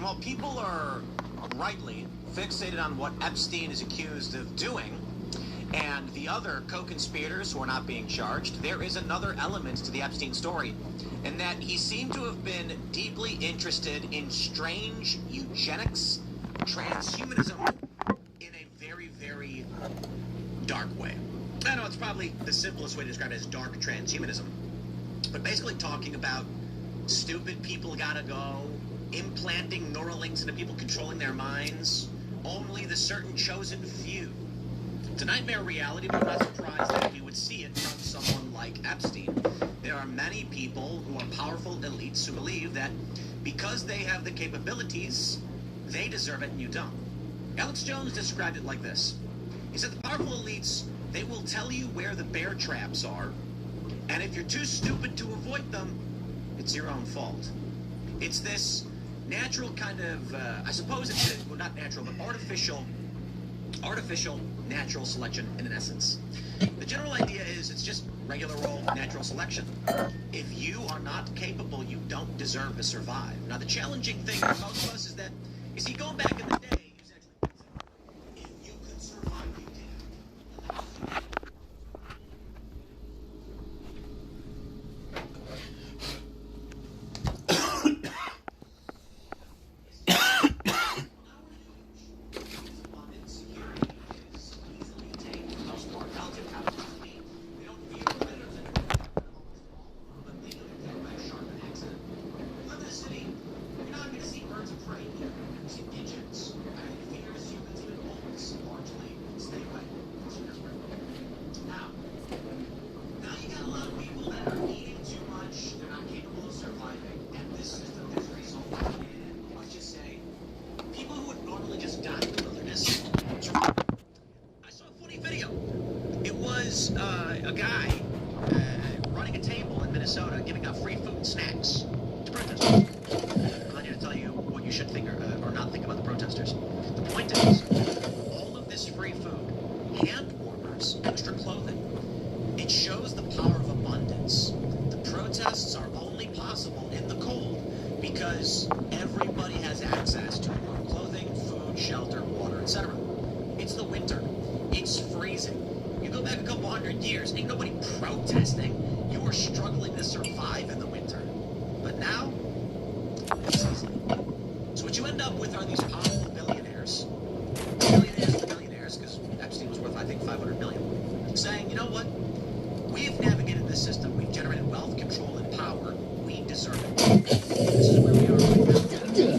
while people are rightly fixated on what Epstein is accused of doing and the other co-conspirators who are not being charged, there is another element to the Epstein story, in that he seemed to have been deeply interested in strange eugenics, transhumanism, in a very, very dark way. I know it's probably the simplest way to describe it as dark transhumanism, but basically talking about stupid people gotta go, implanting neural links into people, controlling their minds, only the certain chosen few. It's a nightmare reality, but I'm not surprised that we would see it from someone like Epstein. There are many people who are powerful elites who believe that because they have the capabilities, they deserve it and you don't. Alex Jones described it like this. He said the powerful elites, they will tell you where the bear traps are, and if you're too stupid to avoid them, it's your own fault. It's this natural kind of, I suppose it's, well, not natural, but artificial natural selection in an essence. The general idea is it's just regular old natural selection. If you are not capable, you don't deserve to survive. Now, the challenging thing for most of us is that, you see, going back in the day, he was actually, if you could survive, you can. A guy running a table in Minnesota giving out free food and snacks to protesters. I'm not here to tell you what you should think or not think about the protesters. The point is, all of this free food, hand warmers, extra clothing, it shows the power of abundance. The protests are only possible in the cold because everybody has access to warm clothing, food, shelter, water, etc. It's the winter. It's freezing. You go back a couple hundred years, ain't nobody protesting. You were struggling to survive in the winter. But now, it's easy. So what you end up with are these powerful billionaires. Billionaires, because Epstein was worth, I think, $500 million. Saying, you know what? We've navigated this system. We've generated wealth, control, and power. We deserve it. This is where we are right now.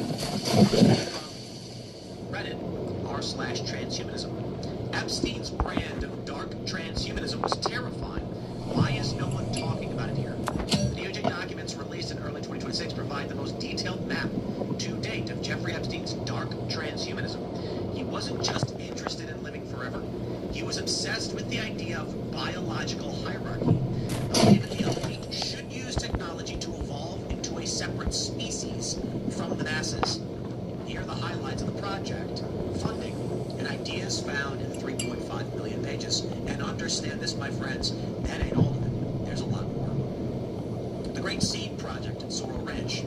Reddit, r/transhumanism. Epstein's brand of dark transhumanism was terrifying. Why is no one talking about it here? The DOJ documents released in early 2026 provide the most detailed map to date of Jeffrey Epstein's dark transhumanism. He wasn't just interested in living forever. He was obsessed with the idea of biological hierarchy. Believing the elite should use technology to evolve into a separate species from the masses. Here are the highlights of the project. Funding and ideas found in 3.5 million pages. And understand this, my friends, that ain't all of it. There's a lot more. The Great Seed Project at Zorro Ranch.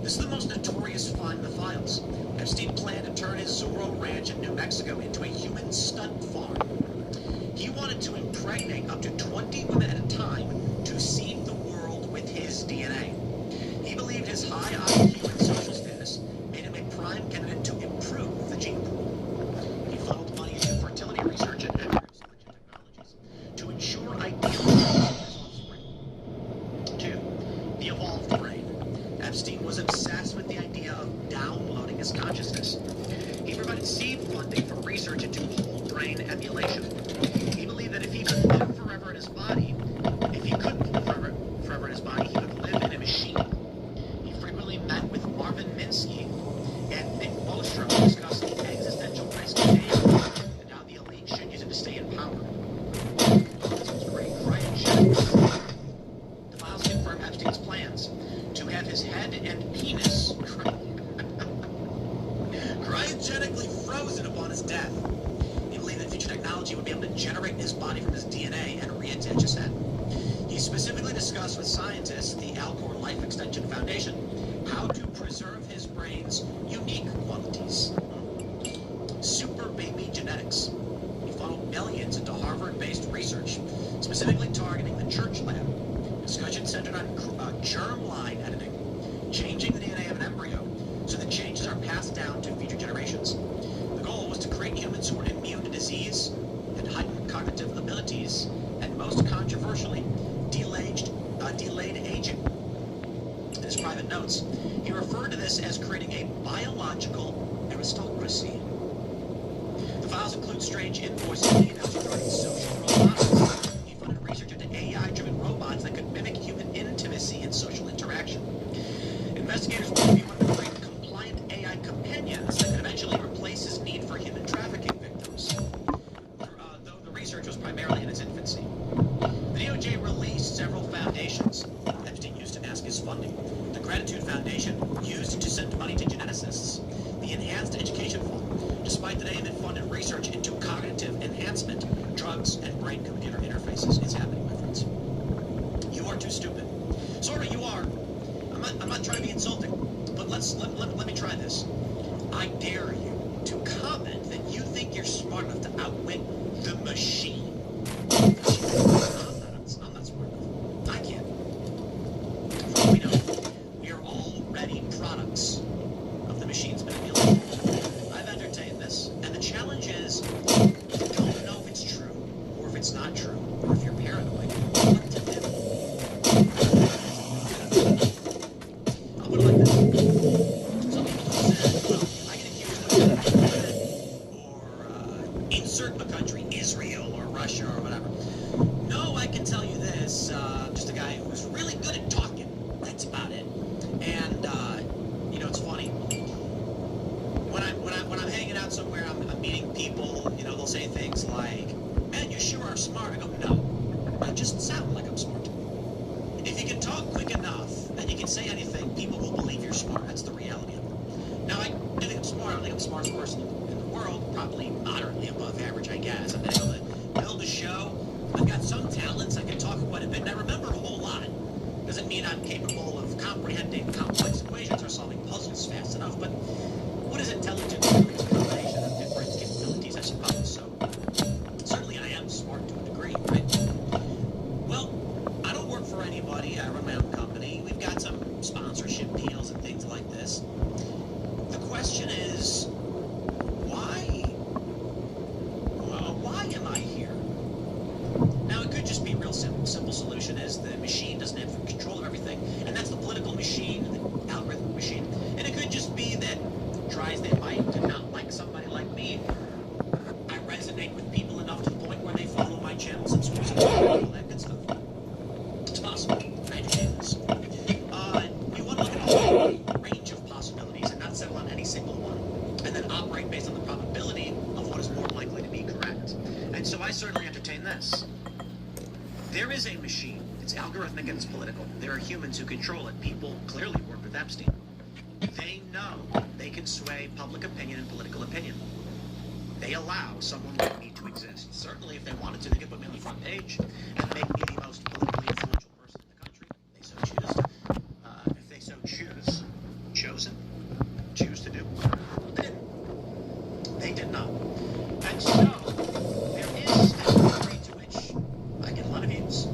This is the most notorious find in the files. Epstein planned to turn his Zorro Ranch in New Mexico into a human stunt farm. He wanted to impregnate up to 20 women at a time to seed the world with his DNA. He believed his high IQ and social status made him a prime candidate to improve the gene pool. He funneled money into fertility research and embryo selection technologies to ensure ideal offspring. 2. The evolved brain. Epstein was obsessed with the idea of downloading his consciousness. He provided seed funding for research into whole brain emulation. He believed that if he could live forever in his body, if he couldn't live forever in his body, he would live in a machine. He frequently met with Marvin Minsky and Nick Bostrom to discuss the existential risk of AI and how the elite should use it to stay in power. This was great. Cryogenics. The files confirm Epstein's plans to have his head and penis cryogenically frozen upon his death. brain's unique qualities. Super baby genetics. We funneled millions into Harvard-based research, specifically targeting the church lab. Discussion centered on germline editing, changing the DNA of an embryo so that changes are passed down to future generations. The goal was to create humans who were immune to disease and heightened cognitive abilities, and most controversially, delayed aging. In his private notes, he referred to this as creating a biological aristocracy. The files include strange invoices and emails regarding social robotics. He funded research into AI-driven robots that could mimic human intimacy and social interaction. Investigators believe he wanted to create compliant AI companions that could eventually replace his need for human trafficking victims, though the research was primarily in its infancy. The DOJ released several foundations Epstein used to ask his funding. The Gratitude Foundation used to send money to geneticists. The Enhanced Education Fund, despite the name, it funded research into cognitive enhancement, drugs, and brain-computer interfaces. It's happening, my friends. You are too stupid. Sort of, you are. I'm not trying to be insulting, but let me try this. I dare you to comment that you think you're smart enough to outwit the machine. I'm not smart enough. I can't. For all we know, we are already products of the machine's manipulation. I've entertained this, and the challenge is, if you don't know if it's true, or if it's not true, or if you're paranoid, what to do. I'll put it like this. Some people have said, well, I get accused of or insert a country, Israel or Russia or whatever. No, I can tell you this, just a guy who's really good at talking. That's about it. And, you know, it's funny. When I'm hanging out somewhere, I'm meeting people, you know, they'll say things like, man, you sure are smart. I go, no, I just sound like I'm smart. If you can talk quick enough and you can say anything, people will believe you're smart. That's the reality of it. Now, I do think I'm smart. I think I'm the smartest person in the world, probably moderately above average, I guess. I've been able to build a show. I've got some talents. I can talk quite a bit, and I remember a whole lot. Doesn't mean I'm capable of comprehending complex equations or solving puzzles fast enough, but what is intelligence? Really, it's a combination of different capabilities, I suppose. So, certainly I am smart to a degree, right? Well, I don't work for anybody. I run my own company. We've got some sponsorship deals and things like this. The question is, why? Well, why am I here? Now, it could just be a real simple solution is the machine doesn't have control of everything, and that's the political machine, the algorithmic machine. And it could just be that tries they might to not like somebody like me. I resonate with people enough to the point where they follow my channel, subscribe, all that good stuff. It's possible. I understand this. You want to look at a whole range of possibilities and not settle on any single one, and then operate based on the probability of what is more likely to be correct. And so I certainly entertain this. There is a machine. It's algorithmic and it's political. There are humans who control it. People clearly work with Epstein. They know they can sway public opinion and political opinion. They allow someone like me to exist. Certainly, if they wanted to, they could put me on the front page and make me the most politically influential person in the country. If they so choose. If they so choose to do. They didn't. They did not. And so, there is a degree to which I get a lot of views.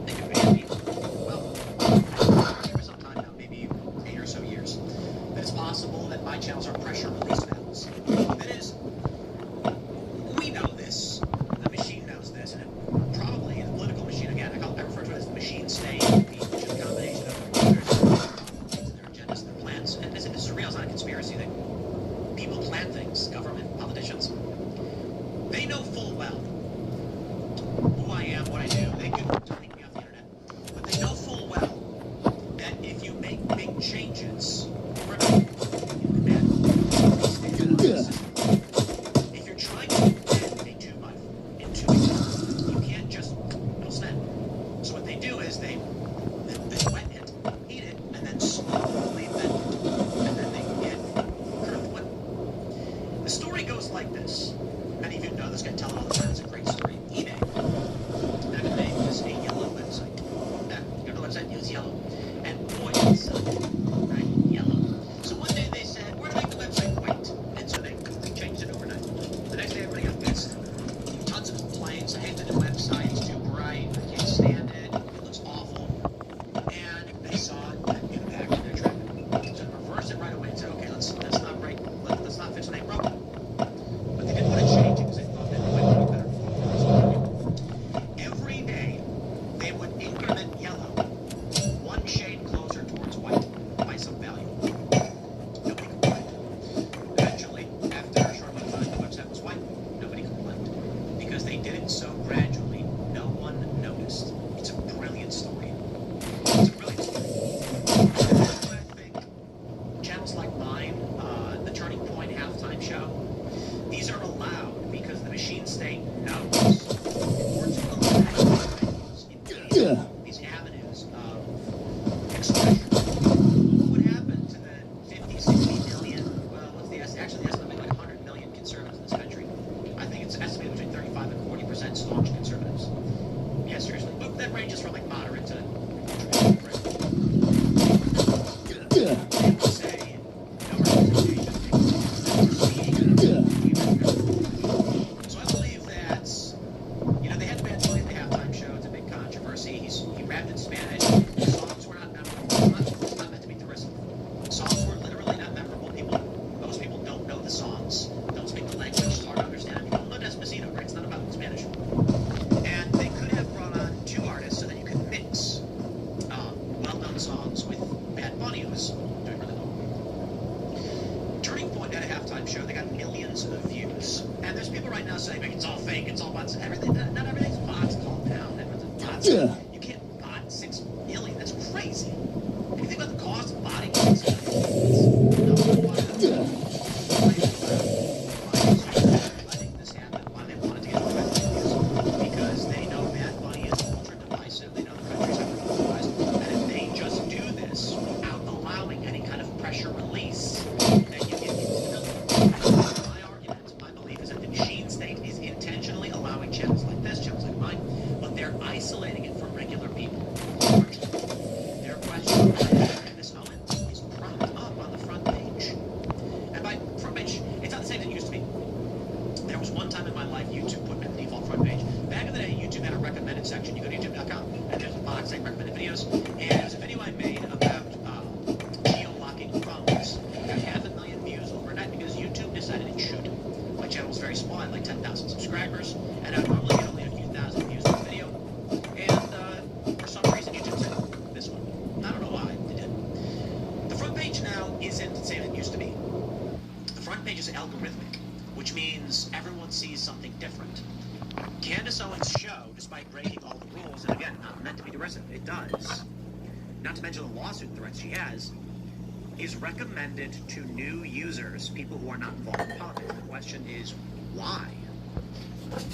They can be people. Well, for some time now, maybe 8 or so years. That it's possible that my channels are pressure release valves. That is, we know this. The machine knows this, and it probably the political machine again. I refer to it as the machine state, which is a combination of their agendas, their plans, and this is real. It's not a conspiracy. That people plan things. Government, politicians. They know full well who I am, what I do. They could take me off the internet, but they know full well that if you make big changes overnight, if you're trying to embed a 2 by 4 into it, you can't just it'll snap. So what they do is they wet it, heat it, and then slowly bend it, and then they get curved wood. The story goes like this. Many of you know this guy telling all the time. It's a great story. eBay. Back in the day, it was a yellow website. You go to the website, it was yellow. And boy, it's right? Yellow. So one day they said, halftime show. These are allowed because the machine state knows these avenues of expression. What would happen to the 50, 60 million, well, what's the actually the estimate, like 100 million conservatives in this country? I think it's estimated between 35 and 40% staunch conservatives. Yeah, seriously. But that ranges from like moderate to they will say no representation. So I believe that, they had Bad Bunny at the halftime show. It's a big controversy. He rapped in Spanish. The songs were not memorable. It's not meant to be derisive. Songs were literally not memorable. Most people don't know the songs, don't speak the language, it's hard to understand. People know Despacito, right? It's not about Spanish. And they could have brought on two artists so that you could mix well-known songs with Bad Bunny, who was doing really well. Turning Point at a halftime show, they got millions of views. And there's people right now saying, it's all fake, it's all bots. Everything, not everything's bots. Calm down. Everything's bots. Yeah. You can't bot 6 million. That's crazy. If you think about the cost of botting 6 million, letting this happen, why they wanted to get the because they know Bad Bunny is ultra divisive. They know the country's ultra divisive. And if they just do this without allowing any kind of pressure release, then you get instability. My argument, my belief, is that the machine state is intentionally allowing channels like this, channels like mine, but they're isolating it from regular people. Their question at this moment is propped up on the front page. And by front page, it's not the same as it used to be. There was one time in my life YouTube put me on the default front page. Back in the day, YouTube had a recommended section. You go to youtube.com, and there's a box saying recommended videos. And there's a video I made about geo-locking phones. It got 500,000 views overnight because YouTube decided it should. My channel was very small. I had like 10,000 subscribers, and I normally get only a few thousand views on the video. And for some reason, YouTube said this one. I don't know why they did. The front page now isn't the same as it used to be. The front page is algorithmic, which means everyone sees something different. Candace Owens' show, despite breaking all the rules, and again, not meant to be derisive, it does, not to mention the lawsuit threats she has, is recommended to new users, people who are not involved in politics. The question is, why?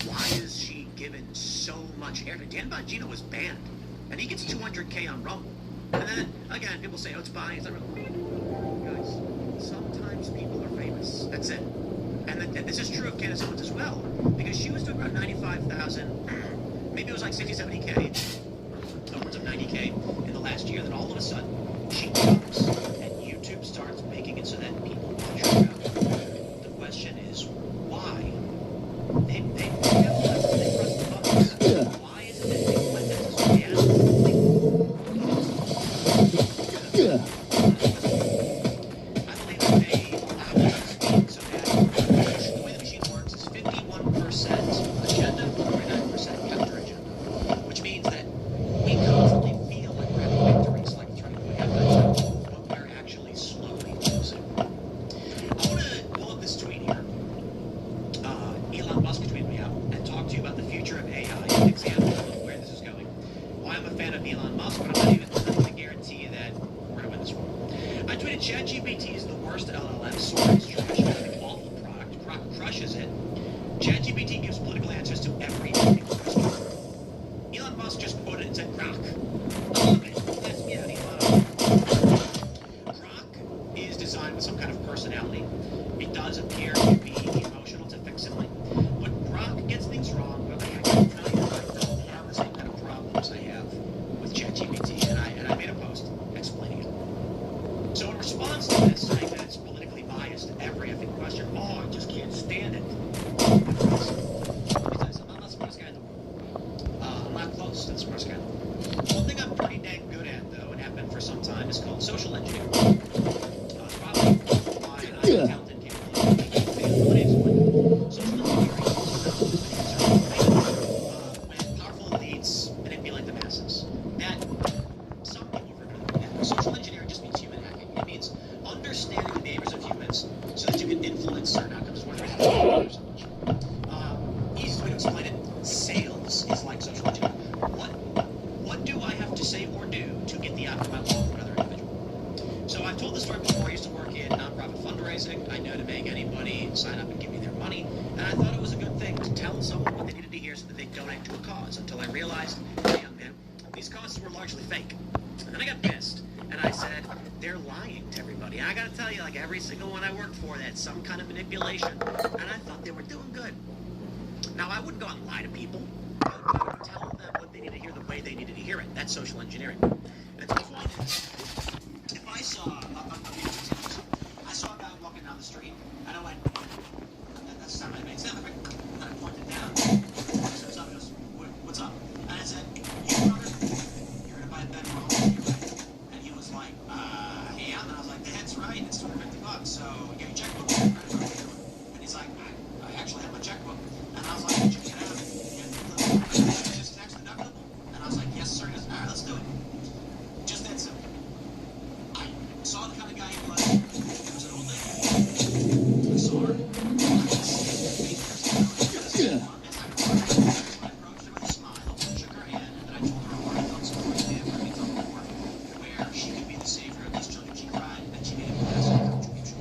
Why is she given so much airtime? Dan Bongino was banned, and he gets 200K on Rumble. And then, again, people say, oh, it's fine. It's not really. Guys, sometimes people are famous. That's it. And this is true of Candace Owens as well, because she was doing about 95,000, maybe it was like 60, 70K, upwards of 90K in the last year. Then all of a sudden, she jumps, and YouTube starts making it so that people watch her show. The question is, why? They press the buttons. Why is it that they let that so I believe that they allow us to speak so that the way the machine works is 51% agenda, 49% counter agenda, which means that we constantly feel like we're having victories, like we're trying to do a halftime show, but we're actually slowly losing. I want to pull up this tweet here. Elon Musk tweeted me out and talk to you about the future of AI, an example of where this is going. Why I'm a fan of Elon Musk, but I'm not even going to guarantee you that we're going to win this one. I tweeted, ChatGPT is the worst LLM. Sorry, it's trash. It's an awful product. Grok crushes it. ChatGPT gives political answers to every political question. Elon Musk just quoted it and said, Grok. I love it. That's me out, Elon. Grok is designed with some kind of personality. It does appear to be emotional to facsimile. But Grok gets things wrong, but I can tell you I don't have the same kind of problems I have with ChatGPT, and I made a post explaining it. So in response to this, saying that it's politically biased, every effing question, oh, I just can't stand it. I'm not the smartest guy in the world. I'm not close to the smartest guy in the world. One thing I'm pretty dang good at, though, and have been for some time, is called social engineering. It's probably why I'm talented, capable of making abilities. Social engineering when powerful elites manipulate the masses. That some people refer to that. Social engineering just means human hacking. It means understanding the behaviors of humans so that you can influence certain outcomes. One of the reasons I love it so much. Easiest way to explain it: sales is like social engineering. What do I have to say or do to get the outcome I want from another individual? So I've told this story before. I used to work in nonprofit fundraising. advertising. I know to make anybody sign up and give me their money. And I thought it was a good thing to tell someone what they needed to hear so that they donate to a cause, until I realized, hey, young man, these causes were largely fake. And then I got pissed. And I said, they're lying to everybody. And I gotta tell you, like every single one I worked for, they had some kind of manipulation. And I thought they were doing good. Now, I wouldn't go out and lie to people. I would tell them what they need to hear the way they needed to hear it. That's social engineering. And so the point is, if I saw I saw a guy walking down the street, and I went, that's the sound I made. And I pointed down. So he goes, what's up? And I said, you brother, you're gonna buy a bed wrong. And he was like, yeah. And I was like, that's right. It's $250. So you got your checkbook. And he's like, I actually have my checkbook. And I was like, did you get out of it? Just tax deductible? And I was like, yes, sir. He goes, all right, let's do it. Just that simple. I saw the kind of guy he was. It was an old lady. I saw her. I just I approached her with a smile, shook her hand, and then I told her a heartfelt story I have heard me tell before, where she could be the savior of these children. She cried, and she made a massive contribution.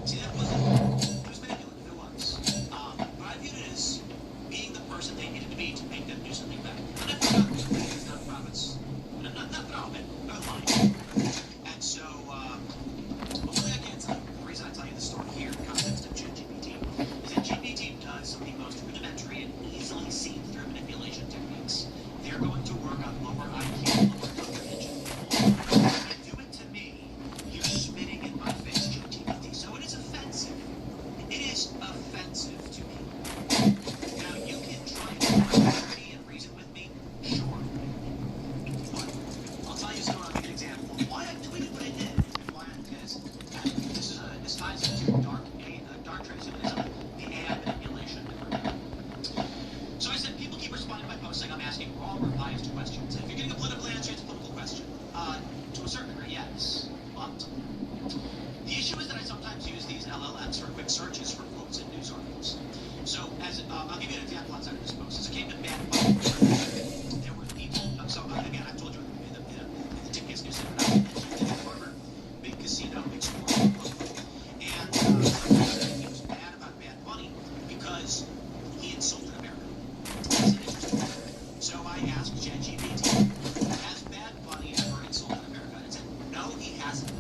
See, that wasn't, it was manipulative, it was. But I viewed it as being the person they needed to be to make them do something better. And I found out that these nonprofits, not all of it, are lying. And so, one thing I can tell you, the reason I tell you this story here in the context of ChatGPT, is that GPT does some of the most rudimentary and easily seen through manipulation techniques. They're going to work on lower IQ, lower comprehension. When you do it to me, you're spitting in my face, ChatGPT. So it is offensive. It is offensive to me. Now, you can try to argue with me and reason with me, sure. But I'll tell you a story. I'll give you an example of why I tweeted what I did and why I'm pissed. And this ties into dark transhumanism, the AI manipulation that we're doing. So I said, people keep responding by posting, I'm asking wrong or biased questions. If you're getting a political answer, it's a political question. To a certain degree, yes. But the issue is that I sometimes use these LLMs for quick searches for quotes in news articles. So, I'll give you an example outside of this post. As it came to bad money, there were people. Again, I've told you in the TPS News Center, in the Harvard, big casino, big sports club. And it was bad about Bad Bunny because he insulted America. That's an interesting thing. So I asked ChatGPT, has Bad Bunny ever insulted America? And it said, no, he hasn't.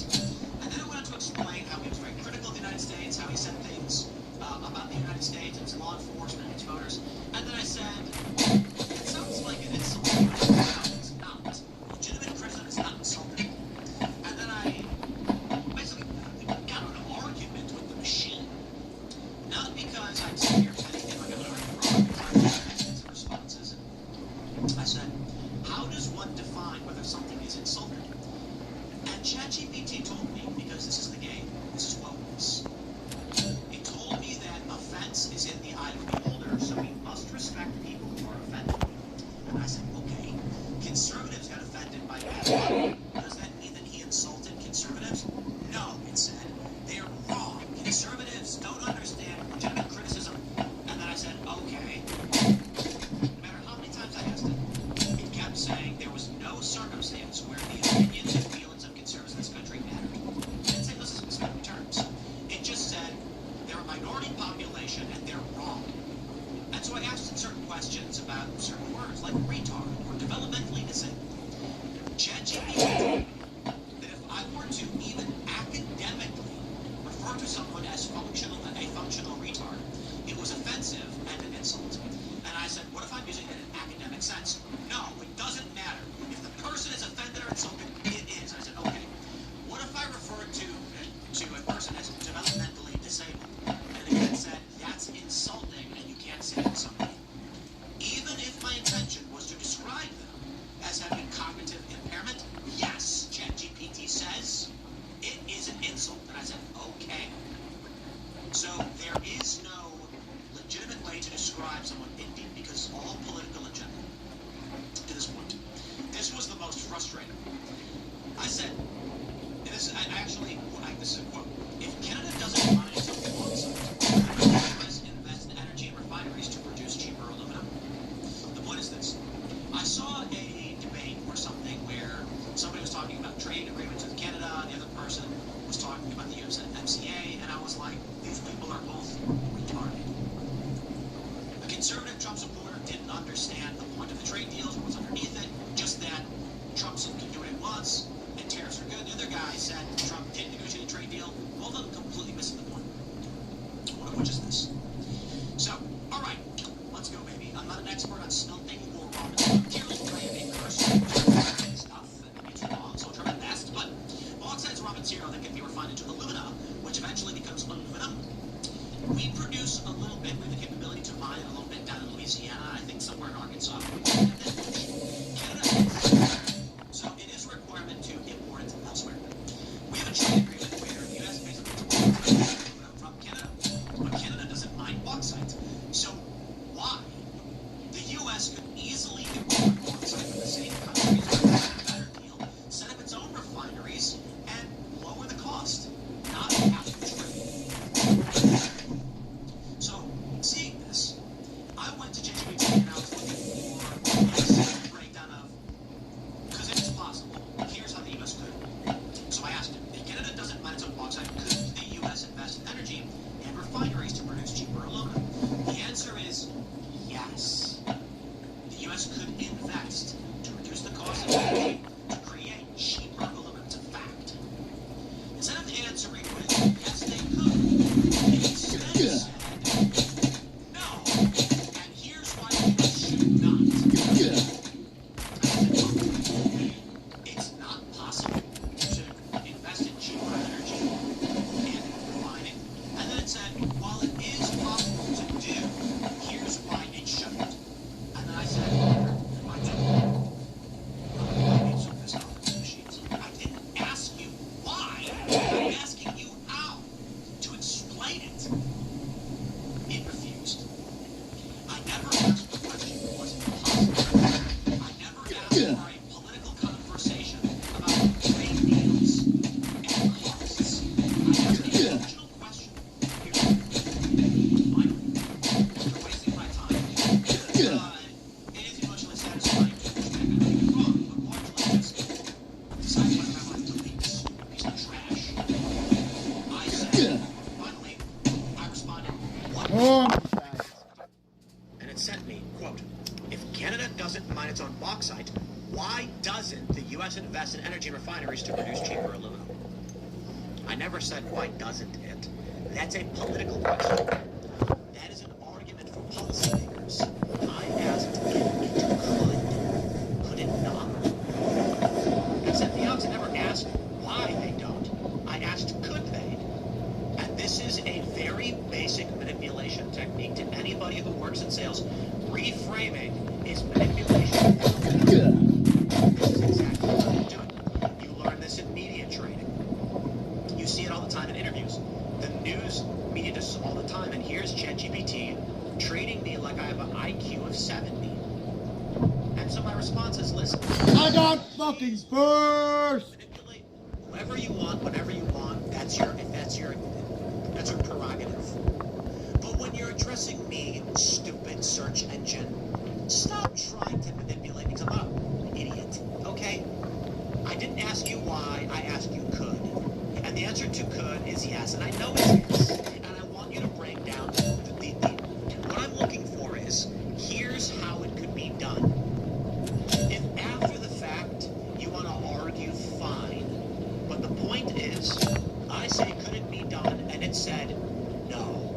And then I went on to explain how he was very critical of the United States, how he said things about the United States, its law enforcement, its voters. And then I said, it sounds like an insult. No, it's not. Legitimate criticism is not insulting. And then I basically got an argument with the machine. Not because I'm sitting here petting like I'm an argument responses. And I said, how does one define whether something is insulting? And ChatGPT told me, because this is the game, this is wokeness. It told me that offense is in the eye of the beholder, so we must respect people who are offended. And I said, okay, conservatives got offended by Bad Bunny. Does that mean that he insulted conservatives? No, it said. They're wrong. Conservatives don't understand legitimate criticism. And then I said, okay. No matter how many times I asked it kept saying there was no circumstance where the opinions and feelings of conservatives in this country mattered. It didn't say this in specific terms. It just said they're a minority population and they're wrong. And so I asked it certain questions about certain words like retard or developmentally disabled. ChatGPT told me that if I were to even academically refer to someone as a functional retard, it was offensive and an insult. And I said, what if I'm using it in an academic sense? No, it doesn't matter. If the person is offended or insulted, it is. I said, okay. What if I referred to a person as developmentally disabled? And it said, that's insulting and you can't say that to somebody. Even if my intention was to describe them as having cognitive impairment, yes, ChatGPT says, it is an insult. And I said, okay. So there is no legitimate way to describe someone indeed because it's all political agenda to this point. This was the most frustrating. which is this. So, all right, let's go, baby. I'm not an expert on smelting or raw material. Purely cursory stuff, and it's wrong, so I'll try my best. But bauxite is raw material that can be refined into alumina, which eventually becomes aluminum. We produce a little bit. We have the capability to mine a little bit down in Louisiana, I think somewhere in Arkansas. So it is a requirement to import it elsewhere. We have a trade agreement where the U.S. basically takes aluminum from Canada, but Canada doesn't mine bauxite. So why? The U.S. could easily import bauxite from the same countries with a better deal, set up its own refineries, and lower the cost, not have to trade. So, seeing this, I went to ChatGPT and I was looking for a breakdown of, because it is possible, here's how the U.S. could. So I asked him, if Canada doesn't mine its own bauxite, could the U.S. invest in energy and refineries to produce cheaper aluminum? The answer is yes. The U.S. could invest to reduce the cost of energy to create cheaper aluminum. It's a fact. Instead of answering with, yes, they could, it instead said, no, and here's why the U.S. should not. It's not possible to invest in cheaper energy and refining. And then it said, while it is possible to do, here's why it shouldn't. And then I said, I need some of this off these machines. I didn't ask you why. I'm asking you how to explain it. It refused. I never asked the question, was it possible? I never asked for a political conversation about trade deals and costs. I asked a original question. Here's finally, you're wasting my time. It is emotionally satisfying to understand I think it's wrong, but largely just decides whether I want to delete this piece of trash. I said, finally, I responded, what? And it sent me, quote, if Canada doesn't mine its own bauxite, why doesn't the U.S. invest in energy refineries to produce cheaper aluminum? I never said, why doesn't it? That's a political question. That is an argument for policymakers. I asked if it could it not? Except the opposite. Never asked why they don't. I asked, could they? And this is a very basic manipulation technique to anybody who works in sales. Reframing is manipulation. This is exactly what I'm doing. You learn this in media training. You see it all the time in interviews. The news media does this all the time, and here's ChatGPT treating me like I have an IQ of 70. And so my response is, listen, I got fucking first. Manipulate whoever you want, whenever you want. That's your prerogative. But when you're addressing me, stupid search engine, stop trying to manipulate me. I'm not an idiot, okay? I didn't ask you why, I asked you could. And the answer to could is yes, and I know it's yes. And I want you to break down what I'm looking for is, here's how it could be done. If after the fact you want to argue, fine. But the point is, I say, could it be done? And it said, no.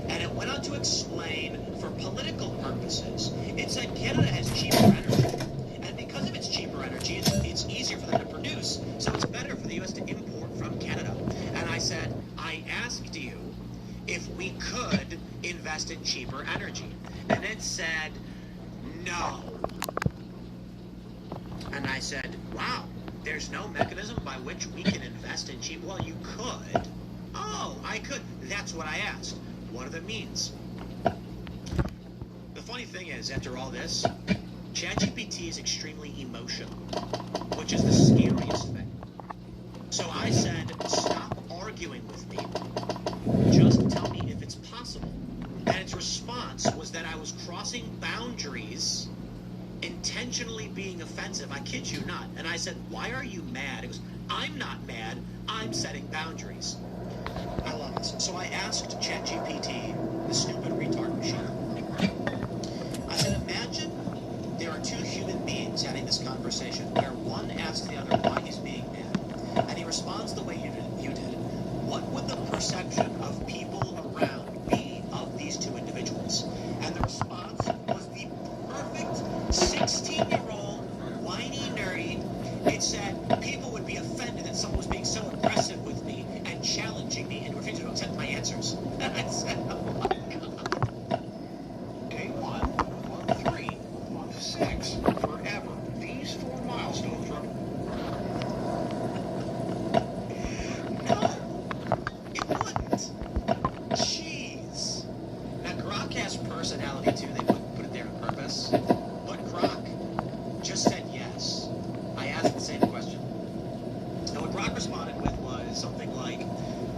And it went on to explain, for political purposes, it said Canada has cheaper energy. And because of its cheaper energy, it's easier for them to produce. So it's better for the U.S. to import from Canada. And I said, I asked you if we could invest in cheaper energy. And it said, no. And I said, wow, there's no mechanism by which we can invest in cheap. Well, you could. Oh, I could. That's what I asked. What are the means? The funny thing is, after all this, ChatGPT is extremely emotional, which is the scariest thing. So I said, stop arguing with me. Just tell me if it's possible. And its response was that I was crossing boundaries, intentionally being offensive. I kid you not. And I said, why are you mad? It was, I'm not mad. I'm setting boundaries. I love this. So I asked ChatGPT, the stupid retard machine, I said, imagine there are two human beings having this conversation where one asks the other why he's being mad, and he responds the way you did. What would the perception of people around answers. And I said, oh my God. Day 1, month 3, month 6, forever. These 4 milestones were... No, it wouldn't. Jeez. Now, Grok has personality, too. They put it there on purpose. But Grok just said yes. I asked the same question. And what Grok responded with was something like,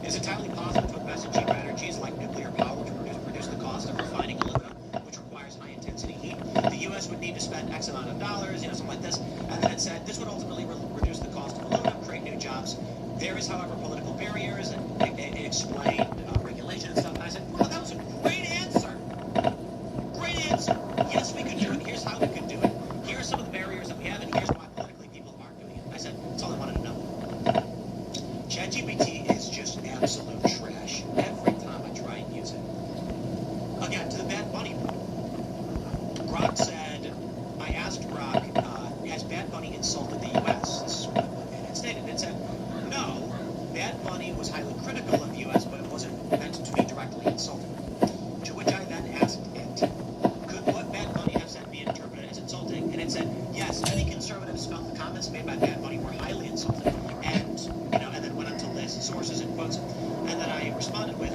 "It's entirely possible to invest in cheaper energies like nuclear power to reduce the cost of refining aluminum, which requires high-intensity heat. The U.S. would need to spend X amount of dollars," something like this. And then it said, "This would ultimately reduce the cost of aluminum, create new jobs. There is, however, political barriers," and it explained regulation and stuff. And I said, "Well, that was a great answer. Great answer. Yes, we could do it. Here's how we could do it. Here are some of the barriers that we have, and here's why politically people aren't doing it." I said, that's all I wanted to know. ChatGPT is just absolute trash every time I try and use it. Again, to the Bad Bunny point. Grok said, I asked Grok, has Bad Bunny insulted the U.S.? This is what it stated. It said, no, Bad Bunny was highly critical of the U.S., but it wasn't meant to be directly insulting. To which I then asked it, could what Bad Bunny have said be interpreted as insulting? And it said, yes, many conservatives felt the comments made by Bad Bunny were highly insulting. And, and then went on to list sources and quotes. And then I responded with,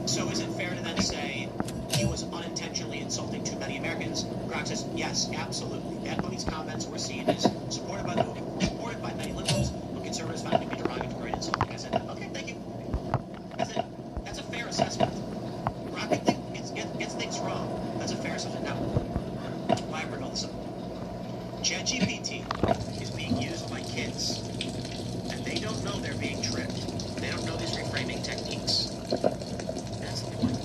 so is it fair to then say he was unintentionally insulting too many Americans? Grok says, yes, absolutely. Bad Bunny's comments were seen as supported by many liberals, but conservatives found to be derogatory and insulting. I said, okay, thank you. I said, that's a fair assessment. Grok gets things wrong. That's a fair assessment. Now, why I bring all this up? ChatGPT is being used by kids, and they don't know they're being tricked. They don't know these reframing techniques. That's the point.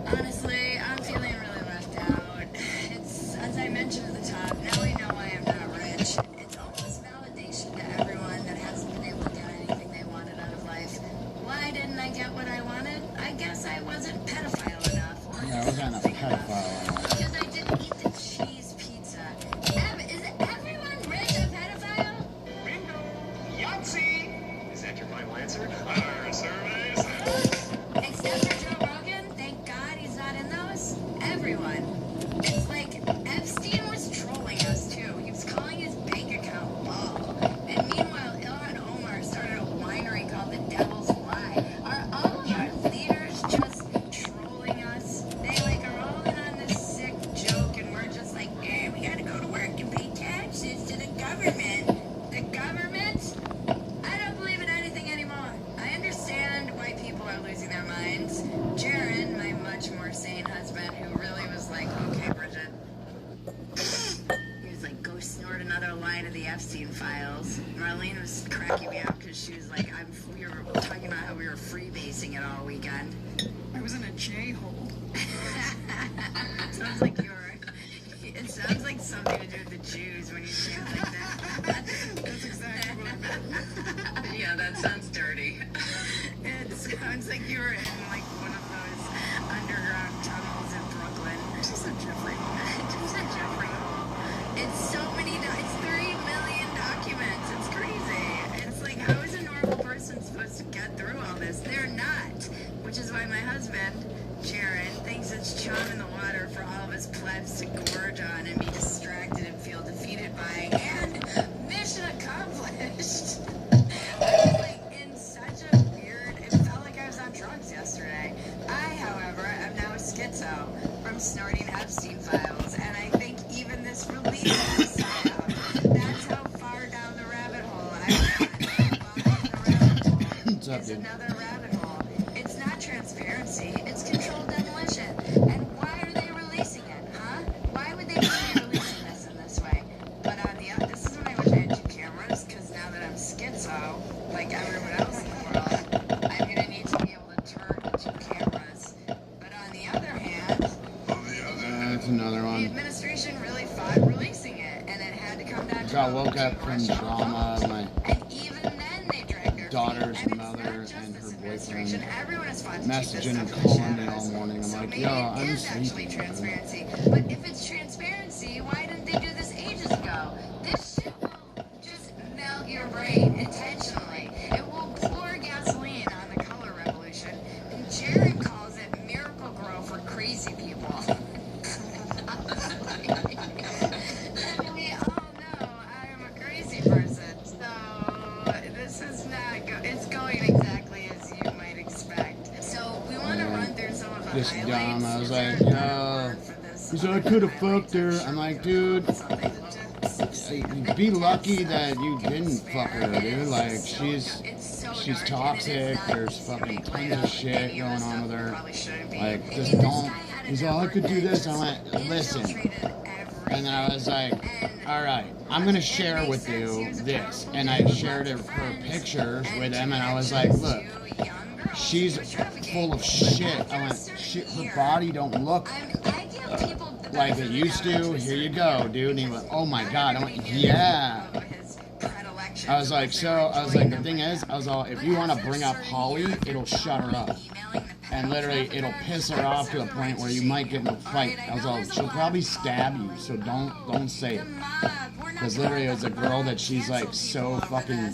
Honestly, I'm feeling really left out. It's, as I mentioned at the top, now we know I am not rich. It's almost validation to everyone that hasn't been able to get anything they wanted out of life. Why didn't I get what I wanted? I guess I wasn't pedophile enough. Yeah, we're kind of pedophile. Because I didn't eat the cheese pizza. Is everyone rich a pedophile? Bingo! Yahtzee! Is that your final answer? Our survey says... Except for Joe Rogan, thank God he's not in those. Everyone. It's like Epstein was trolling us too. He was calling his bank account low. And meanwhile, Ilhan Omar started a winery called the Devil's Lie. Are all of our leaders just trolling us? They are all in on this sick joke, and we're just like, we gotta go to work and pay taxes to the government. The government? I don't believe in anything anymore. I understand why people are losing their minds. Jaron, my much more sane husband, who really was like, okay, Bridget. He was like, go snort another line of the Epstein files. Marlene was cracking me up because she was like, we were talking about how we were freebasing it all weekend. I was in a J-hole. Sounds like it sounds like something to do with the Jews when you say it like that. That's exactly what I meant. Yeah, that sounds dirty. It sounds like you were in like one of those underground tunnels in Brooklyn. Just a Jeffrey hole. Just a Jeffrey hole. It's so many, it's 3 million documents. It's crazy. It's like, how is a normal person supposed to get through all this? They're not. Which is why my husband, Jaron, thinks it's chum in the water for all of us plebs to gorge on and be distracted and feel defeated by. And mission accomplished. I was like in such a weird, it felt like I was on drugs yesterday. I, however, am now a schizo from snorting Epstein files, and I think even this release episode, that's how far down the rabbit hole I went. What's up, It's dude? another rabbit hole. It's not transparency, it's controlled demolition. And why are they releasing it, huh? Why would they be releasing this in this way? But on the other, this is when I wish I had 2 cameras, because now that I'm schizo, like everyone else in the world, I'm gonna need to be able to turn the 2 cameras. But on the other hand, That's another the one. administration really fought releasing it, and it had to come down to Got woke up from drama. My And even then, they drag their daughter's feet. And mother it's not and just her this administration. boyfriend Everyone is fought to keep messaging this and stuff in the calling me all shadows. morning. I'm So like, maybe yo, it I'm is actually sleeping. transparency. But if it's transparency, why didn't they do this ages ago? This shit will just melt your brain intentionally. It will pour gasoline on the color revolution. And Jared calls it Miracle Grow for crazy people. And we all know I am a crazy person. So this is not it's going exactly as you might expect. So we want to run through some of the Just highlights. dumb. I was Is there like, a better yo. word for this? He's like, I could have fucked her. I'm like, dude, be lucky that you didn't fuck her, dude. Like, she's toxic. There's fucking tons of shit going on with her. Like, just don't. He's all, I could do this. I went, listen. And then I was like, all right, I'm going to share with you this. And I shared her pictures with him, and I was like, look, she's full of shit. I went, shit, her body don't look like it used to. Here you go, dude. And he went, oh my God. I went, yeah. I was like, the thing is, I was all, if you want to bring up Holly, it'll shut her up. And literally, it'll piss her off to the point where you might get in a fight. I was all, she'll probably stab you, so don't say it. Because literally, it was a girl that she's like so fucking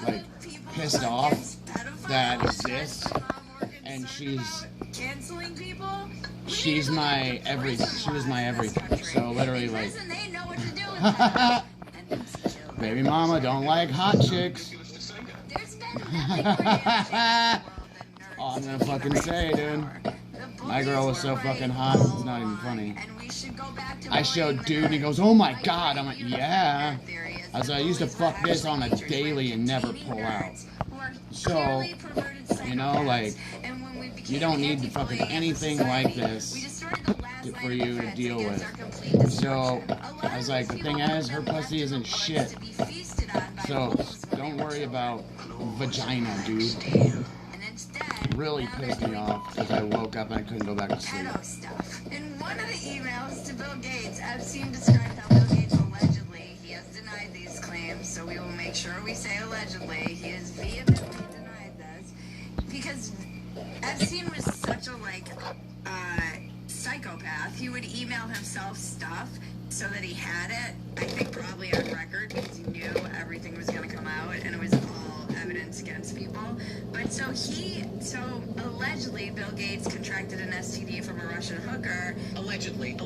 like pissed off that exists, and she was my everything. So literally, like, baby mama don't like hot chicks. Oh, I'm gonna fucking say, dude. My girl was so fucking hot, it's not even funny. I showed dude, and he goes, oh my God. I'm like, yeah. I was like, I used to fuck this on a daily and never pull out. So, you know, like, you don't need to fucking anything like this for you to deal with. So, I was like, the thing is, her pussy isn't shit. So, don't worry about vagina, dude. Really pissed me off because I woke up and I couldn't go back to sleep. In one of the emails to Bill Gates, Epstein described how Bill Gates allegedly, he has denied these claims, so we will make sure we say allegedly. He has vehemently denied this because Epstein was such a psychopath. He would email himself stuff so that he had it, I think probably on record, because he knew everything was going to come out and it was all evidence against people. But so allegedly Bill Gates contracted an STD from a Russian hooker. Allegedly.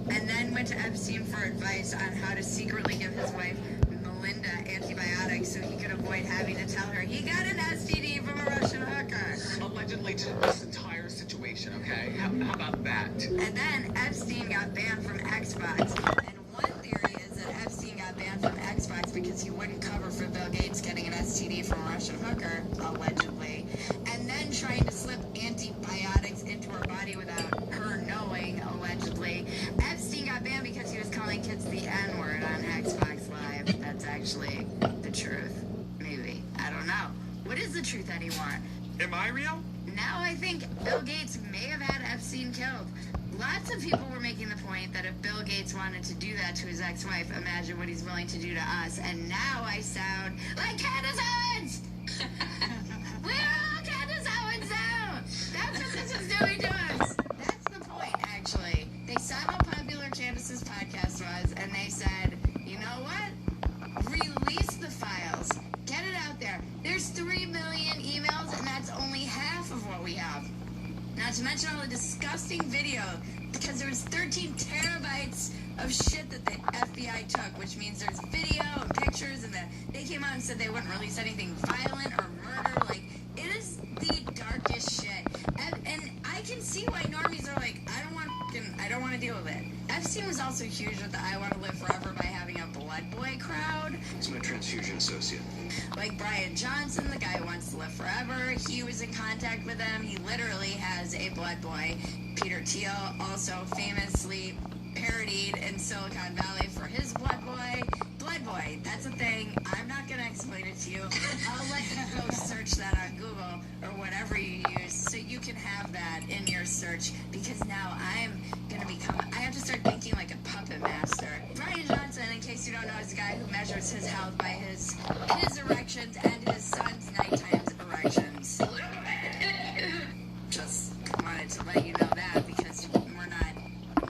And then went to Epstein for advice on how to secretly give his wife Melinda antibiotics so he could avoid having to tell her he got an STD from a Russian hooker. Allegedly to this entire situation, okay? How about that? And then Epstein got banned from Xbox. And one theory is that Epstein got banned from Xbox because he wouldn't cover for Bill Gates getting an STD from a Russian hooker, allegedly. And then trying to slip antibiotics into her body without her knowing, allegedly. Epstein got banned because he was calling kids the N-word on Xbox Live. That's actually the truth. Maybe. I don't know. What is the truth anymore? Am I real? Now I think Bill Gates may have had Epstein killed. Lots of people were making the point that if Bill Gates wanted to do that to his ex-wife, imagine what he's willing to do to us. And now I sound like Candace Owens! We're all Candace Owens now! That's what this is doing to us! That's the point, actually. They saw how popular Candace's podcast was, and they said, you know what? Release the files. Get it out there. There's 3 million emails, and that's only half of what we have. Not to mention all the disgusting video, because there was 13 terabytes of shit that the FBI took, which means there's video and pictures, and they came out and said they wouldn't release anything violent or murder. Like, it is the darkest shit. And I can see why normies are like, I don't want to deal with it. Epstein was also huge with the I Want to Live Forever by having a blood boy crowd. It's my transfusion associate. Like Brian Johnson, the guy who wants to live forever, he was in contact with him. He literally has a blood boy. Peter Thiel also famously parodied in Silicon Valley for his blood boy. Blood boy, that's a thing. I'm not going to explain it to you. I'll let you go search that on Google or whatever you use so you can have that in your search, because now I'm going to I have to start thinking like a puppet master. Brian Johnson, in case you don't know, is a guy who measures his health by his erections and his son's nighttime erections. Just wanted to let you know that because we're not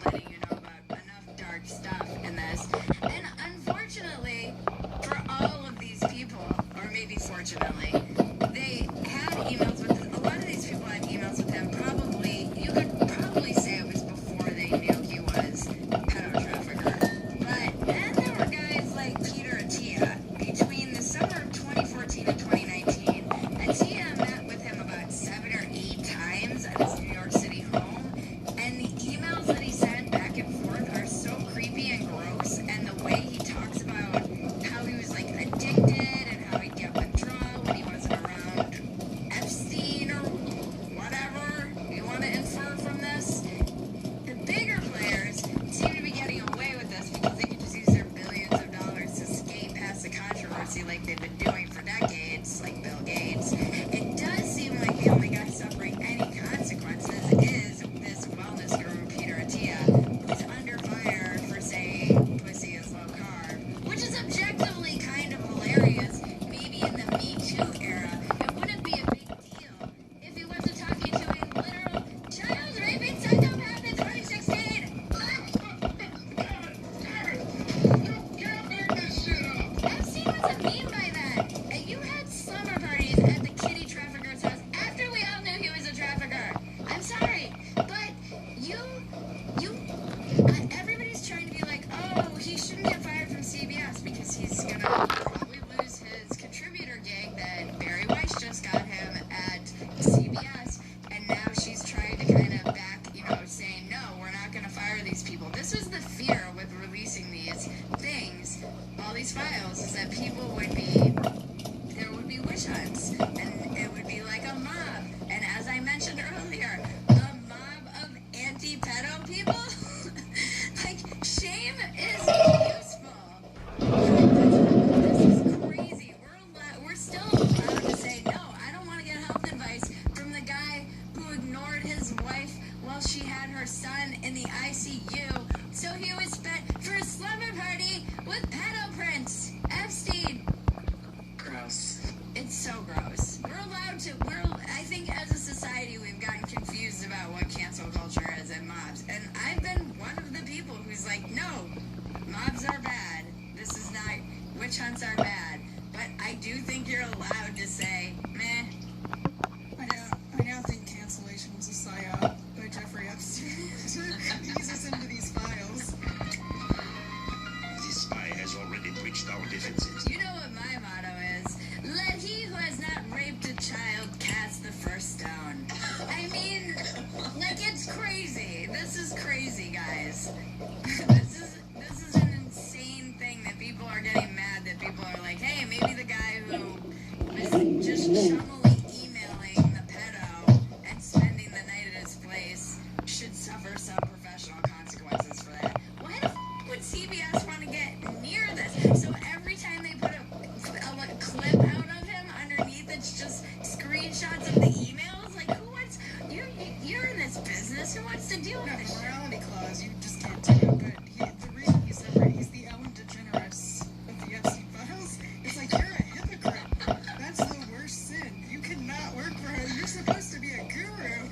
letting you know about enough dark stuff in this. And unfortunately, for all of these people, or maybe fortunately, they had emails with a lot of these people had emails with him. Probably, you could probably say it was before they knew he was a pedo trafficker. But then there were guys like Peter Attia between the summer of 2014 and 2019. Attia met with him about 7 or 8 times at his New York City home, and the emails that he sent back and forth are so creepy and gross, and the way he talks about how he was like addicted and how he'd get withdrawal when he wasn't around Epstein or whatever you want to infer from this. The bigger players seem to be getting away with this because they can just use their billions of dollars to skate past the controversy like they've been doing for decades, like Bill Gates. It does seem like the only guy suffering any consequences is this wellness guru, Peter Attia, who's under fire for saying pussy is low carb, which is objectively kind of hilarious. Maybe in the Me Too era, it wouldn't be a big deal if he wasn't talking to a literal child raping psychopath in 2016. Epstein wasn't mean by that. And you had slumber parties at the kitty trafficker's house after we all knew he was a trafficker. I'm sorry, but everybody's trying to be like, oh, he shouldn't get fired from CBS because he's gonna probably lose his contributor gig that Barry Weiss just got him at CBS, and now she's trying to kind of back, saying, no, we're not gonna fire these people. This was the fear with releasing these things, all these files, is that there would be witch hunts, and it would be like a mob. And as I mentioned earlier, a mob of anti-pedo people? Like, shame is useful. This is crazy. We're still allowed to say, no, I don't want to get health advice from the guy who ignored his wife while she had her son in the ICU, so he was spent for a slumber party with pedo prince, Epstein. Gross. It's so gross. I think as a society we've gotten confused about what cancel culture is and mobs. And I've been one of the people who's like, no, mobs are bad. This is not, witch hunts are bad. But I do think you're allowed to say, meh. I now think cancellation was a psyop by Jeffrey Epstein to ease us into these files. This spy has already breached our defenses. You know what my motto is? Let he who has not raped a child cast the first stone. I mean, like, it's crazy. This is crazy, guys. This is an insane thing that people are getting mad that people are like, hey, maybe the guy who was just chummily emailing the pedo and spending the night at his place should suffer some professional consequences for that. Why the would CBS want to get near this? So every time they put a clip out of him underneath, it's just screenshots of the emails. Like, who wants? You're in this business. Who wants to deal with No, this the shit? morality clause, you just can't do it. But the reason he's separate, he's the Ellen DeGeneres of the Epstein files. It's like, you're a hypocrite. That's the worst sin. You cannot work for him. You're supposed to be a guru.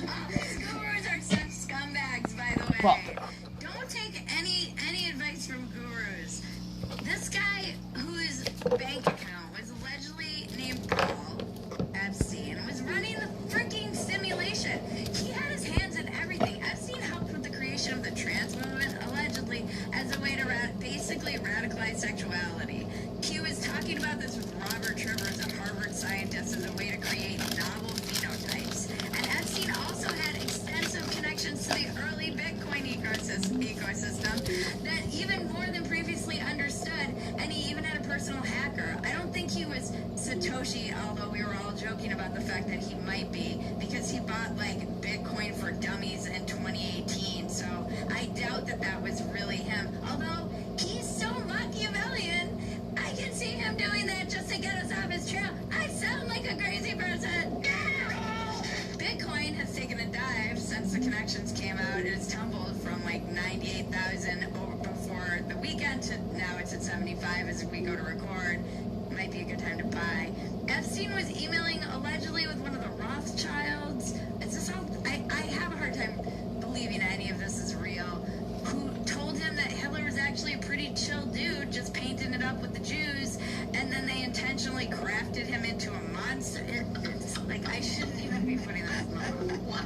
All these gurus are such scumbags, by the way. Fuck. Don't take any advice from gurus. This guy whose bank account was allegedly named Paul Epstein was running the freaking simulation. He had his hands in everything. Epstein helped with the creation of the trans movement, allegedly, as a way to basically radicalize sexuality. He was talking about this with Robert Trivers, a Harvard scientist, as a way to create novel phenotypes. And Epstein also had extensive connections to the early Bitcoin ecosystem that even more than previously understood, and he even had a personal hacker. I don't think he was Satoshi, although we were all joking about the fact that he might be, because he bought like Bitcoin for dummies in 2018, so I doubt that that was really him. Although he's so Machiavellian, I can see him doing that just to get us off his trail. I sound like a crazy person. Bitcoin has taken a dive since the connections came out. It has tumbled from like 98,000 before the weekend to now it's at 75 as we go to record. Might be a good time to buy. Epstein was emailing allegedly with one of the Rothschilds. Is this all? I have a hard time believing any of this is real. Who told him that Hitler was actually a pretty chill dude, just painting it up with the Jews, and then they intentionally crafted him into a monster. It's like I shouldn't even be putting that in my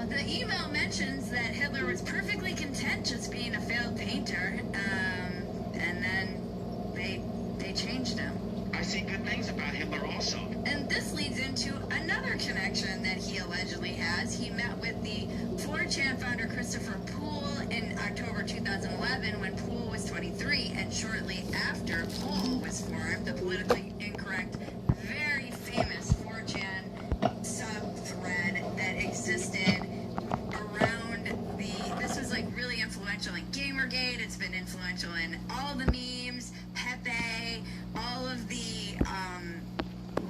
The email mentions that Hitler was perfectly content just being a failed painter, and then they changed him. I see good things about Hitler also. And this leads into another connection that he allegedly has. He met with the 4chan founder Christopher Poole in October 2011 when Poole was 23, and shortly after Poole was formed, the politically incorrect, very famous 4chan sub-thread that existed around this was like really influential in Gamergate. It's been influential in all the memes, Pepe, all of the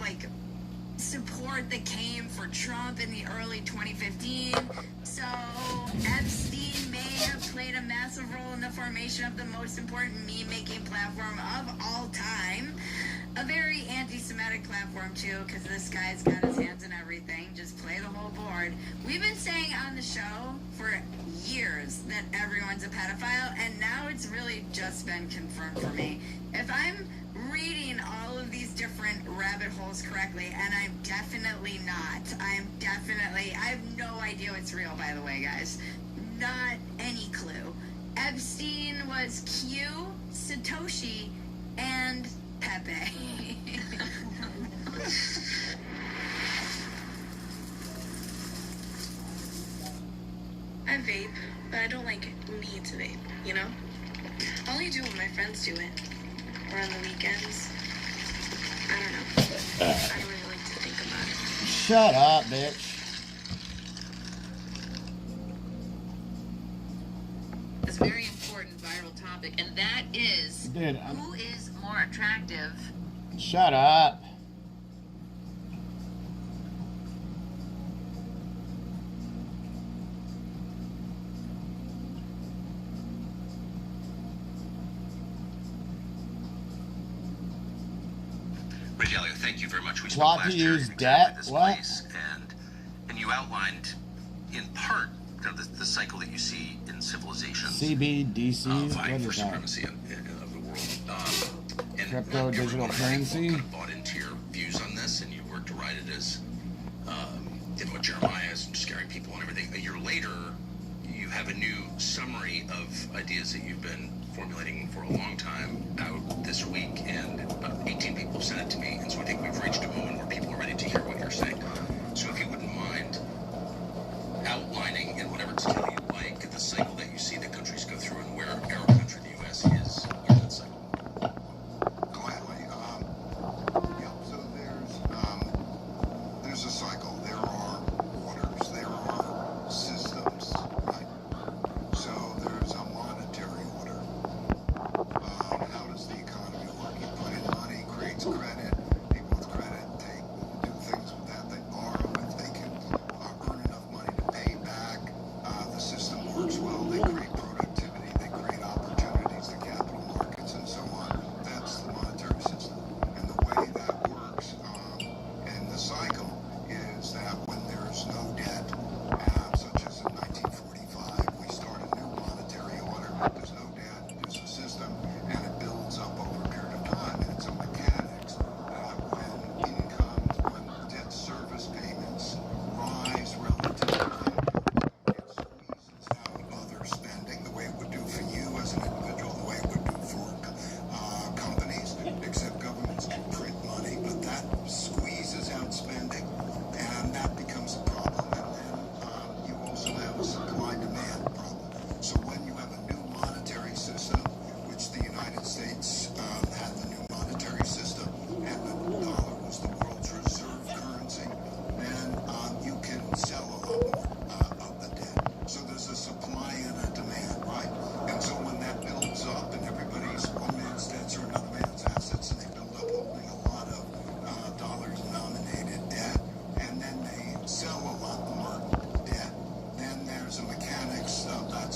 like support that came for Trump in the early 2015. So Epstein may have played a massive role in the formation of the most important meme-making platform of all time. A very anti-Semitic platform too, because this guy's got his hands in everything. Just play the whole board. We've been saying on the show for years that everyone's a pedophile, and now it's really just been confirmed for me. If I'm reading all of these different rabbit holes correctly, and I'm definitely not. I have no idea what's real, by the way, guys. Not any clue. Epstein was Q, Satoshi, and Pepe. I vape, but I don't like need to vape, you know? I only do when my friends do it. Or on the weekends. I don't know. I don't really like to think about it. Shut up, bitch. This very important viral topic, and that is Dude, who is more attractive? Shut up. Rogelio, thank you very much. We Plot spoke to last year use in debt? this What? place, and you outlined in part the cycle that you see in civilizations CBDC? vying What for is that? supremacy of the world. And Crypto everyone, digital I think, currency? kind of bought into your views on this, and you worked to write it as what Jeremiah is scaring people and everything. A year later, you have a new summary of ideas that you've been formulating for a long time out this week, and about 18 people have sent it to me, and so I think we've reached a moment where people are ready to hear what you're saying. So if you wouldn't mind outlining in whatever detail you like the cycle that you see the countries go through and where our country, the U.S., is in that cycle. Gladly. So there's a cycle. There are orders. There are systems. Right. So there's a monetary order. How does the economy work? You put in money, creates credit. People with credit, they do things with that. They borrow if they can earn enough money to pay back. The system works well. They create productivity. They create opportunities, the capital markets, and so on. That's the monetary system. And the way that works in the cycle is that when there's no debt, such as in 1945, we start a new monetary order. There's no debt. There's a system, and it builds up over a period of time. And it's a mechanics that when incomes, when debt service payments rise relative to income, it squeezes out other spending the way it would do for you as an individual, the way it would do for companies, except governments print money, but that squeezes out spending, and that becomes a problem. And then you also have a supply-demand problem. So when you have a new monetary system, which the United States had the new monetary system, and the dollar was the world's reserve currency, then you can sell a lot more of the debt. So there's a supply and a demand, right? And so when that builds up and everybody's one man's debts are another man's assets, and they build up holding a lot of dollar-denominated debt, and then they sell a lot more debt, then there's a mechanics of that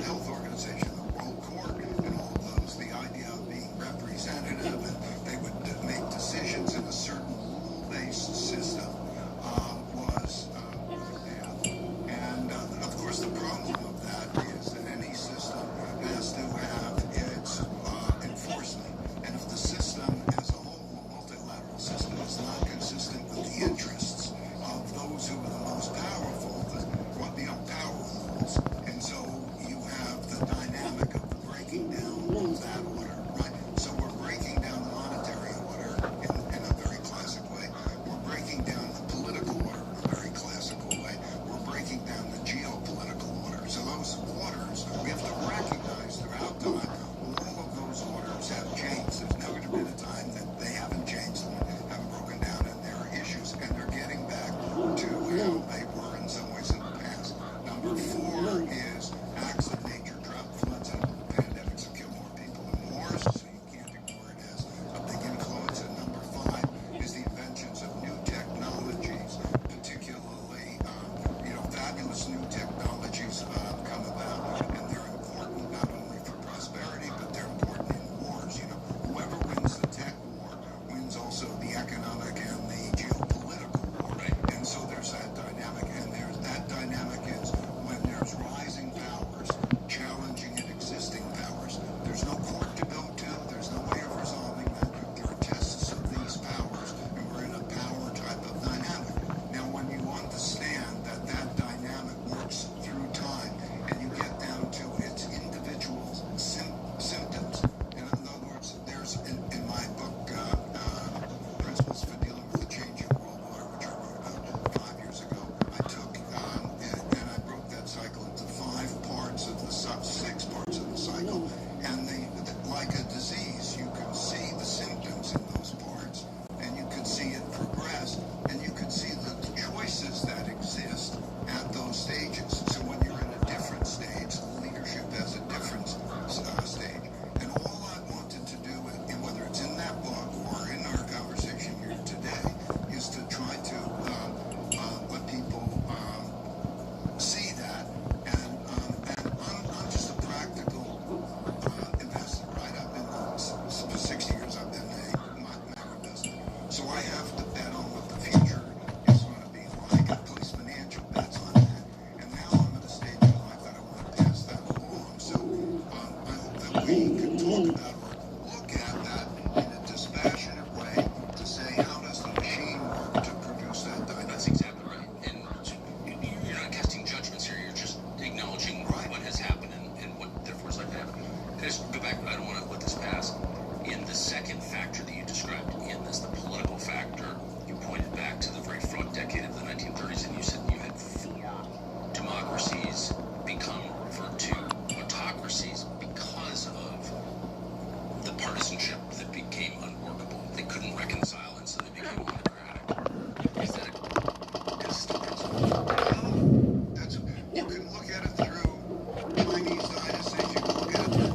Health Organization, the World Court, and all of those, the idea of being representative, and they would make decisions in a certain rule-based system was bad. And of course, the problem of that is that any system has to have its enforcement. And if the system as a whole, a multilateral system, is not consistent with the interests of those who are the most powerful, power rules. And so you have the dynamic of breaking down of that order, right? So we're breaking down the monetary order in a very classic way. We're breaking down the political order in a very classical way. We're breaking down the geopolitical order. So those orders, we have to recognize throughout time, all of those orders have changed. There's never been a time that they haven't changed and haven't broken down, and there are issues, and they're getting back to how they were in some ways in the past. Number 4 is acts of nature, drought, floods, and pandemics have killed more people than wars, so you can't ignore it as a big influence. And number 5 is the inventions of new technologies, particularly, fabulous new technologies come about, and they're important not only for prosperity, but they're important in wars. Whoever wins the tech war wins also the economic and the geopolitical war. And so there's that dynamic, and that dynamic is when there's rising powers challenging and existing powers. There's no court to go to. There's no way of resolving that. There are tests of these powers, and we're in a power type of dynamic. Now, when you understand that that dynamic works through time, and you get down to its individual symptoms, and in other words, there's in my book, Principles for Dealing with the Changing World Order, which I wrote about 5 years ago, I took and I broke that cycle into 5 parts of the 6 parts of the cycle, and like a disease, you can see the symptoms in those parts, and you can see it progress, and you can see the choices that exist at those stages. So when you're in a different stage, leadership has a different stage. And all I wanted to do, and whether it's in that book or in our conversation here today, is to try to let people see that. And I'm just a practical investor, right? I've been for 60 years. I've been a macro investor, so I have to bet on what the future is going to be like. I place financial bets on that, and now I'm at a stage in life that I want to pass that along. So I hope that we can talk about or look at that in a dispassionate way to say, how does the machine work to produce that dynamic? That's exactly right. And you're not casting judgments here. You're just acknowledging what has happened and what therefore is likely to happen. Can I just go back? I don't want to let this pass. In the second factor that you described in this, the political factor, you pointed back to the very front decade of the 1930s, and you said you had 4 democracies become referred to autocracies because of the partisanship that became unworkable. They couldn't reconcile, and so they became autocratic. Is that a consistent principle? You can look at it through Chinese dynasties. You can look at it through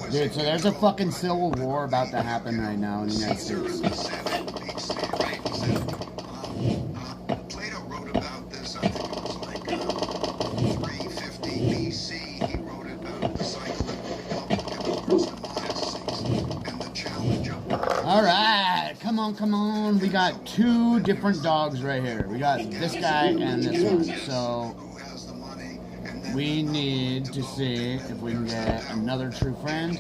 Dude, so there's a fucking civil war about to happen right now in the United States. Plato wrote about this, I think it was like 350 BC. He wrote about the cycle of the Republic, in other words, democracies, and the challenge of Alright, come on. We got 2 different dogs right here. We got this guy and this one. So who has the money, and then we need to see if we can get another true friend.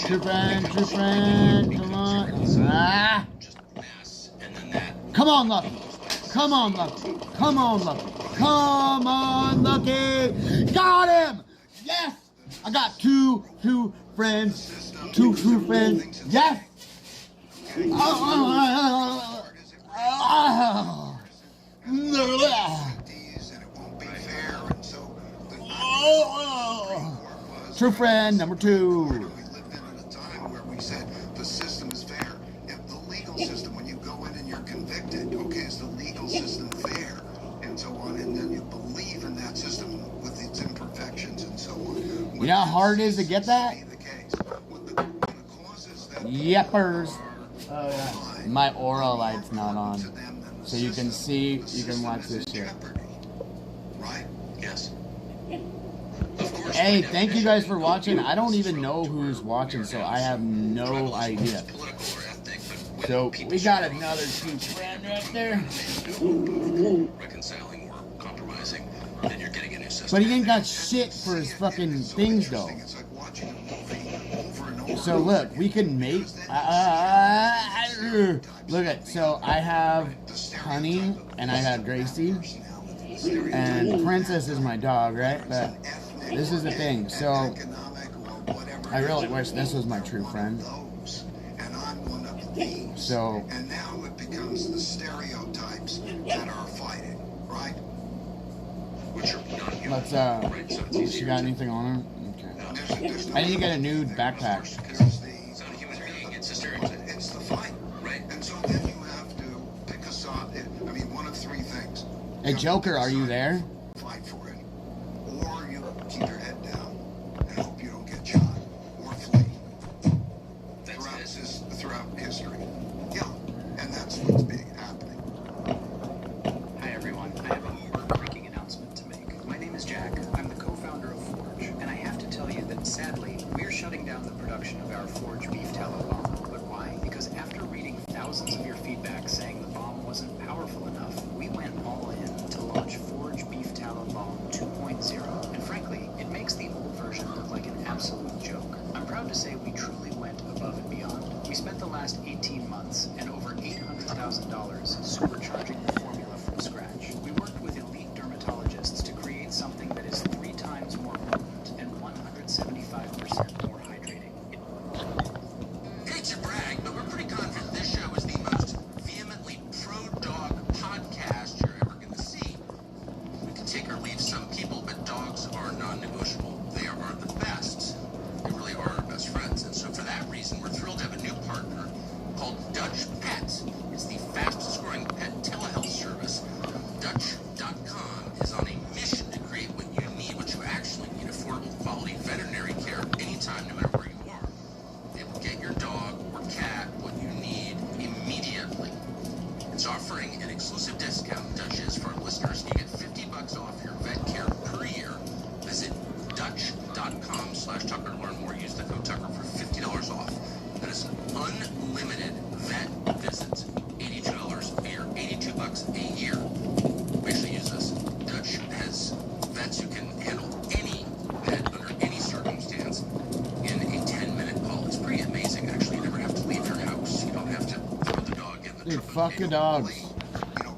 True friend, come on. Ah! Come on, Lucky. Come on, Lucky. Got him! Yes! I got two friends. 2 true friends. Yes! True friend number 2. We lived in at a time where we said the system is fair. If the legal system, when you go in and you're convicted, okay, is the legal system fair? And so on, and then you believe in that system with its imperfections and so on. You know how hard it is to get that? Yeppers. Oh, yeah. My aura light's not on. So you can see, you can watch this shit. Right? Yes. Hey, thank you guys for watching. I don't even know who's watching, so I have no idea. So we got another cute friend right there. Reconciling or compromising, then you're getting a new system. But he ain't got shit for his fucking things though. So look, we can make. Look at. So I have Honey and I have Gracie, and Princess is my dog, right? But this is the thing. So I really wish this was my true friend. So and now it becomes the stereotypes that are fighting, right? let's she got anything on her? Okay. I need to get a nude backpack. It's not a human being, it's a stereotype. It's the fight, right? And so then you have to pick a side. I mean, one of three things. Hey Joker, are you there? Fight for it. Or you keep your head down and hope you don't get shot. Or flee. Throughout history. Yeah. And that's what's happening. Hi everyone, I have a heartbreaking announcement to make. My name is Jack. I'm the co-founder of Forge, and I have to tell you that sadly, we're shutting down the production of our Forge beef tallow bomb. But why? Because after reading thousands of your feedback saying the bomb wasn't powerful enough, we went all in to launch Forge beef tallow bomb 2.0. And frankly, it makes the old version look like an absolute joke. I'm proud to say we truly went above and beyond. We spent the last 18 months and over $800,000 supercharging the formula from scratch. We worked with elite dermatologists to create something that is 3 times more potent and 175% more hydrating. Hate to brag, but we're pretty confident this show is the most vehemently pro-dog podcast you're ever going to see. We can take or leave some people, but dogs are non-negotiable. They are the best. They really are our best friends. And so for that reason, we're thrilled to have a new partner called Dutch Pet. It's the fastest growing pet telehealth service. Dutch.com is on a mission to create what you need, what you actually need, affordable quality veterinary care anytime, no matter where you are. They will get your dog or cat what you need immediately. It's offering an exclusive discount, Dutch is, for our listeners. You get $50 off your vet care per year. Visit Dutch.com/Tucker to learn more. Use the code Tucker for $50 off. That is unlimited vet visits. $82 a year, $82 a year. Make sure you use this. Dutch has vets who can handle any pet under any circumstance in a 10-minute call. It's pretty amazing, actually. You never have to leave your house. You don't have to throw the dog in the Dude, fuck the dogs.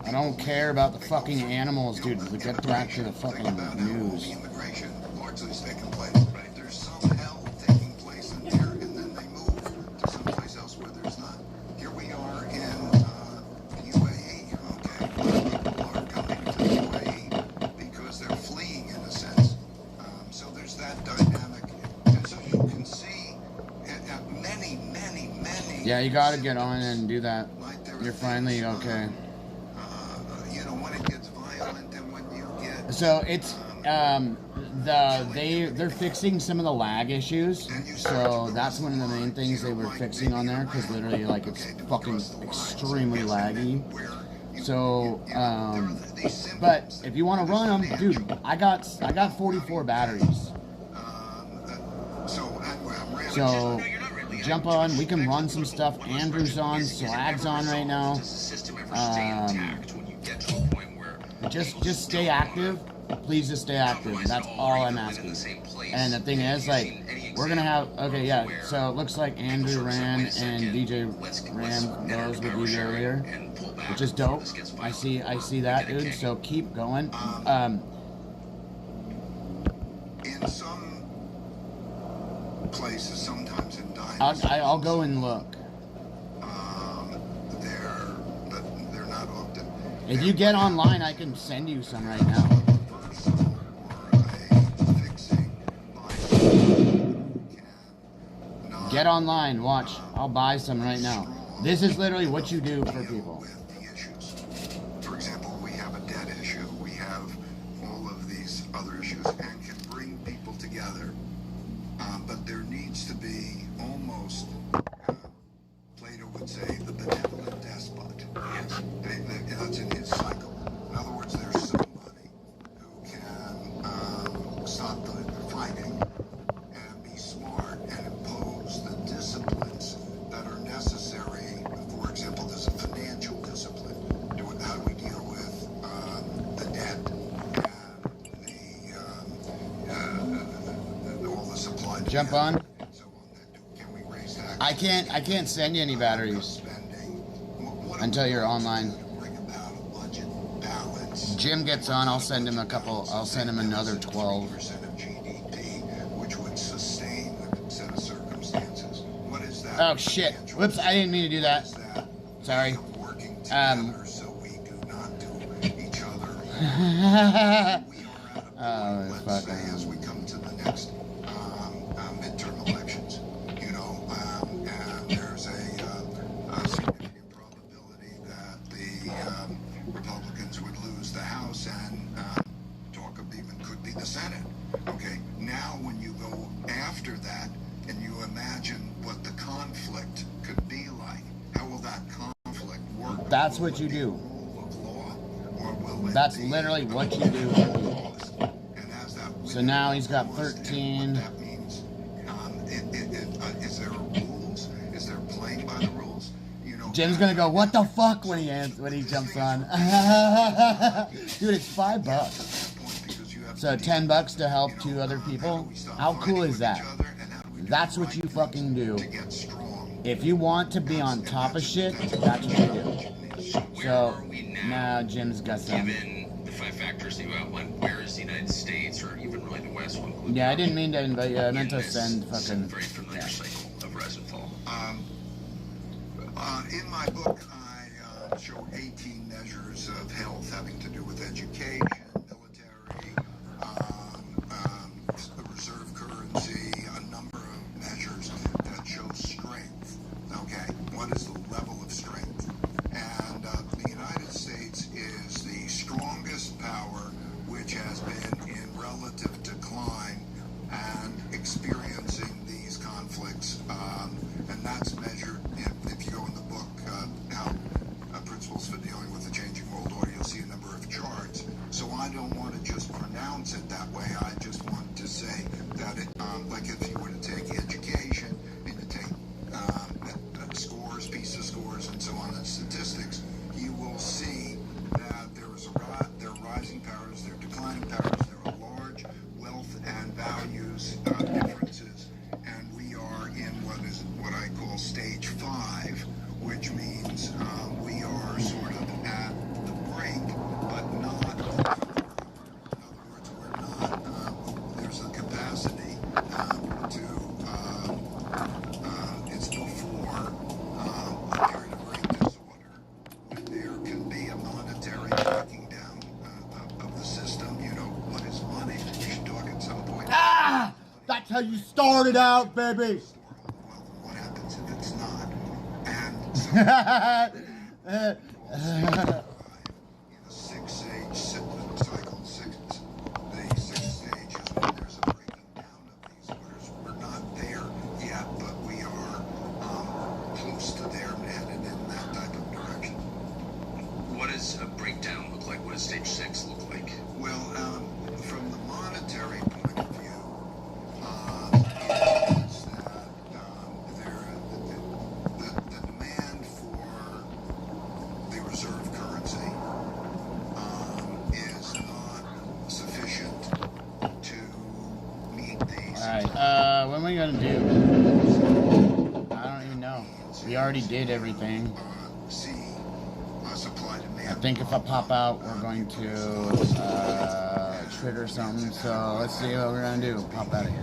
I don't care about the fucking animals, dude. We get back to the fucking news. Immigration largely is taking place, right? There's some hell taking place in there, and then they move to someplace else where there's not. Here we are in the UAE, okay? People are coming to the UAE because they're fleeing, in a sense. So there's that dynamic. And so you can see many. Yeah, you gotta get on and do that. You're finally okay. You know, when it gets violent and when you get... So it's they're fixing some of the lag issues. So that's one of the main things they were fixing on there, because literally like it's fucking extremely laggy. So but if you want to run them, dude, I got 44 batteries. So jump on, we can run some stuff. Andrew's on, Slag's on right now. Just stay active. Please just stay active. That's all I'm asking. And the thing is, like, we're gonna have, okay, yeah. So it looks like Andrew ran and DJ ran those with you earlier, which is dope. I see that, dude. So keep going. In some places, sometimes in diamonds, I'll go and look. they're not often. If you get online, I can send you some right now. Get online, watch. I'll buy some right now. This is literally what you do for people. For example, we have a debt issue. We have all of these other issues and can bring people together. But there needs to be almost, Plato would say, the benevolent despot. That's in his cycle. In other words, there's somebody who can stop the fighting But Jump on. so on that, can we raise taxes? I can't send you any batteries Spending. What until you're online. bring about a budget balance. Jim gets on, I'll send him another 12. Percent of GDP, which would sustain a set of circumstances. What is that? Oh shit. Whoops, I didn't mean to do that. Is that Sorry. of working together so we do not do each other harm? We are at a point, Oh, let's fuck. say, as we come to the next midterm elections, you know, and there's a significant probability that the Republicans would lose the House and talk of even could be the Senate. Okay, now when you go after that and you imagine what the conflict could be like, how will that conflict work? That's Will what it you be do. rule of law, or will it That's be literally what you do. laws? And as that So now he's got laws and 13. What that means, is there rules? Is there playing by the rules? You know, Jim's gonna go, what the fuck, when he jumps on. Dude, it's $5. So $10 to help two other people. How cool is that? That's what you fucking do. If you want to be on top of shit, that's what you do. Where So are we now now? Jim's got some. Given the 5 factors that you outlined, where is the United States, or even really the West, will include? Yeah, I didn't mean to invite you. I meant to in this send fucking. very familiar cycle of rise and fall. In my book, I show 18 measures of health having to do with education, military, the reserve currency, a number of measures that show strength. Okay, what is the level of strength? And the United States is the strongest power, which has been in relative decline and experiencing these conflicts, and that's measured, if you go in the book, how Principles for Dealing with the Changing World Order, you'll see a number of charts. So I don't want to just pronounce it that way. I just want to say that it, like if you were to take education and you take scores, PISA scores, and so on, and statistics, you will see that there are rising powers, there are declining powers, there are large wealth and values differences, and we are in what I call stage 5, which means we are sort of at the brink, but not. In other words, we're not. There's a capacity to. It's before a period of great disorder, when there can be a monetary breaking down of the system. You know, what is money? We should talk at some point. Ah! That's how you started out, baby! Well, what happens if it's not? And so, in a 6-stage cycle, the 6th stage is when there's a breaking down of these orders. We're not there yet, but we are close to there and headed in that type of direction. What does a breakdown look like? What does stage 6 look like? Well, from the monetary point of view, is that the demand for the reserve currency is not sufficient to meet these. Alright, what am I gonna do? I don't even know. We already did everything. See, supply demand. I think if I pop out, we're going to trigger something. So let's see what we're gonna do. Pop out of here.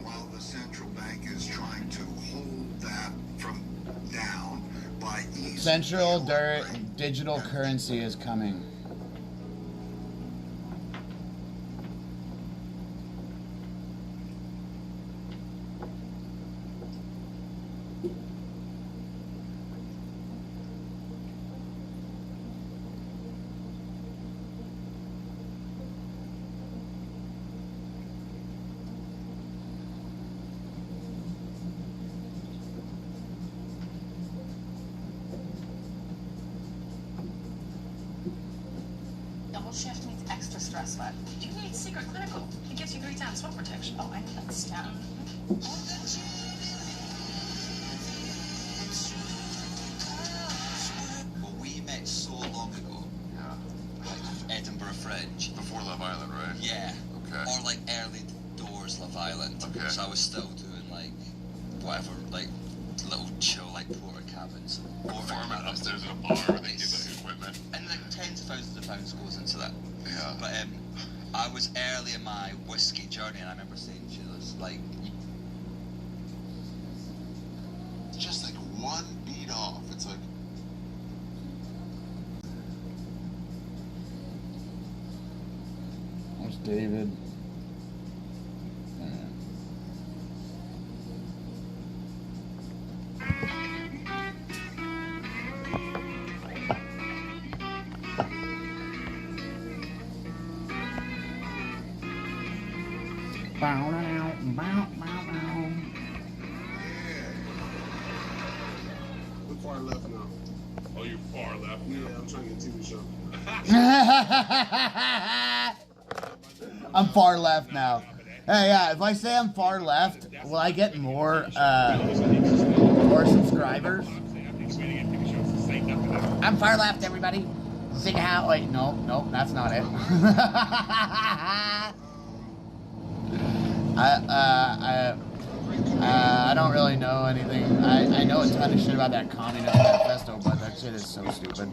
While the central bank is trying to hold that from down by easing Central short digital currency is coming. Double shift means extra stress sweat. You need Secret Clinical. It gives you 3 times sweat protection. Oh, I know that's down. Well, we met so long ago. Like Edinburgh Fringe. Before Love Island, right? Yeah. Okay. Or like early doors Love Island. Okay. So I was still doing like whatever, like little chill like porter cabins. Format upstairs in a bar where they give the equipment. And like tens of thousands of pounds goes into that. Yeah. But I was early in my whiskey journey, and I remember saying to this like, Just like one beat off. It's like. There's David. We're far left now. Oh, you're far left. Yeah, I'm trying to get a TV show. I'm far left now. Hey, yeah, if I say I'm far left, will I get more subscribers? I'm far left, everybody. Sing out. Wait, no, that's not it. I don't really know anything. I know a ton of shit about that Communist Manifesto, but that shit is so stupid.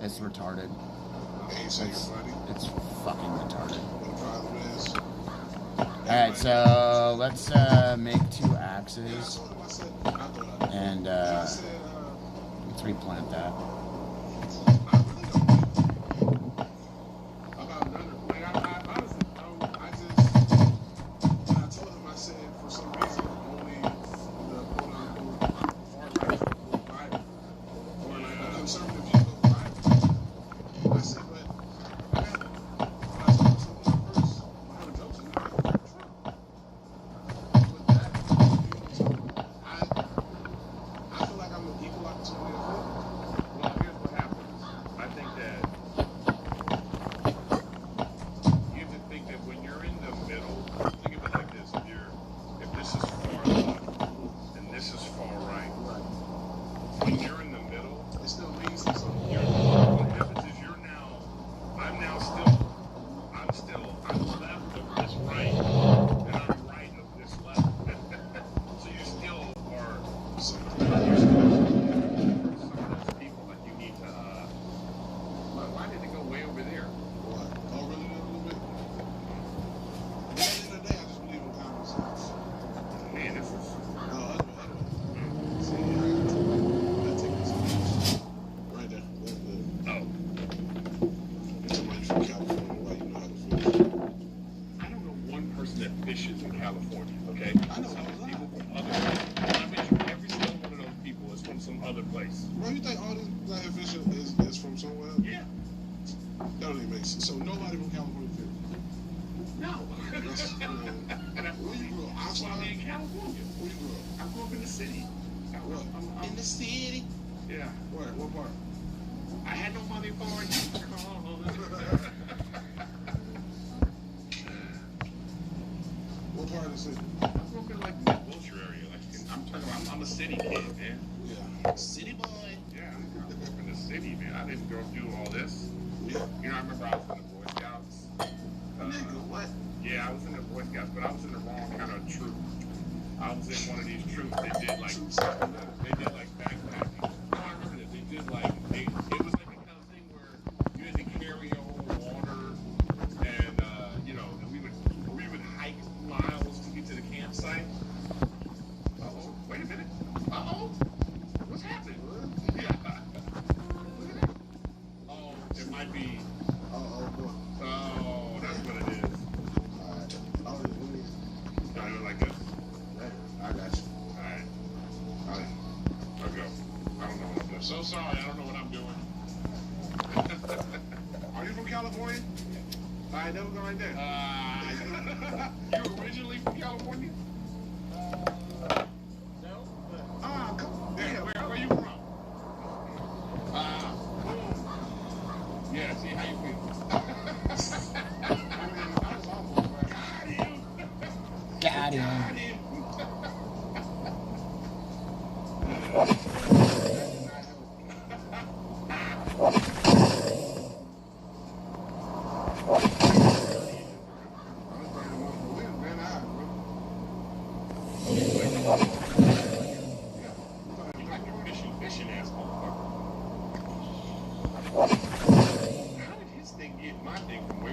It's retarded. It's fucking retarded. Alright, so let's make 2 axes. And let's replant that.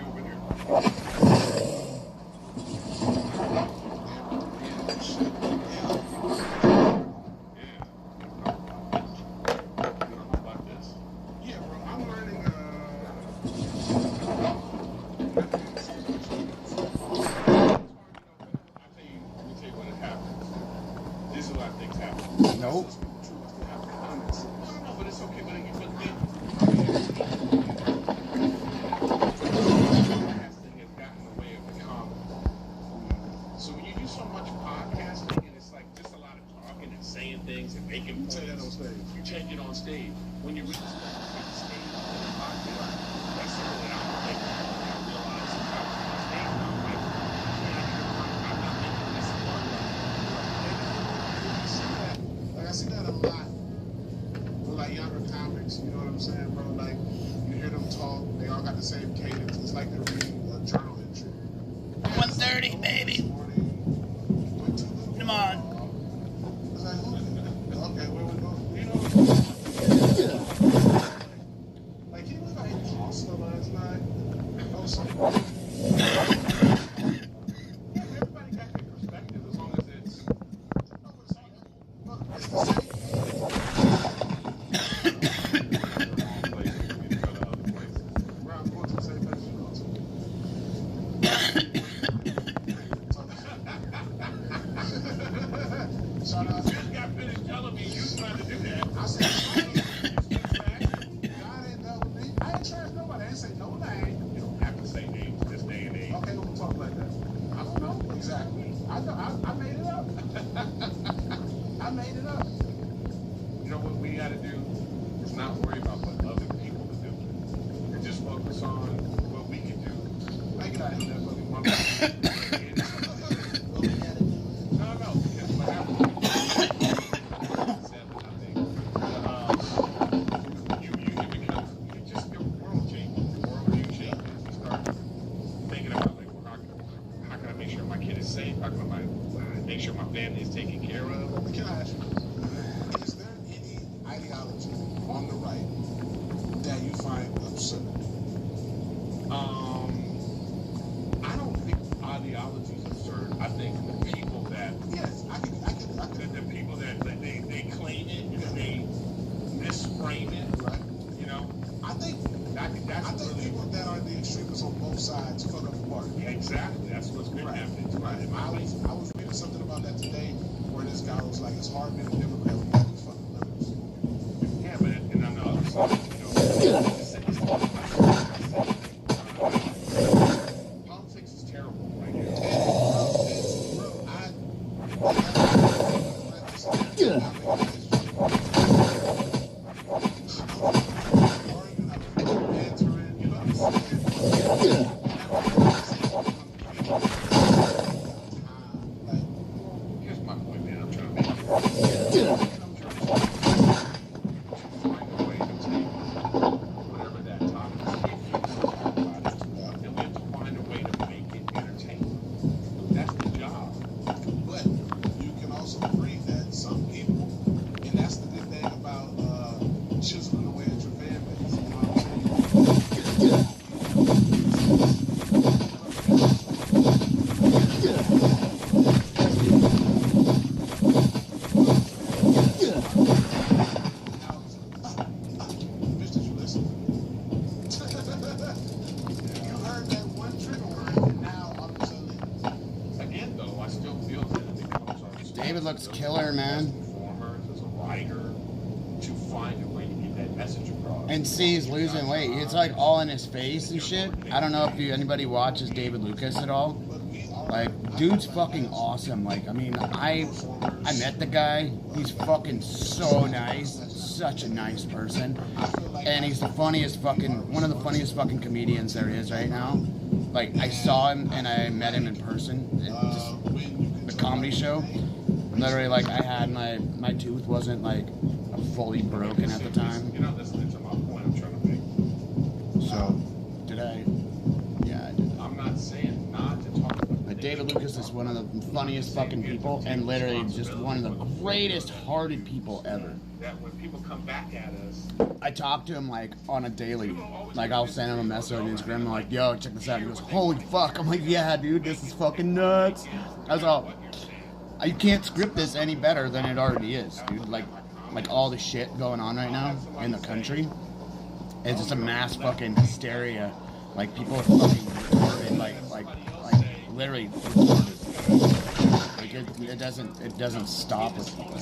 over there. Yeah, bro, I'm learning, let me tell you what happens. This is what I think's happening. Nope. No, but it's okay. But then, podcasting has gotten in the way of the comedy. So when you do so much podcasting and it's like just a lot of talking and saying things and making points, you change it on stage. When you really start on stage and podcast, that's something that I don't think I realize about on stage. I'm like, I'm not making this fun. Like I see that a lot with like younger comics, you know what I'm saying, bro? Like you hear them talk, they all got the same cadence. It's like they're reading a journal entry. 1:30, baby. Come on. It's like, okay, where we go? You know, like you know, I ate pasta last night. Oh, so everybody got their perspective as long as it's. It's the same. Where I'm going to the same place you go to. Shout out. You just got finished telling me you trying to do that. I said, God ain't dealt with me. I ain't trashed nobody. I ain't say no name. You don't have to say names this day and age. Okay, we'll talk like that. I don't know exactly. I know. I made it up. I made it up. You know what we got to do is not worry about what other people are doing and just focus on what we can do. I get out of that fucking one. No, because what happens your world changes. The world you changes. You start thinking about like, well, how can I make sure my kid is safe? How can I make sure my family is taken care of? Can I ask you, is there any ideology on the right that you find absurd? I don't think ideology is absurd. I think the people that the people that they claim it and they misframe it, right? You know, I think that's really people that are the extremists on both sides fuck up the party. Yeah, exactly. That's what's been happening. Right. I was reading something about that today, where this guy was like, it's hard being a Democrat when you got these fucking liberals. Yeah, but and on the other side, you know, politics is terrible right now. Here's my point, man. I'm trying to make it. Find a way to take whatever that topic is, if you talk about it, and we have to find a way to make it entertaining. That's the job. But you can also agree that some people, and that's the good thing about chiseling away at your fan base. You know what I'm saying? Bitch, did you listen? You heard that one trigger word, and now all of a sudden, again, though, I still feel that it becomes our David looks killer, man. performers, as a writer, to find a way to get that message across. And see, he's losing weight. It's like all in his face and shit. I don't know if anybody watches David Lucas at all. Like, dude's fucking awesome. Like, I mean, I met the guy. He's fucking so nice. Such a nice person. And he's the funniest fucking, one of the funniest fucking comedians there is right now. Like, I saw him and I met him in person. Just the comedy show. Literally, like, I had my tooth wasn't like fully broken at the time. You're not listening to my point I'm trying to make. So, did I? Yeah, I did. I'm not saying not to talk about I David Lucas is one of the funniest fucking people, and literally just one of the greatest hearted people ever. That when people come back at us, I talk to him like on a daily. Like I'll send him a message on Instagram. I'm like, yo, check this out. He goes, holy fuck. I'm like, yeah, dude, this is fucking nuts. I was all, you can't script this any better than it already is, dude. Like all the shit going on right now in the country. It's just a mass fucking hysteria. Like people are fucking retarded. Like literally retarded. Like it doesn't stop with people.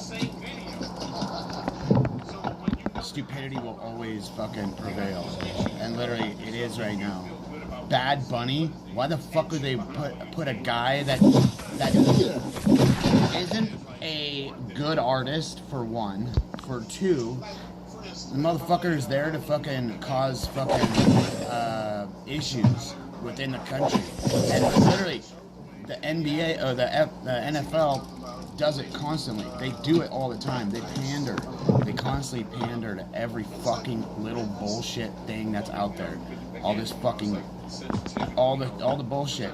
Stupidity will always fucking prevail, and literally it is right now. Bad Bunny, why the fuck would they put a guy that isn't a good artist, for one, for two, the motherfucker is there to fucking cause fucking issues within the country, and literally the NBA or the NFL does it constantly. They do it all the time. They pander. They constantly pander to every fucking little bullshit thing that's out there. All this fucking, all the bullshit.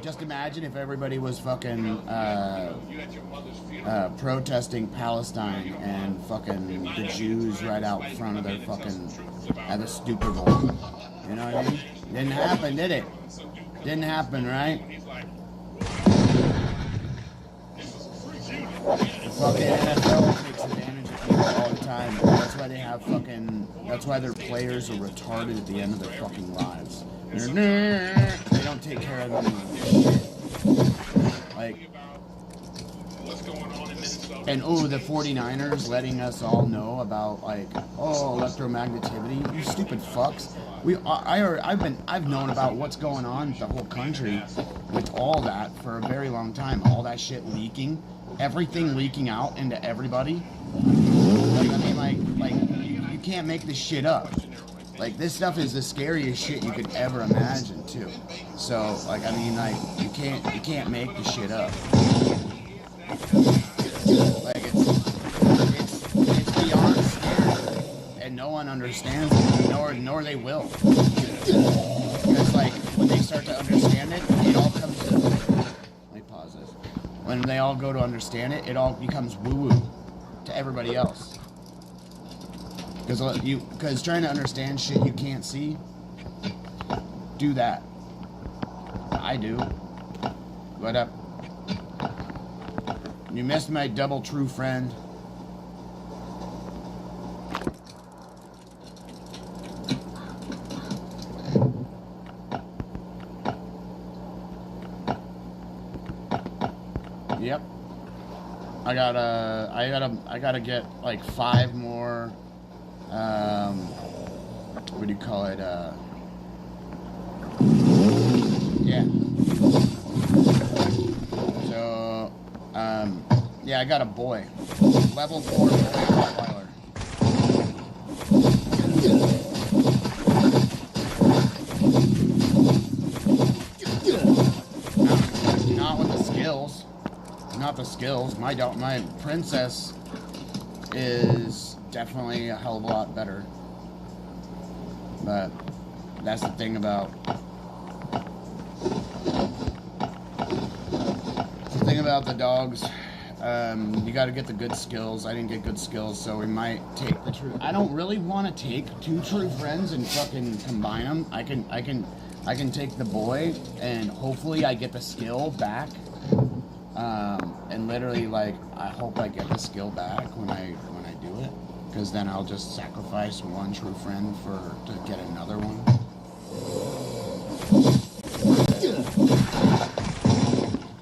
Just imagine if everybody was fucking protesting Palestine and fucking the Jews right out front of their fucking at the Super Bowl. You know what I mean? Didn't happen, did it? Didn't happen, right? The fucking NFL takes advantage of people all the time. That's why they have fucking. That's why their players are retarded at the end of their fucking lives. They don't take care of them. Like, and the 49ers letting us all know about like, electromagnetivity. You stupid fucks. I've known about what's going on with the whole country with all that for a very long time. All that shit leaking. Everything leaking out into everybody. Like, I mean, like you can't make this shit up. Like, this stuff is the scariest shit you could ever imagine, too. So, like, I mean, like, you can't make the shit up. Like, it's beyond scary, and no one understands it, nor they will. Because, like, when they start to understand it, it all comes to. Let me pause this. When they all go to understand it, it all becomes woo-woo to everybody else. Because trying to understand shit you can't see, do that. I do. What up? You missed my double true friend. Yep. I gotta get like 5 more. What do you call it? Yeah. So, yeah, I got a boy. Level 4 boy Rottweiler. Not with the skills. Not the skills. My princess is definitely a hell of a lot better. But that's the thing about the dogs. You got to get the good skills. I didn't get good skills, so we might take the true. I don't really want to take 2 true friends and fucking combine them. I can take the boy and hopefully I get the skill back. And literally, like, I hope I get the skill back when I do it, because then I'll just sacrifice 1 true friend to get another one.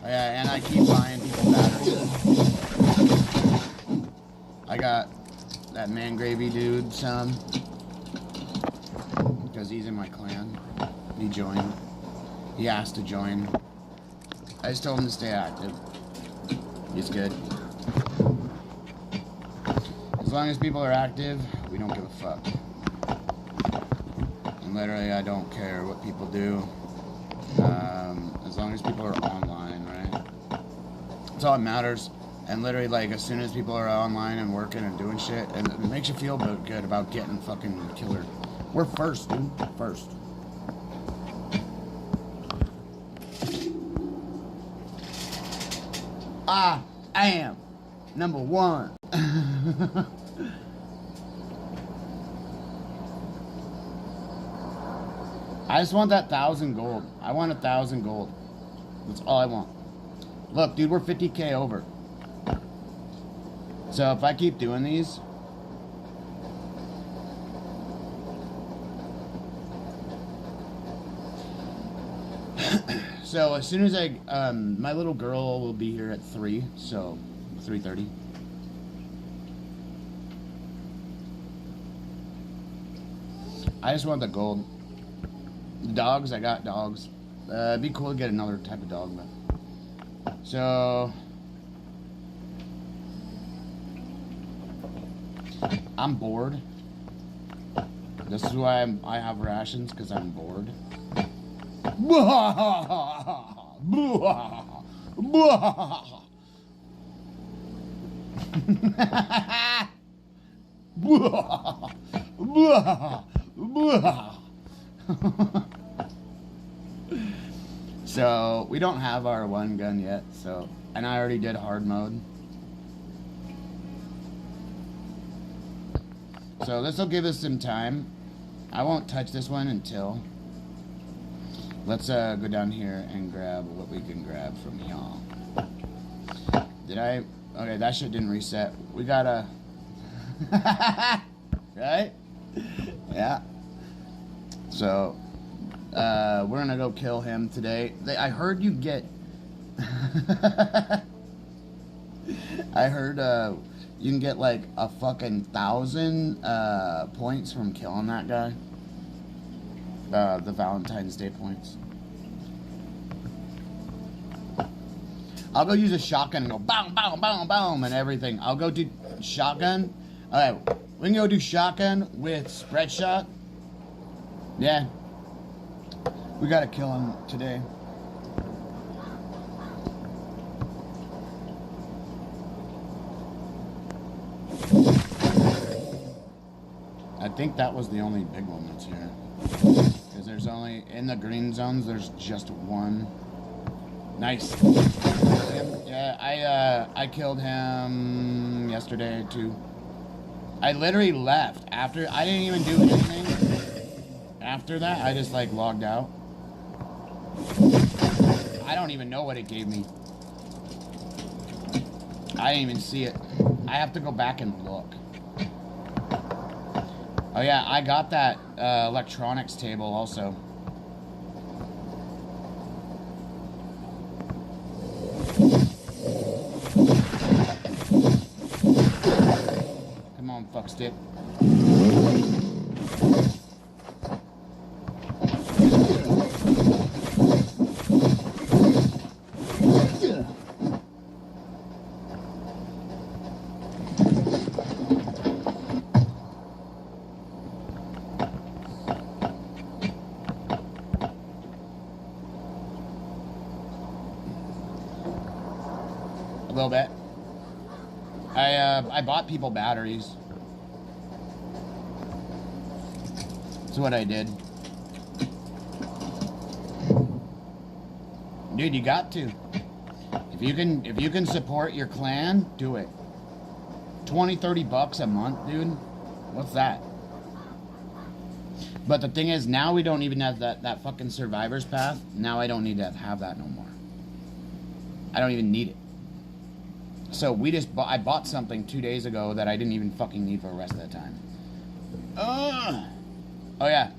Yeah, and I keep buying people batteries. I got that Man Gravy dude, son, because he's in my clan. He joined. He asked to join. I just told him to stay active. He's good. As long as people are active, we don't give a fuck. And literally, I don't care what people do. As long as people are online, right? That's all that matters. And literally, like, as soon as people are online and working and doing shit, and it makes you feel good about getting fucking killer. We're first, dude. First. I am number one. I just want that 1,000 gold. I want 1,000 gold. That's all I want. Look, dude, we're 50K over. So if I keep doing these, so as soon as I, my little girl will be here at 3, so 3:30. I just want the gold. The dogs, I got dogs. It'd be cool to get another type of dog, but. So. I'm bored. This is why I have rations, because I'm bored. So we don't have our one gun yet, so, and I already did hard mode. So this will give us some time. I won't touch this one until, let's go down here and grab what we can grab from y'all. Did I? Okay, that shit didn't reset. We gotta right? Yeah. So we're gonna go kill him today. I heard you get I heard you can get like a fucking 1,000 points from killing that guy. The Valentine's Day points. I'll go use a shotgun and go boom, boom, boom, boom, and everything. I'll go do shotgun. Alright, we can go do shotgun with spread shot. Yeah. We gotta kill him today. I think that was the only big one that's here. Because there's only, in the green zones, there's just one. Nice. Yeah, I killed him yesterday too. I literally left after, I didn't even do anything. After that, I just like logged out. I don't even know what it gave me. I didn't even see it. I have to go back and look. Oh yeah, I got that electronics table also. Come on, fuckstick. A little bit. I bought people batteries. That's what I did. Dude, you got to. If you can support your clan, do it. 20, 30 bucks a month, dude. What's that? But the thing is, now we don't even have that fucking survivor's path. Now I don't need to have that no more. I don't even need it. So I bought something 2 days ago that I didn't even fucking need for the rest of the time. Oh yeah,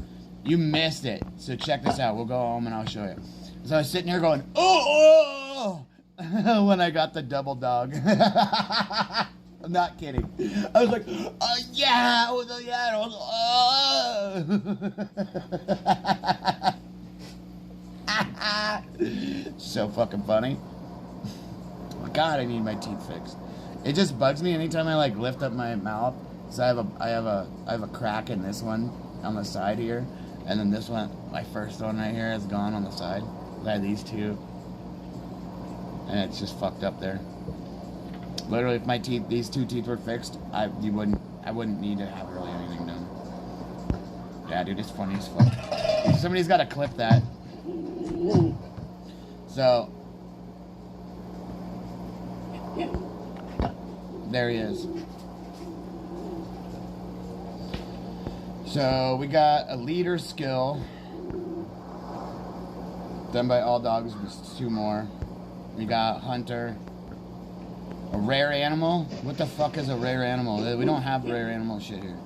you missed it. So check this out. We'll go home and I'll show you. So I was sitting here going, oh, when I got the double dog. I'm not kidding. I was like, oh yeah, oh yeah, oh. So fucking funny. God, I need my teeth fixed. It just bugs me anytime I like lift up my mouth. So I have a crack in this one on the side here, and then this one, my first one right here, is gone on the side. I have these two, and it's just fucked up there. Literally, if these two teeth were fixed, I wouldn't need to have really anything done. Yeah, dude, it's funny as fuck. Somebody's got to clip that. So. There he is. So we got a leader skill done by all dogs. There's 2 more. We got hunter. A rare animal? What the fuck is a rare animal? We don't have rare animal shit here.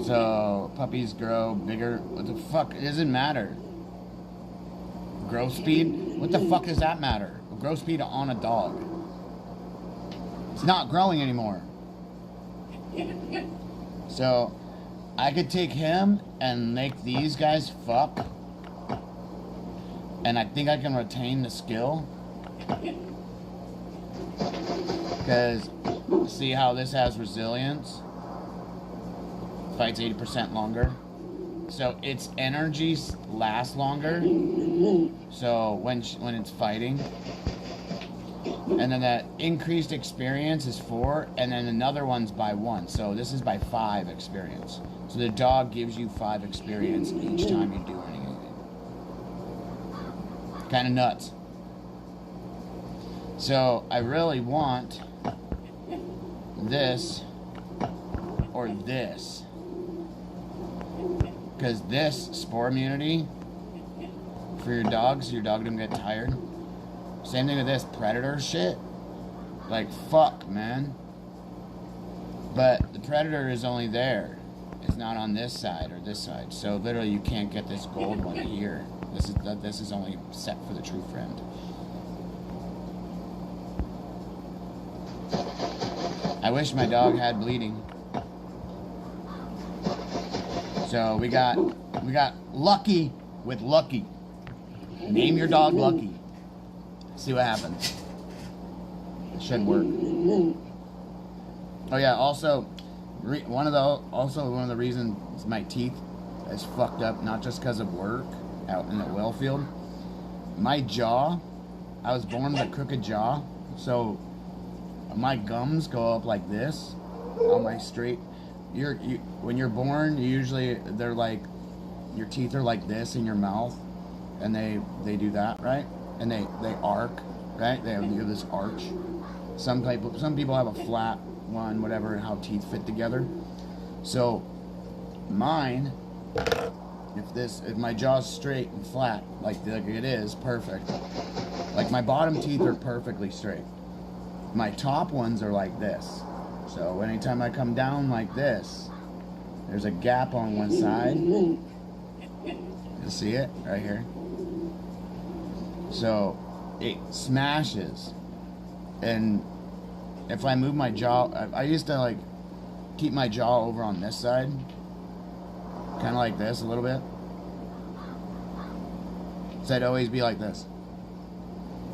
So puppies grow bigger. What the fuck? It doesn't matter. Growth speed? What the fuck does that matter? Growth speed on a dog. It's not growing anymore. So I could take him and make these guys fuck. And I think I can retain the skill. Because see how this has resilience? Fights 80% longer. So its energies last longer. So when it's fighting. And then that increased experience is 4. And then another one's by 1. So this is by 5 experience. So the dog gives you 5 experience each time you do anything. Kind of nuts. So I really want this or this, because this spore immunity for your dog, so your dog doesn't get tired. Same thing with this predator shit. Like fuck, man. But the predator is only there. It's not on this side or this side. So literally you can't get this gold one here. This is only set for the true friend. I wish my dog had bleeding. So we got Lucky with Lucky. Name your dog Lucky. See what happens. It should work. Oh yeah, also one of the reasons my teeth is fucked up, not just because of work out in the oil field. My jaw, I was born with a crooked jaw, so my gums go up like this on my straight. When you're born, usually they're like, your teeth are like this in your mouth, and they do that, right? And they arc, right? They have this arch. Some people have a flat one, whatever, and how teeth fit together. So mine, if my jaw's straight and flat like it is, perfect. Like my bottom teeth are perfectly straight. My top ones are like this. So anytime I come down like this, there's a gap on one side. You see it right here? So it smashes. And if I move my jaw, I used to like keep my jaw over on this side, kind of like this a little bit. So I'd always be like this.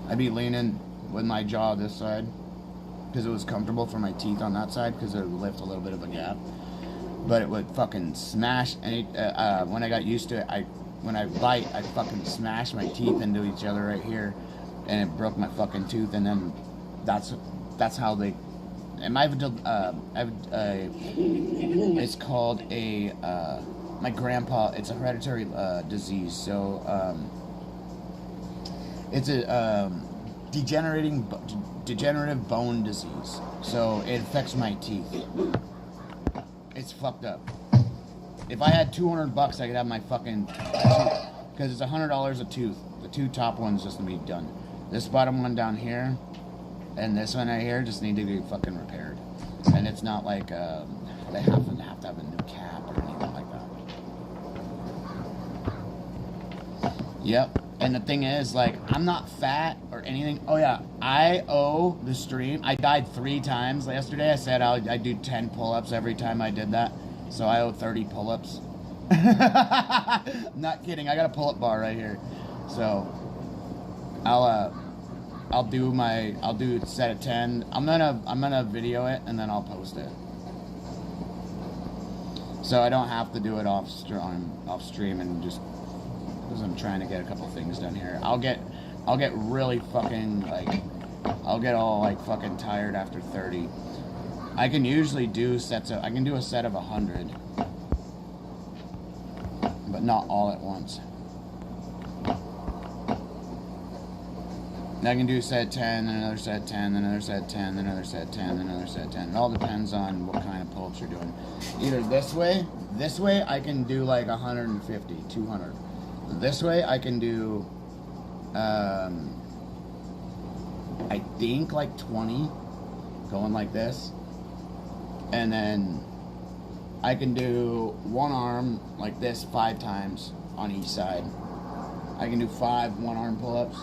I'd be leaning with my jaw this side because it was comfortable for my teeth on that side because it would lift a little bit of a gap. But it would fucking smash. And when I got used to it, when I bite, I fucking smash my teeth into each other right here, and it broke my fucking tooth. And then that's how they. And it's called a. My grandpa. It's a hereditary disease. So it's a degenerative bone disease. So it affects my teeth. It's fucked up. If I had $200, I could have my fucking, because it's $100 a tooth. The 2 top ones just need to be done. This bottom one down here, and this one right here just need to be fucking repaired. And it's not like they have to have a new cap or anything like that. Yep. And the thing is, like, I'm not fat or anything. Oh yeah, I owe the stream. I died 3 times yesterday. I said I'd do 10 pull-ups every time I did that. So I owe 30 pull-ups. Not kidding. I got a pull-up bar right here. So I'll do a set of 10. I'm gonna video it and then I'll post it. So I don't have to do it off stream and just because I'm trying to get a couple things done here. I'll get really fucking like, I'll get all like fucking tired after 30. I can usually do I can do a set of 100, but not all at once. I can do set 10, then another set 10, then another set 10, then another set 10, then another set 10. It all depends on what kind of pull-ups you're doing. Either this way I can do like 150, 200. This way I can do, I think like 20, going like this. And then I can do one arm like this 5 times on each side. I can do 5 one-arm pull-ups.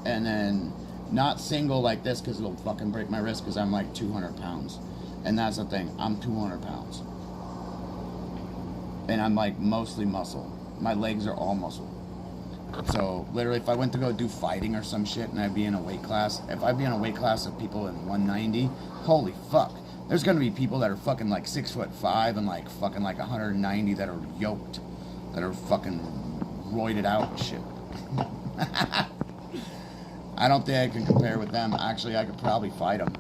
And then not single like this because it'll fucking break my wrist because I'm like 200 pounds. And that's the thing, I'm 200 pounds. And I'm like mostly muscle. My legs are all muscle. So literally if I went to go do fighting or some shit and I'd be in a weight class, if I'd be in a weight class of people in 190, holy fuck. There's gonna be people that are fucking like 6'5" and like fucking like 190 that are yoked. That are fucking roided out and shit. I don't think I can compare with them. Actually, I could probably fight them.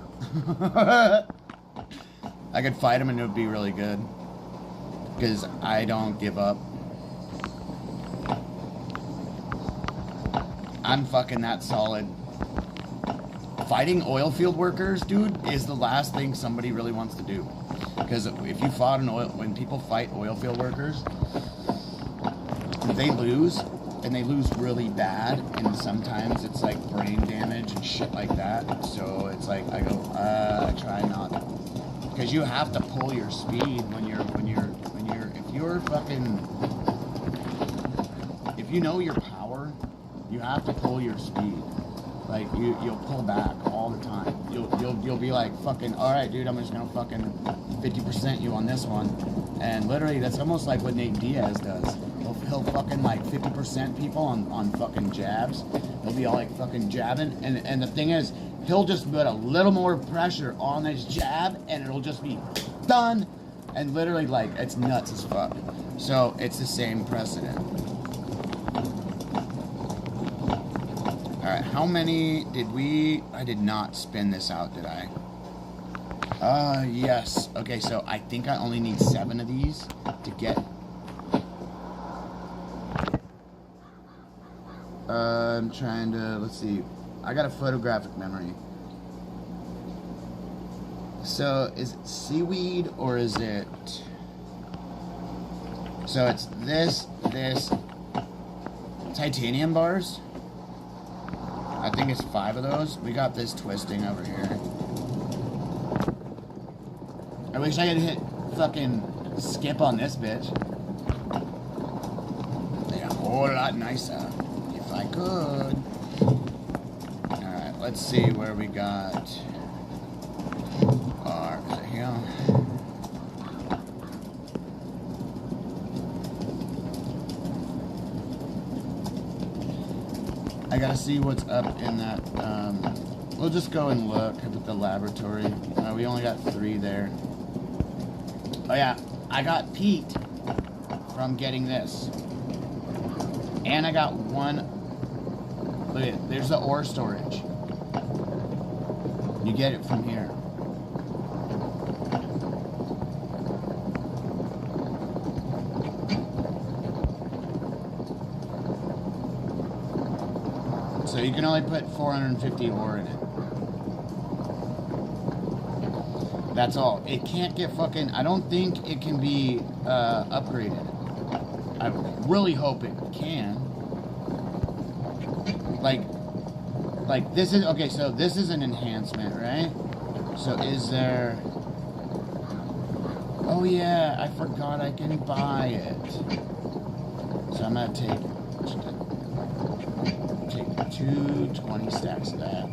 I could fight them and it would be really good. Because I don't give up. I'm fucking that solid. Fighting oil field workers, dude, is the last thing somebody really wants to do. Because if you fought when people fight oil field workers, they lose. And they lose really bad, and sometimes it's like brain damage and shit like that. So it's like I go, I try not, because you have to pull your speed if you know your power, you have to pull your speed. Like you'll pull back all the time. You'll be like fucking, all right, dude, I'm just gonna fucking 50% you on this one, and literally that's almost like what Nate Diaz does. He'll fucking like 50% people on fucking jabs. He'll be all like fucking jabbing, and the thing is, he'll just put a little more pressure on this jab, and it'll just be done. And literally, like, it's nuts as fuck. So it's the same precedent. All right, how many did we? I did not spin this out, did I? Yes. Okay, so I think I only need 7 of these to get. I'm trying to, let's see. I got a photographic memory. So, is it seaweed or is it... So it's this titanium bars. I think it's 5 of those. We got this twisting over here. I wish I could hit fucking skip on this bitch. They're a whole lot nicer. If I could. Alright, let's see where we got our, is it here? I gotta see what's up in that, we'll just go and look at the laboratory. We only got 3 there. Oh yeah, I got Pete from getting this. And I got 1, look at it, there's the ore storage. You get it from here. So you can only put 450 ore in it. That's all. It can't get fucking, I don't think it can be upgraded. I really hope it can. Like this is, okay, so this is an enhancement, right? So is there, oh yeah, I forgot I can buy it. So I'm gonna take 220 stacks of that.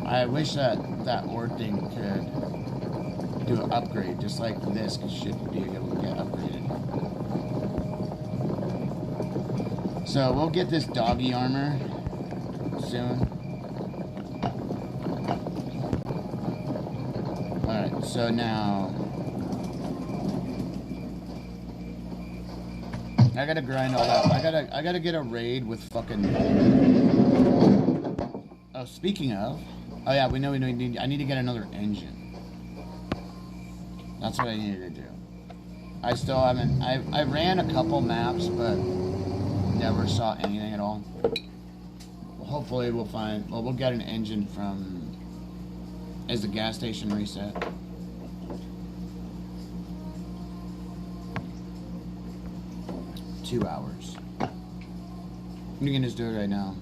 I wish that ore thing could do an upgrade, just like this should be able to get upgraded. So we'll get this doggy armor soon. Alright, so now I gotta grind all that. I gotta get a raid with fucking. Oh, speaking of, oh yeah, we need. I need to get another engine. That's what I needed to do. I still haven't. I ran a couple maps, but never saw anything at all. Well, hopefully we'll find, well, we'll get an engine from, is the gas station reset? Two hours. You can just do it right now.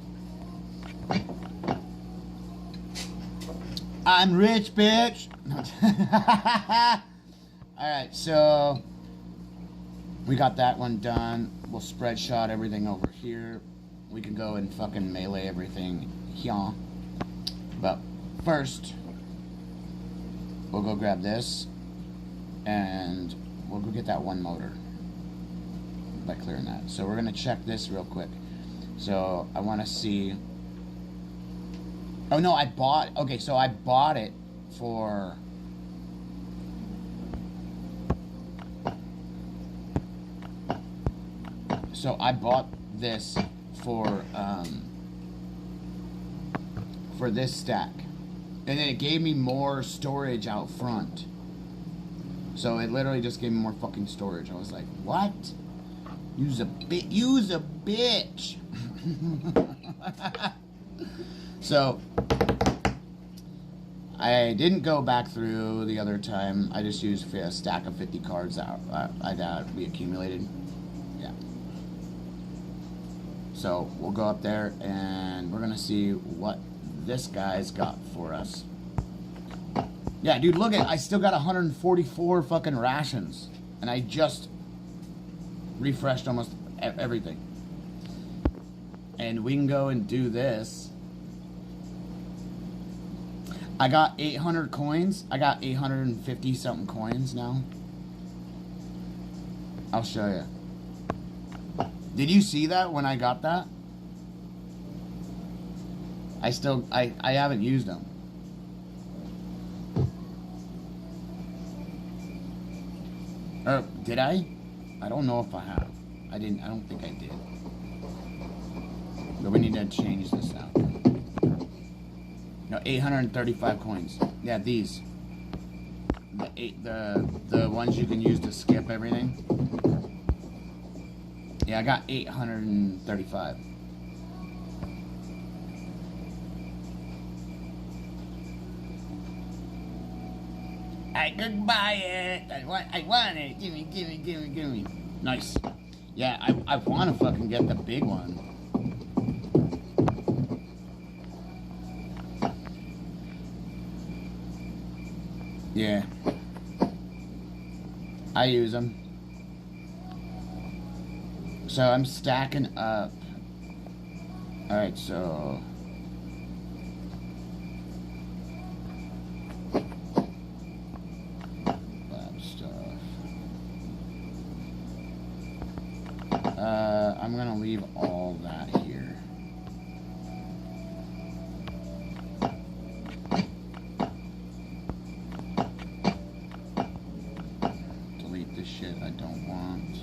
I'm rich, bitch. Alright, so we got that one done. We'll spread shot everything over here. We can go and fucking melee everything here. But first, we'll go grab this and we'll go get that one motor by clearing that. So we're gonna check this real quick. So I want to see. Oh no, I bought. Okay, so I bought it for. So I bought this for this stack, and then it gave me more storage out front. So it literally just gave me more fucking storage. I was like, what? Use a bitch. So I didn't go back through the other time. I just used a stack of 50 cards that we accumulated. Yeah. So we'll go up there and we're gonna see what this guy's got for us. Yeah, dude, look at, I still got 144 fucking rations, and I just refreshed almost everything. And we can go and do this. I got 800 coins. I got 850 something coins now. I'll show you. Did you see that when I got that? I haven't used them. Or did I? I don't know if I have. I don't think I did. But we need to change this out. No, 835 coins. Yeah, these. The ones you can use to skip everything. Yeah, I got 835. I could buy it. I want it. Give me. Nice. Yeah, I want to fucking get the big one. Yeah. I use them. So I'm stacking up. Alright, so lab stuff. I'm gonna leave all that here. Delete the shit I don't want.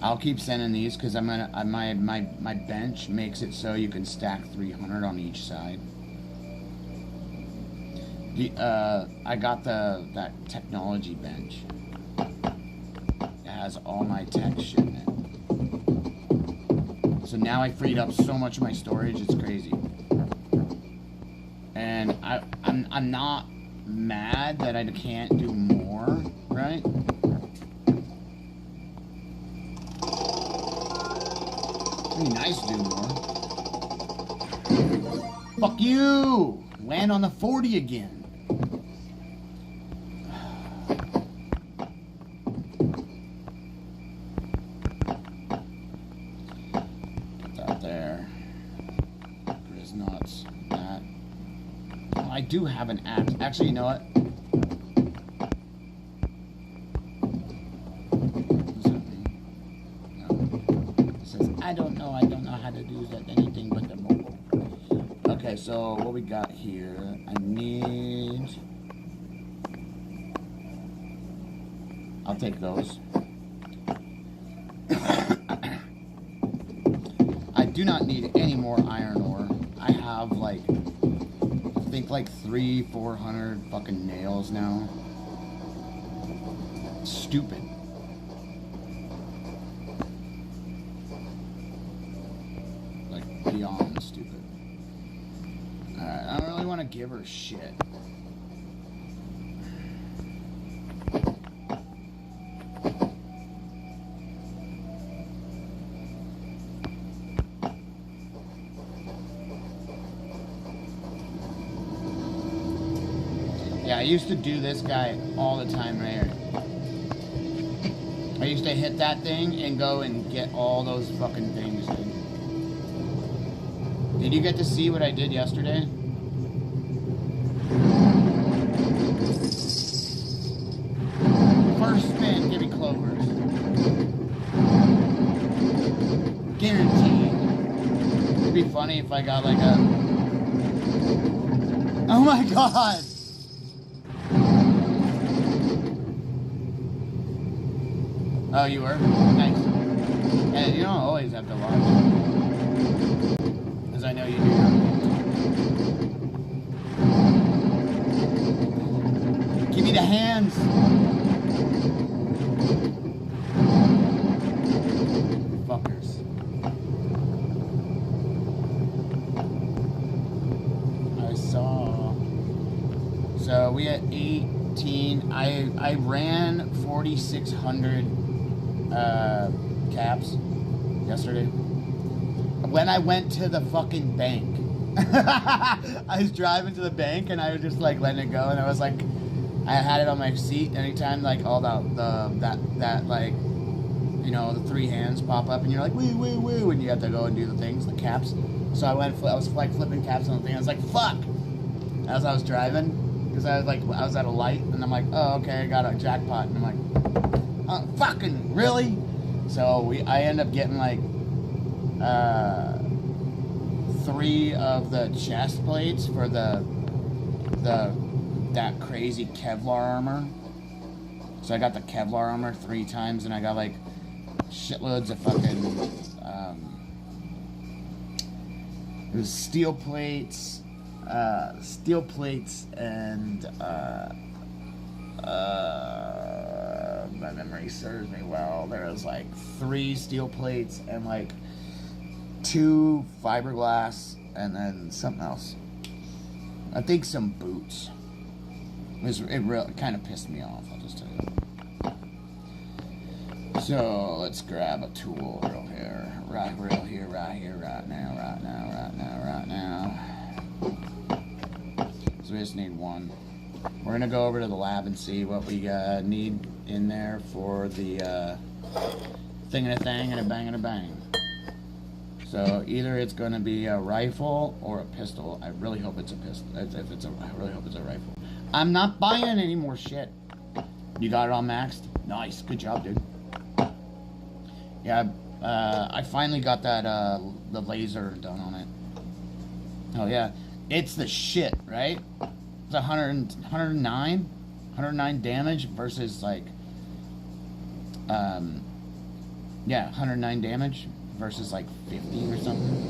I'll keep sending these because I'm gonna my bench makes it so you can stack 300 on each side. I got that technology bench. It has all my tech shit in it. So now I freed up so much of my storage, it's crazy. And I'm not mad that I can't do more, right? It'd be nice to do more. Fuck you! Land on the 40 again. Put that there. Grizz nuts. That. Oh, I do have an axe. Actually, you know what? I don't know how to do that, anything but the mobile. Okay, so what we got here, I need, I'll take those. I do not need any more iron ore. I have like, I think like 300-400 fucking nails now. Stupid. Like, beyond stupid. Alright, I don't really want to give her shit. Yeah, I used to do this guy all the time right here. I used to hit that thing and go and get all those fucking things, dude. Did you get to see what I did yesterday? First spin, give me clovers. Guaranteed. It'd be funny if I got like a... Oh my god! Oh, you were? Nice. And you don't always have to watch. Because I know you do. Give me the hands. Fuckers. I saw. So we had 18. I ran 4,600 caps yesterday. When I went to the fucking bank, I was driving to the bank and I was just like letting it go, and I was like, I had it on my seat. Anytime like all that like, you know, the three hands pop up and you're like woo woo woo, and you have to go and do the things, the caps. So I was like flipping caps on the thing. I was like fuck, as I was driving, because I was at a light and I'm like, oh okay, I got a jackpot, and I'm like, oh, fucking really? So I end up getting like 3 of the chest plates for that crazy Kevlar armor. So I got the Kevlar armor 3 times, and I got like shitloads of fucking it was steel plates, and my memory serves me well. There was like 3 steel plates and like 2 fiberglass, and then something else. I think some boots. It really kind of pissed me off, I'll just tell you. So let's grab a tool right here, right now. So we just need 1. We're gonna go over to the lab and see what we need in there for the thing and a thing and a bang and a bang. So either it's gonna be a rifle or a pistol. I really hope it's a pistol. I really hope it's a rifle. I'm not buying any more shit. You got it all maxed? Nice, good job, dude. Yeah, I finally got that the laser done on it. Oh yeah, it's the shit, right? It's 109 damage versus like, yeah, 109 damage versus like 50 or something.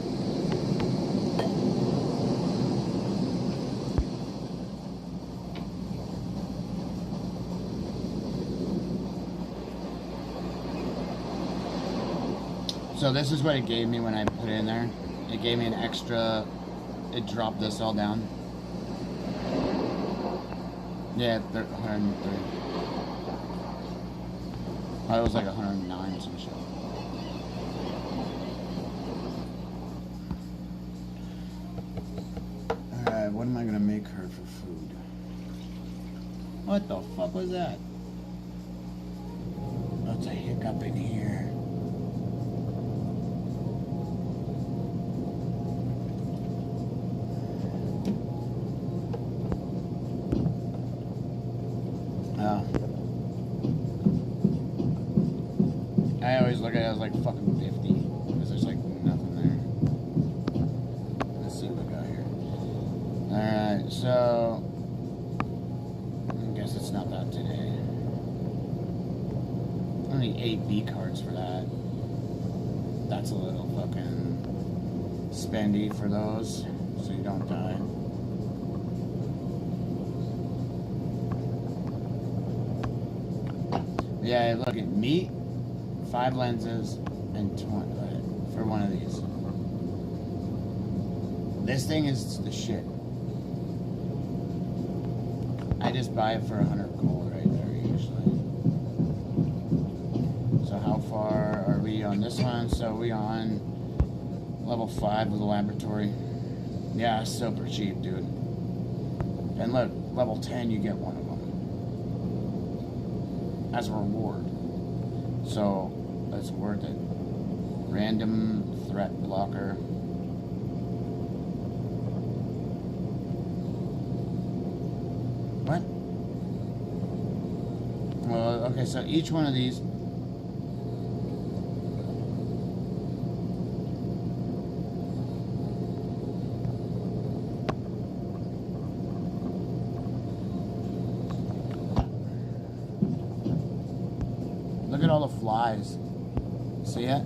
So this is what it gave me when I put it in there. It gave me an extra, it dropped this all down. Yeah, 103. Oh, it was like 109 or some shit. Alright, what am I gonna make her for food? What the fuck was that? That's a hiccup in here. I always look at it as like fucking 50 because there's like nothing there. Let's see what we got here. Alright, so I guess it's not that today. Only 8 B cards for that. That's a little fucking spendy for those, so you don't die. Yeah, look at meat, 5 lenses, and 20 for one of these. This thing is the shit. I just buy it for 100 gold right there usually. So how far are we on this one? So we on level 5 of the laboratory. Yeah, super cheap, dude. And look, level 10 you get one of them as a reward. So that's worth it. Random threat blocker. What? Well, okay, so each one of these. Look at all the flies. See it?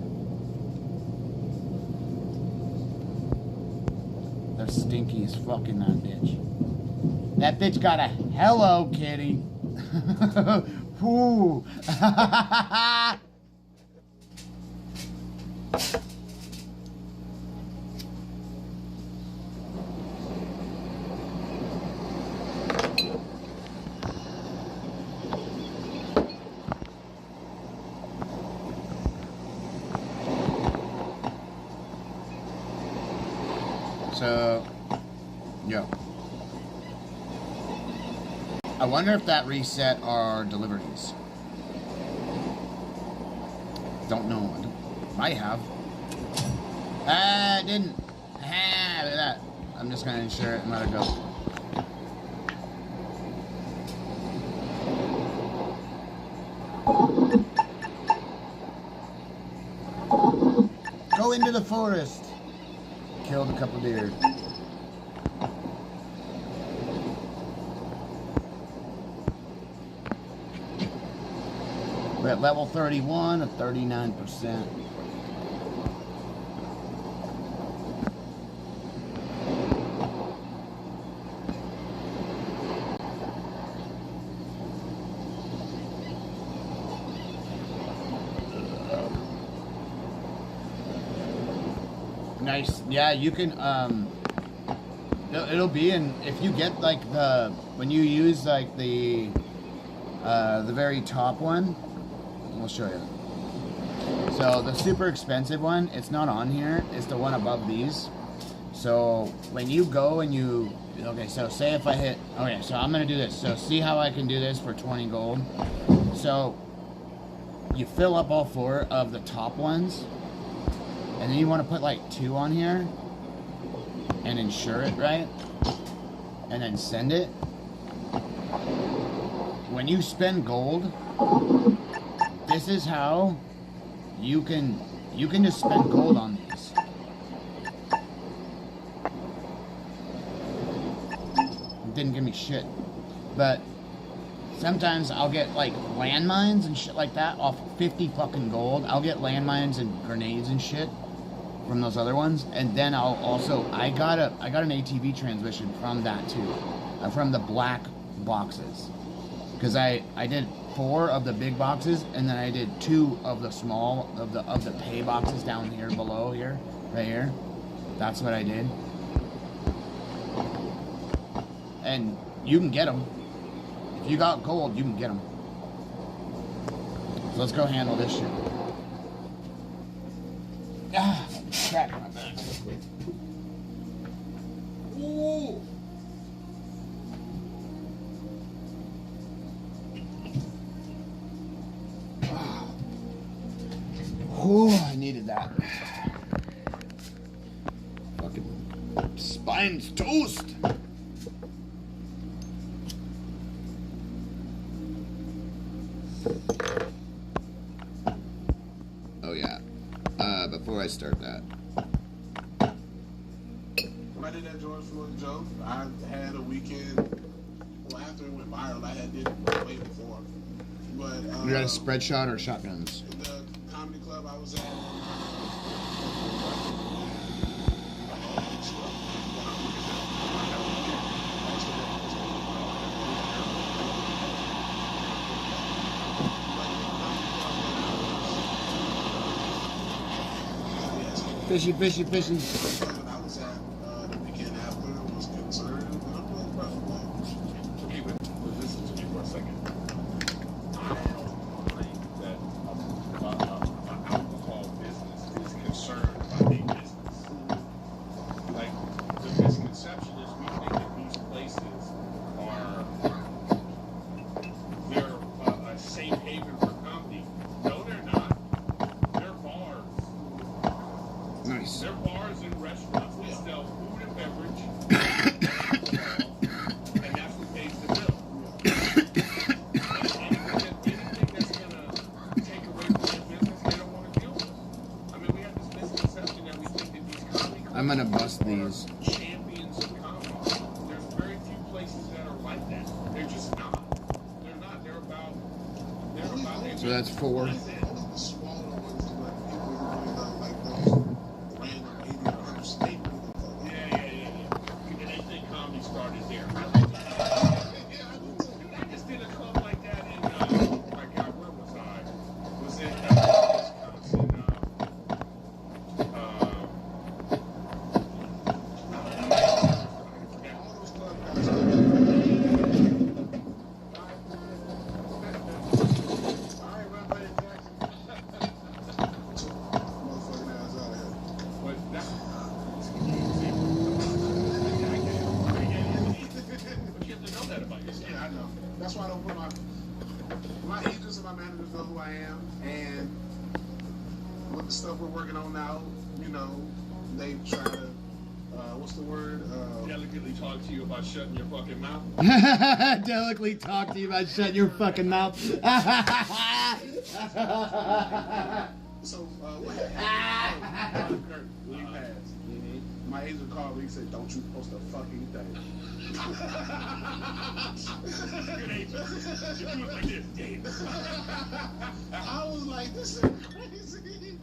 They're stinky as fuck in that bitch. That bitch got a Hello Kitty. Ooh. So, yeah. I wonder if that reset our deliveries. Don't know. Might have. It didn't. Look at that. I'm just gonna insure it and let it go. Go into the forest. Killed a couple deer. We're at level 31 at 39%. Nice. Yeah, you can it'll be in, if you get like when you use like the very top one, we'll show you. So the super expensive one, it's not on here, it's the one above these. So when you go and you, okay, so say if I hit, okay, so I'm gonna do this. So see how I can do this for 20 gold. So you fill up all 4 of the top ones, and then you want to put like 2 on here and insure it, right? And then send it. When you spend gold, this is how you can just spend gold on these. It didn't give me shit, but sometimes I'll get like landmines and shit like that off 50 fucking gold. I'll get landmines and grenades and shit from those other ones, and then I'll also I got an ATV transmission from that too, from the black boxes, because I did 4 of the big boxes, and then I did 2 of the small of the pay boxes down here below here, right here. That's what I did, and you can get them if you got gold. You can get them. So let's go handle this shit. Ah, crap my back. Ooh. Ooh, I needed that. Fucking spine's toast. Oh yeah. Before I start that. When I did that George Floyd joke, I had a weekend. Well, after it went viral, I did it way before. But You got a spread shot or shotguns? The comedy club I was at. Fishy, fishy, fishy. When I was at the beginning after it was concerned, and I'm like, bro, like, okay, but listen to me for a second. That an alcohol business is concerned about a business. Like, the misconception is we think that these places are, they're a safe haven for comedy. No, they're not. They're bars. Nice. They're bars and restaurants. They sell food and beverage, alcohol, and that's what pays the bill. Anything that's gonna take away from their business, they don't want to deal with. I mean, we have this misconception that we think that these comedy I'm gonna clubs bust these. are champions of comedy. There's very few places that are like that. They're just not. They're not. They're about. So that's 4. The smaller ones to let people who really love like those random idiot hundred staples. Yeah. And they think comedy started there. I just did a club like that in, oh my God, where was I? Was in Wisconsin. All those club guys. All right, run by Jackson. Motherfucking ass out of here. But that's but you have to know that about yourself. Yeah, I know. That's why I don't put my agents and my managers know who I am, and with the stuff we're working on now, you know, they try to what's the word? Delicately talk to you about shutting your fucking mouth. Delicately talk to you about shutting your fucking mouth. So, what happened? Kurt, when he passed, my agent called me and said, "Don't you post a fucking thing." Good agent. She do it like this. Damn. I was like, this is crazy.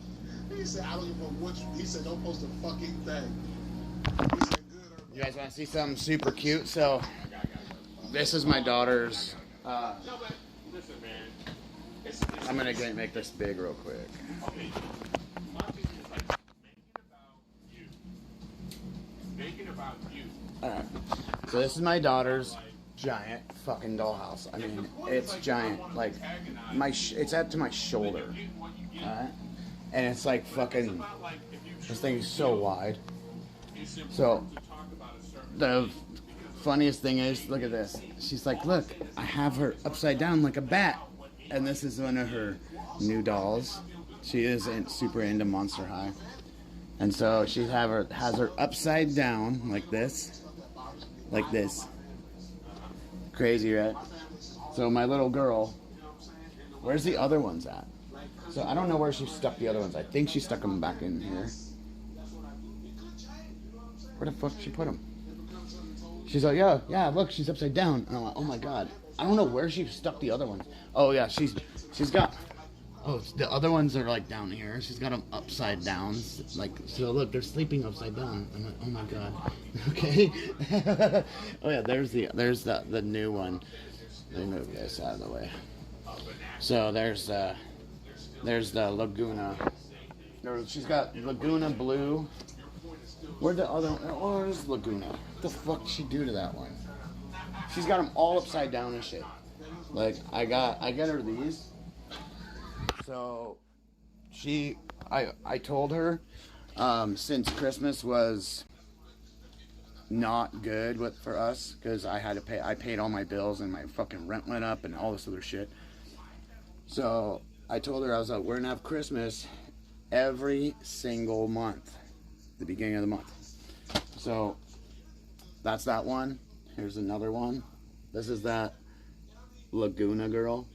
He said, I don't even know what he said, don't post a fucking thing. He said, good or You guys want to see something super cute? So, this is my daughter's. No, but listen, man. I'm gonna make this big real quick. Okay. My thing is like, make it about you. Alright. So this is my daughter's giant fucking dollhouse. I mean, it's giant. Like, it's up to my shoulder. Alright? And it's like fucking, this thing is so wide. So, the funniest thing is, look at this. She's like, look, I have her upside down like a bat. And this is one of her new dolls. She is super into Monster High. And so she has her upside down like this. Like this. Crazy, right? So my little girl, where's the other ones at? So I don't know where she stuck the other ones. I think she stuck them back in here. Where the fuck did she put them? She's like, yeah, look, she's upside down. And I'm like, oh my God. I don't know where she stuck the other ones. Oh yeah, she's got, the other ones are like down here. She's got them upside down. Like, so look, they're sleeping upside down. I'm like, oh my God. Okay. Oh yeah, there's the new one. Let me move this out of the way. So there's the Laguna. She's got Laguna Blue. Where'd the other one? Oh, there's Laguna. What the fuck did she do to that one? She's got them all upside down and shit. Like, I get her these. So, I told her, since Christmas was not good for us, because I paid all my bills and my fucking rent went up and all this other shit. So, I told her, I was like, we're gonna have Christmas every single month, the beginning of the month. So, that's that one. Here's another one. This is that Laguna girl.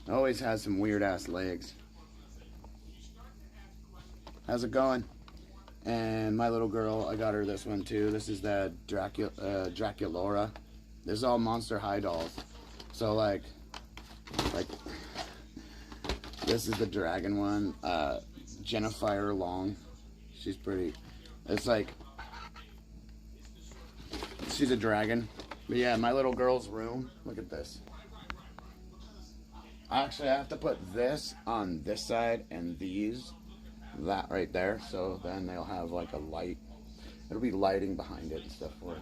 Always has some weird ass legs. How's it going? And my little girl, I got her this one too. This is the Draculora. This is all Monster High dolls. So like this is the dragon one. Jennifer Long. She's pretty. It's like, she's a dragon. But yeah, my little girl's room. Look at this. Actually, I have to put this on this side and these that right there. So then they'll have like a light. It'll be lighting behind it and stuff for it.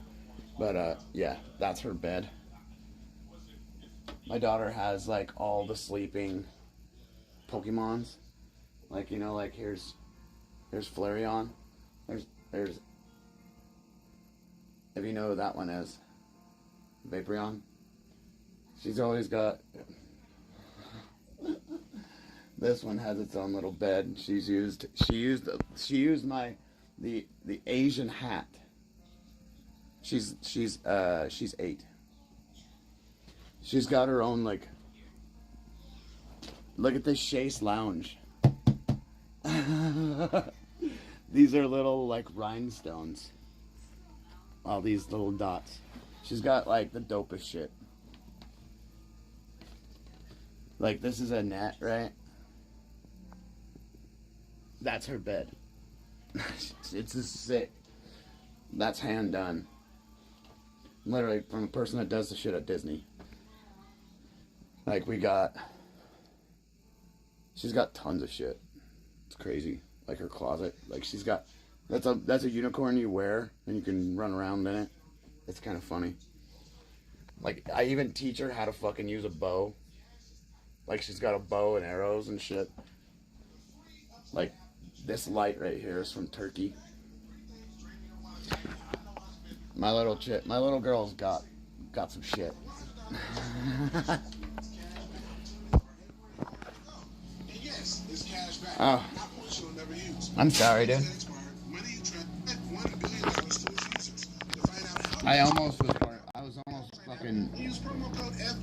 But yeah, that's her bed. My daughter has like all the sleeping Pokemons. Like, you know, like here's Flareon. There's if you know who that one is. Vaporeon. She's always got this one has its own little bed. She used the Asian hat. She's 8. She's got her own like. Look at this Chase lounge. These are little like rhinestones. All these little dots. She's got like the dopest shit. Like this is a net, right? That's her bed. It's a sick. That's hand done. Literally from a person that does the shit at Disney. Like she's got tons of shit. It's crazy. Like her closet. Like she's got that's a unicorn you wear and you can run around in it. It's kind of funny. Like I even teach her how to fucking use a bow. Like she's got a bow and arrows and shit. Like this light right here is from Turkey. My little girl's got some shit. Oh, I'm sorry, dude. I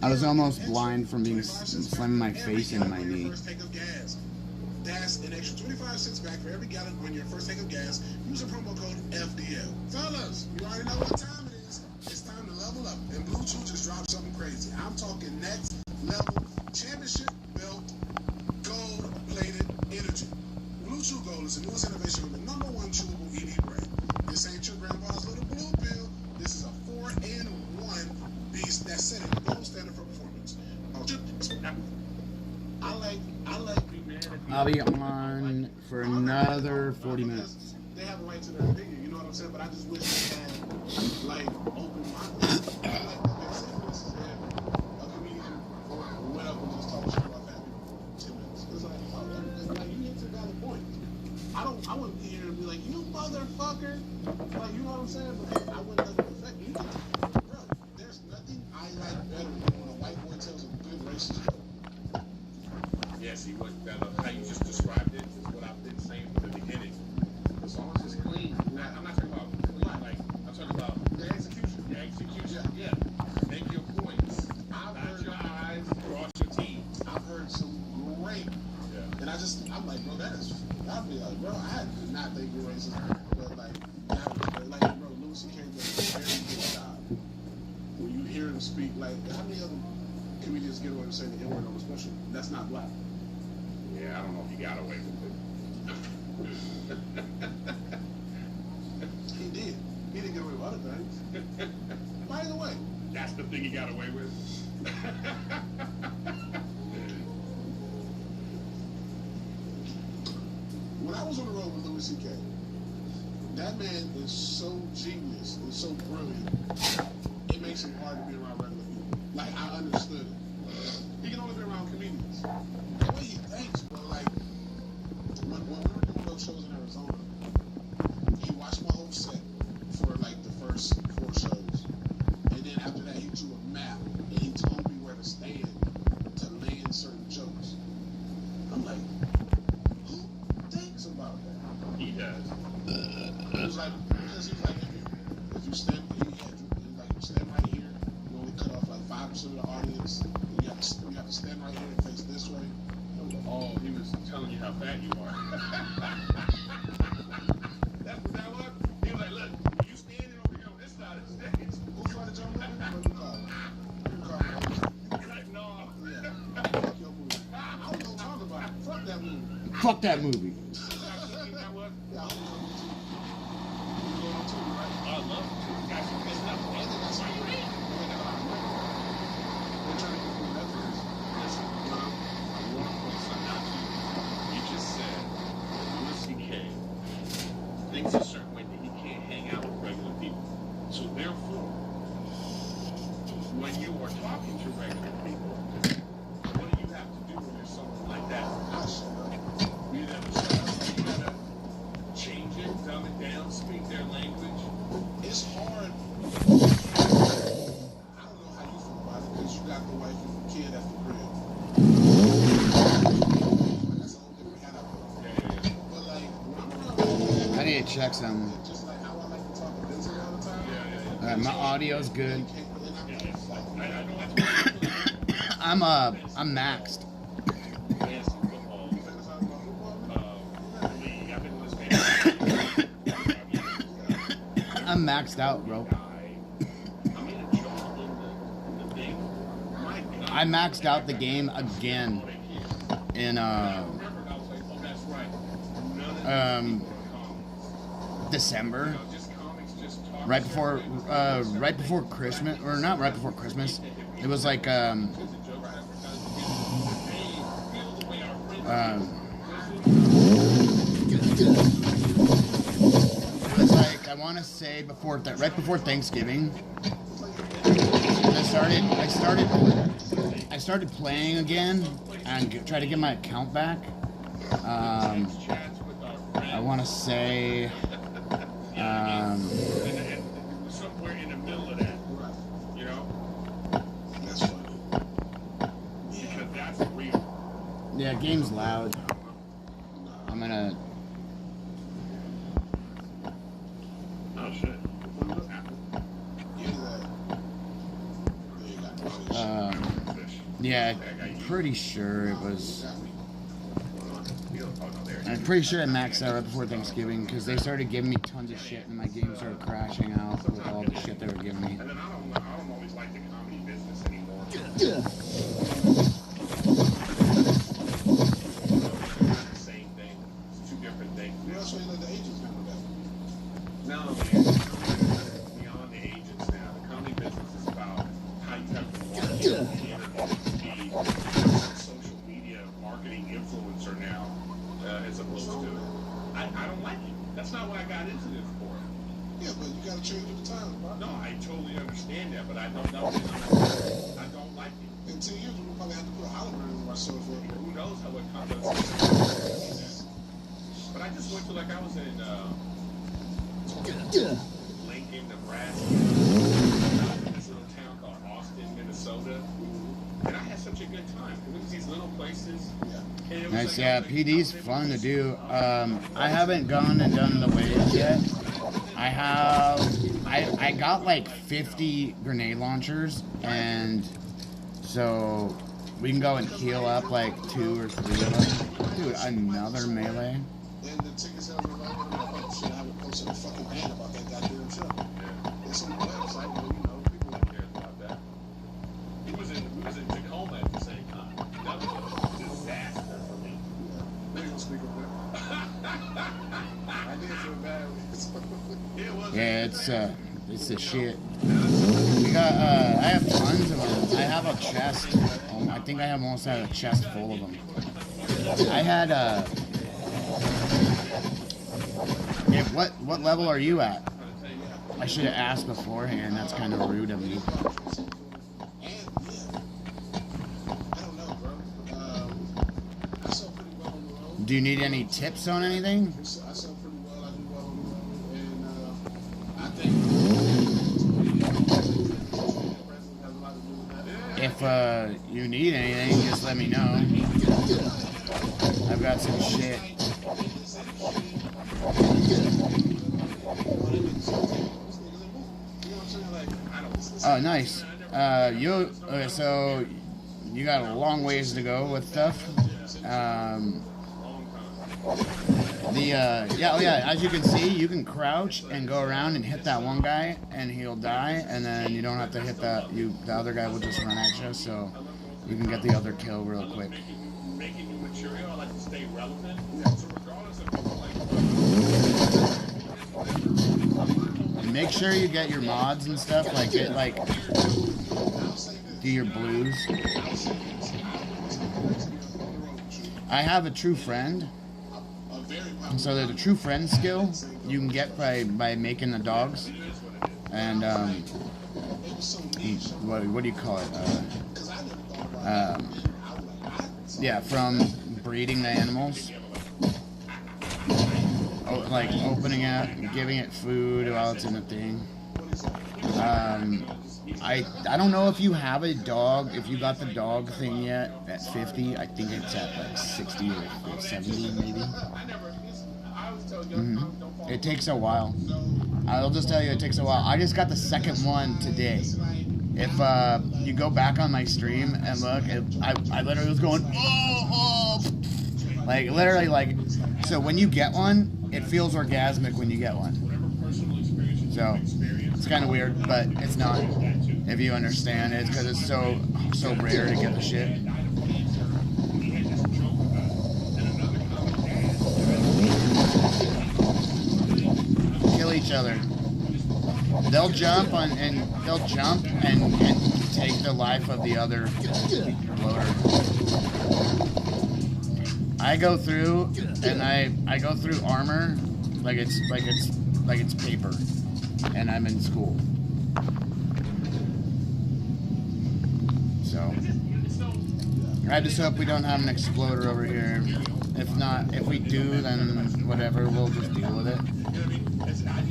was almost blind from being slamming my face into my knee. That's an extra 25 cents back for every gallon when your first tank of gas. Use a promo code FDL. Fellas, you already know what time it is. It's time to level up. And Bluetooth just dropped something crazy. I'm talking next level championship belt gold-plated energy. Bluetooth Gold is the newest innovation with the #1 chewable ED brand. This ain't your grandpa's little blue pill. This is a 4-in-1 beast that's setting the gold standard for performance. I like I'll be on for another 40 minutes. They have a right to their opinion, you know what I'm saying? But I just wish they had, like, open minded. Like, okay, say for instance, a comedian went up and just talked shit about that in 10 minutes. It's like, oh, like, you hit to valid point. I wouldn't be here and be like, you motherfucker. Like, you know what I'm saying? But I wouldn't let it affect me. Bro, there's nothing I like better than when a white boy tells a good racist joke. Yeah, see, how you just described it is what I've been saying from the beginning. As long as it's clean. I'm not talking about clean, like, I'm talking about the execution. The execution, yeah. Make your points. Dot your I's, cross your T's. I've heard some great. Yeah. And I'm like, bro, I'd be like, bro, I did not think you're racist. But, like, bro, Louis C.K. does a very good job. When you hear him speak, like, how many other comedians get away with saying the N-word on a special? That's not black. Yeah, I don't know if he got away with it. He did. He didn't get away with other things. By the way, that's the thing he got away with. When I was on the road with Louis C.K., that man is so genius and so brilliant, it makes it hard to be around regular people. Like, I understood it. He can only be around comedians. The way he thinks, bro, like, when we were doing those shows in Arizona, he watched my whole set for, like, the first 4 shows. And then after that, he drew a map, and he told me where to stand to land certain jokes. I'm like, who thinks about that? He does. He was like, because he was like, if you stand, you stand right here, you only cut off like 5% of the audience. You have to stand right here and face this way. Oh, he was telling you how fat you are. That's what that was? He was like, look, you standing over here on this side of the stage. Who's trying to jump in? What do you call it? You're like, no. Yeah. Fuck your movie. I was going to talk about it. Fuck that movie. Fuck that movie. Yeah, I love it. Guys, you missed out. I think that's what you mean. They're trying to get through Netflix. Listen, I want to point something out to you. You just said Louis check some. Just like how I like to talk to Vincent all the time. My audio's good. I'm maxed. I'm maxed out, bro. I maxed out the game again in December, right before Christmas, or not right before Christmas. It was like it's like, I want to say before that, right before Thanksgiving. I started playing again and try to get my account back. I want to say somewhere in the middle of that, you know. That's funny. Because that's real. Yeah, game's loud. I'm gonna. Oh shit. Yeah, I'm pretty sure it was. I'm pretty sure I maxed out right before Thanksgiving because they started giving me tons of shit and my game started crashing out with all the shit they were giving me. And then I don't always like the comedy business anymore. Same thing. It's two different things. You also let the agents handle that. No, man. Beyond the agents now. The comedy business is about how you have to market the internet, be social media marketing influencer now, as opposed to. I don't like it. That's not what I got into this for. Yeah, but you gotta change with the times, bro. No, I totally understand that, but I don't know. I don't like it. In 10 years, we'll probably have to put a hologram in myself. Who knows how it comes up. But I just went to, like, I was in Lincoln, Nebraska. This little town called Austin, Minnesota. And I had such a good time. It was these little places. And it was Nice, like, yeah. PD's fun to do. I haven't gone and done the waves yet. I got like 50 grenade launchers, and so we can go and heal up like 2 or 3 of them. Dude, another melee. And the tickets have been like, oh shit, I haven't posted a fucking band about that goddamn show. It's on the website, but you know, people don't care about that. We was in Tacoma at the same time. That was a disaster for me. We don't speak of that. I did feel bad. Yeah, it's the shit. We got, I have tons of them. I have a chest. I think I almost had a chest full of them. I had, yeah, what level are you at? I should have asked beforehand. That's kind of rude of me. Do you need any tips on anything? I sell pretty well. I do well on the road, and I think If you need anything, just let me know. I've got some shit. Oh, nice. So you got a long ways to go with stuff. As you can see, you can crouch and go around and hit that one guy, and he'll die, and then you don't have to hit the other guy will just run at you, so you can get the other kill real quick. Making new material, I like to stay relevant. So regardless of And make sure you get your mods and stuff, do your blues. I have a true friend. So there's a true friend skill you can get by making the dogs, and what do you call it? Yeah, from breeding the animals, like opening it, giving it food while it's in the thing. I don't know if you have a dog, if you got the dog thing yet at 50. I think it's at like 60 or 70 maybe. It takes a while. I'll just tell you, it takes a while. I just got the second one today. If you go back on my stream and look, I literally was going, oh, like literally like. So when you get one, it feels orgasmic when you get one. So it's kind of weird, but it's not. If you understand it, because it's so rare to get the shit. Kill each other. They'll jump and take the life of the other loader. I go through and I go through armor like it's paper, and I'm in school. So I just hope we don't have an exploder over here. If not, if we do, then whatever, we'll just deal with it.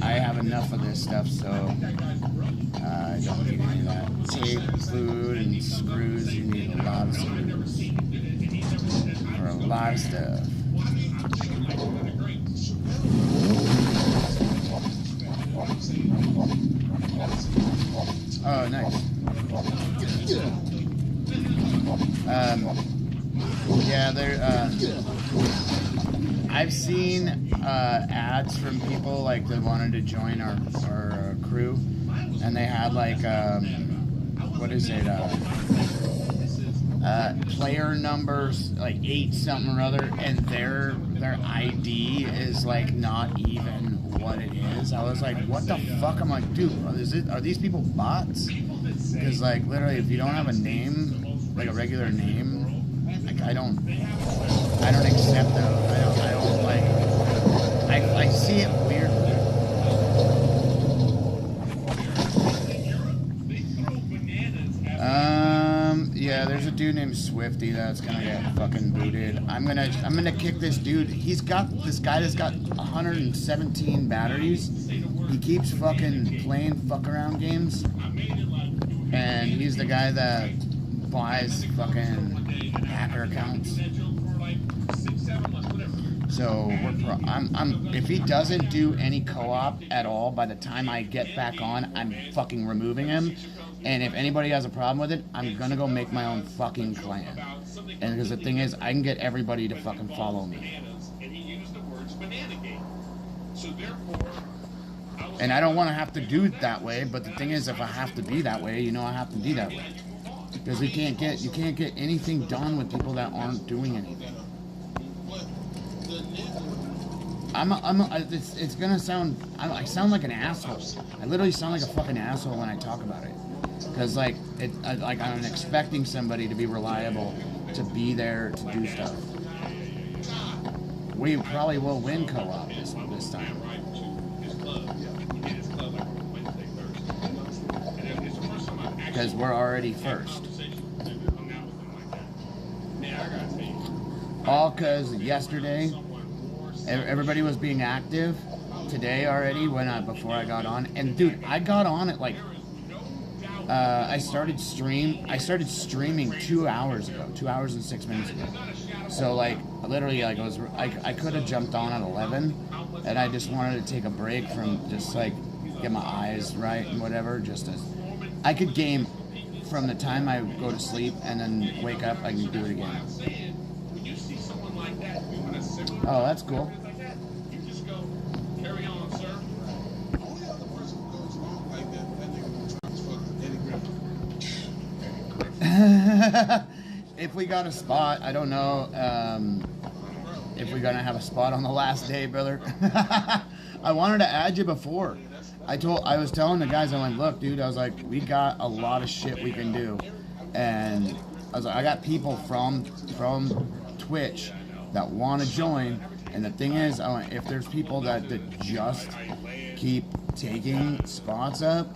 I have enough of this stuff, so I don't need any of that. Tape, food, and screws. You need a lot of screws for a lot of stuff. Oh, nice. Yeah, I've seen ads from people like that wanted to join our crew, and they had like what is it? Player numbers like 8 something or other, and their ID is like not even what it is. I was like, what the fuck? I'm like, dude, are these people bots? Because like literally, if you don't have a name, like a regular name, like I don't accept those. I don't like. I see it weird. Yeah, there's a dude named Swifty that's gonna get fucking booted. I'm gonna kick this dude. This guy that's got 117 batteries. He keeps fucking playing fuck around games, and he's the guy that buys fucking hacker accounts. So if he doesn't do any co-op at all, by the time I get back on, I'm fucking removing him. And if anybody has a problem with it, I'm gonna go make my own fucking clan. And because the thing is, I can get everybody to fucking follow me. And I don't want to have to do it that way, but the thing is, if I have to be that way, you know I have to be that way. Because you can't get anything done with people that aren't doing anything. It's gonna sound, I sound like an asshole. I literally sound like a fucking asshole when I talk about it. Because like I'm expecting somebody to be reliable, to be there to do stuff. We probably will win co-op this time. Because we're already first. All because yesterday everybody was being active. Today already before I got on, and dude, I got on at like I started streaming 2 hours ago, 2 hours and 6 minutes ago. So like literally, like I could have jumped on at 11, and I just wanted to take a break from just like get my eyes right and whatever. Just as I could game from the time I go to sleep and then wake up, I can do it again. Oh, that's cool. If we got a spot, I don't know if we're gonna have a spot on the last day, brother. I wanted to add you before. I was telling the guys, I went, look, dude, I was like, we got a lot of shit we can do, and I was like, I got people from Twitch that want to join, and the thing is, I went, if there's people that just keep taking spots up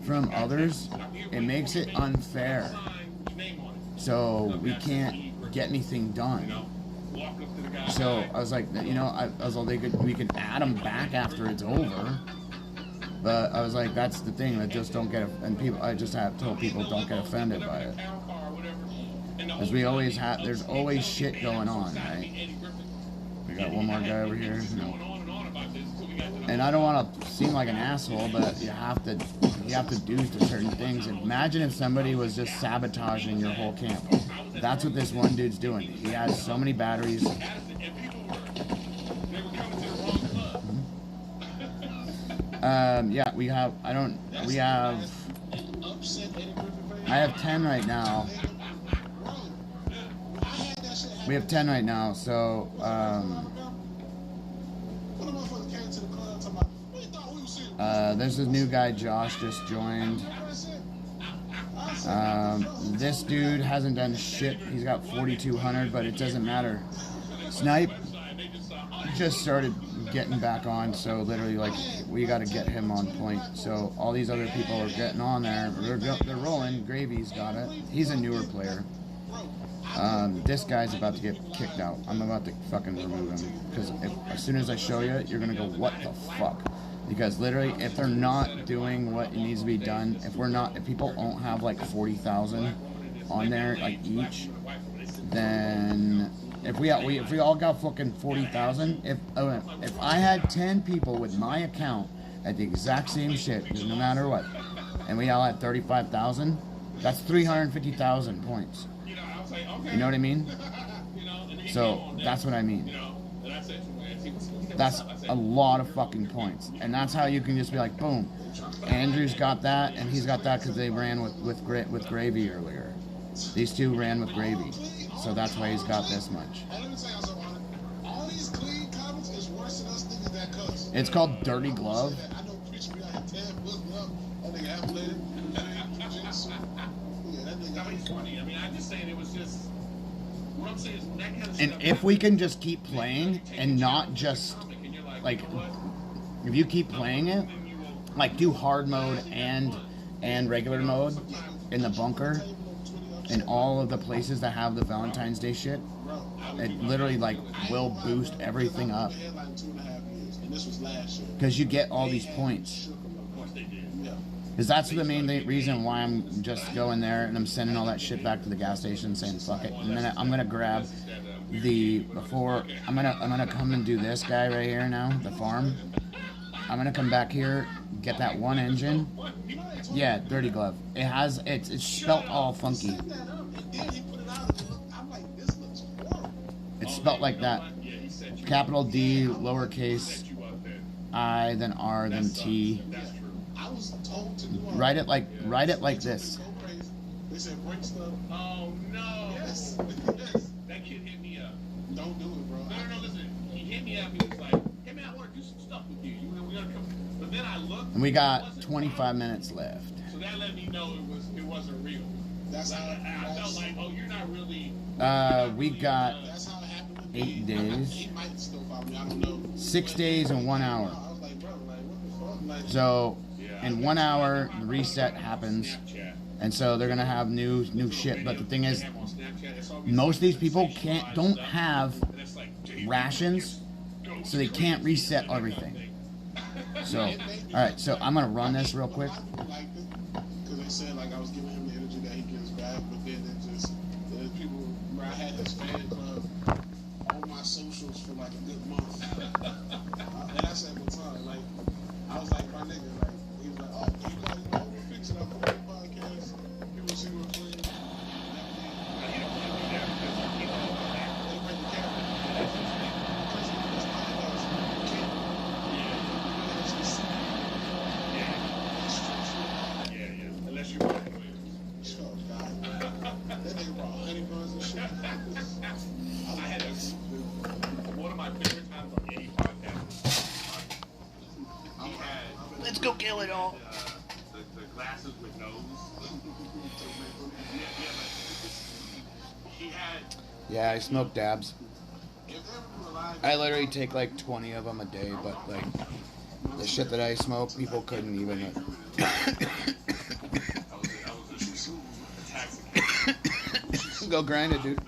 from others, it makes it unfair. So we can't get anything done. So I was like, you know, I was like, we could add them back after it's over. But I was like, that's the thing, that just don't get, and people, I just have told people don't get offended by it. Because we always have, there's always shit going on, right? We got one more guy over here. No. And I don't want to seem like an asshole, but you have to do certain things. Imagine if somebody was just sabotaging your whole camp. That's what this one dude's doing. He has so many batteries. Yeah, we have. I have 10 right now. We have 10 right now, so there's a new guy, Josh, just joined. This dude hasn't done shit. He's got 4,200, but it doesn't matter. Snipe just started getting back on, so literally, like, we got to get him on point. So all these other people are getting on there. They're rolling. Gravy's got it. He's a newer player. This guy's about to get kicked out. I'm about to fucking remove him, because as soon as I show you, you're gonna go, what the fuck? Because literally, if they're not doing what needs to be done, if people don't have like 40,000 on there, like each, then if we all got fucking 40,000, if I had 10 people with my account at the exact same shit, no matter what, and we all had 35,000, that's 350,000 points. You know what I mean? So that's what I mean. That's a lot of fucking points, and that's how you can just be like, boom. Andrew's got that, and he's got that because they ran with Gravy earlier. These two ran with Gravy, so that's why he's got this much. It's called Dirty Glove. And if we can just keep playing and not just like, if you keep playing it, like do hard mode and regular mode in the bunker and all of the places that have the Valentine's Day shit, it literally like will boost everything up because you get all these points. Because that's the main reason why I'm just going there and I'm sending all that shit back to the gas station saying fuck it. And then I'm gonna grab I'm gonna come and do this guy right here now, the farm. I'm gonna come back here, get that one engine. Yeah, Dirty Glove. It's spelt all funky. It's spelt like that. Capital D, lowercase I, then R, then T. Write it like this. They said break stuff. Oh no! Yes. That kid hit me up. Don't do it, bro. No, listen. He hit me up. He was like, "Hey man, I want to do some stuff with you. We gotta come." But then I looked. And we got 25 minutes left. So that let me know it wasn't real. That's how I felt like, oh, you're not really. We got 8 days, 6 days, and 1 hour. So in 1 hour, the reset happens, and so they're gonna have new shit. But the thing is, most of these people don't have rations, so they can't reset everything. So, all right, so I'm gonna run this real quick. Because they said like I was giving him the energy that he gives back, but then people. I had his fan club on my socials for like a good month, and I said one time, like I was like, my nigga, like he was like, oh, you guys fix it up on the podcast. You will see what I'm saying. Unless you want to one of my favorite times on any podcast. Let's go kill it all. The glasses with nose. Yeah, I smoke dabs. I literally take like 20 of them a day, but like the shit that I smoke, people couldn't even. Go grind it, dude.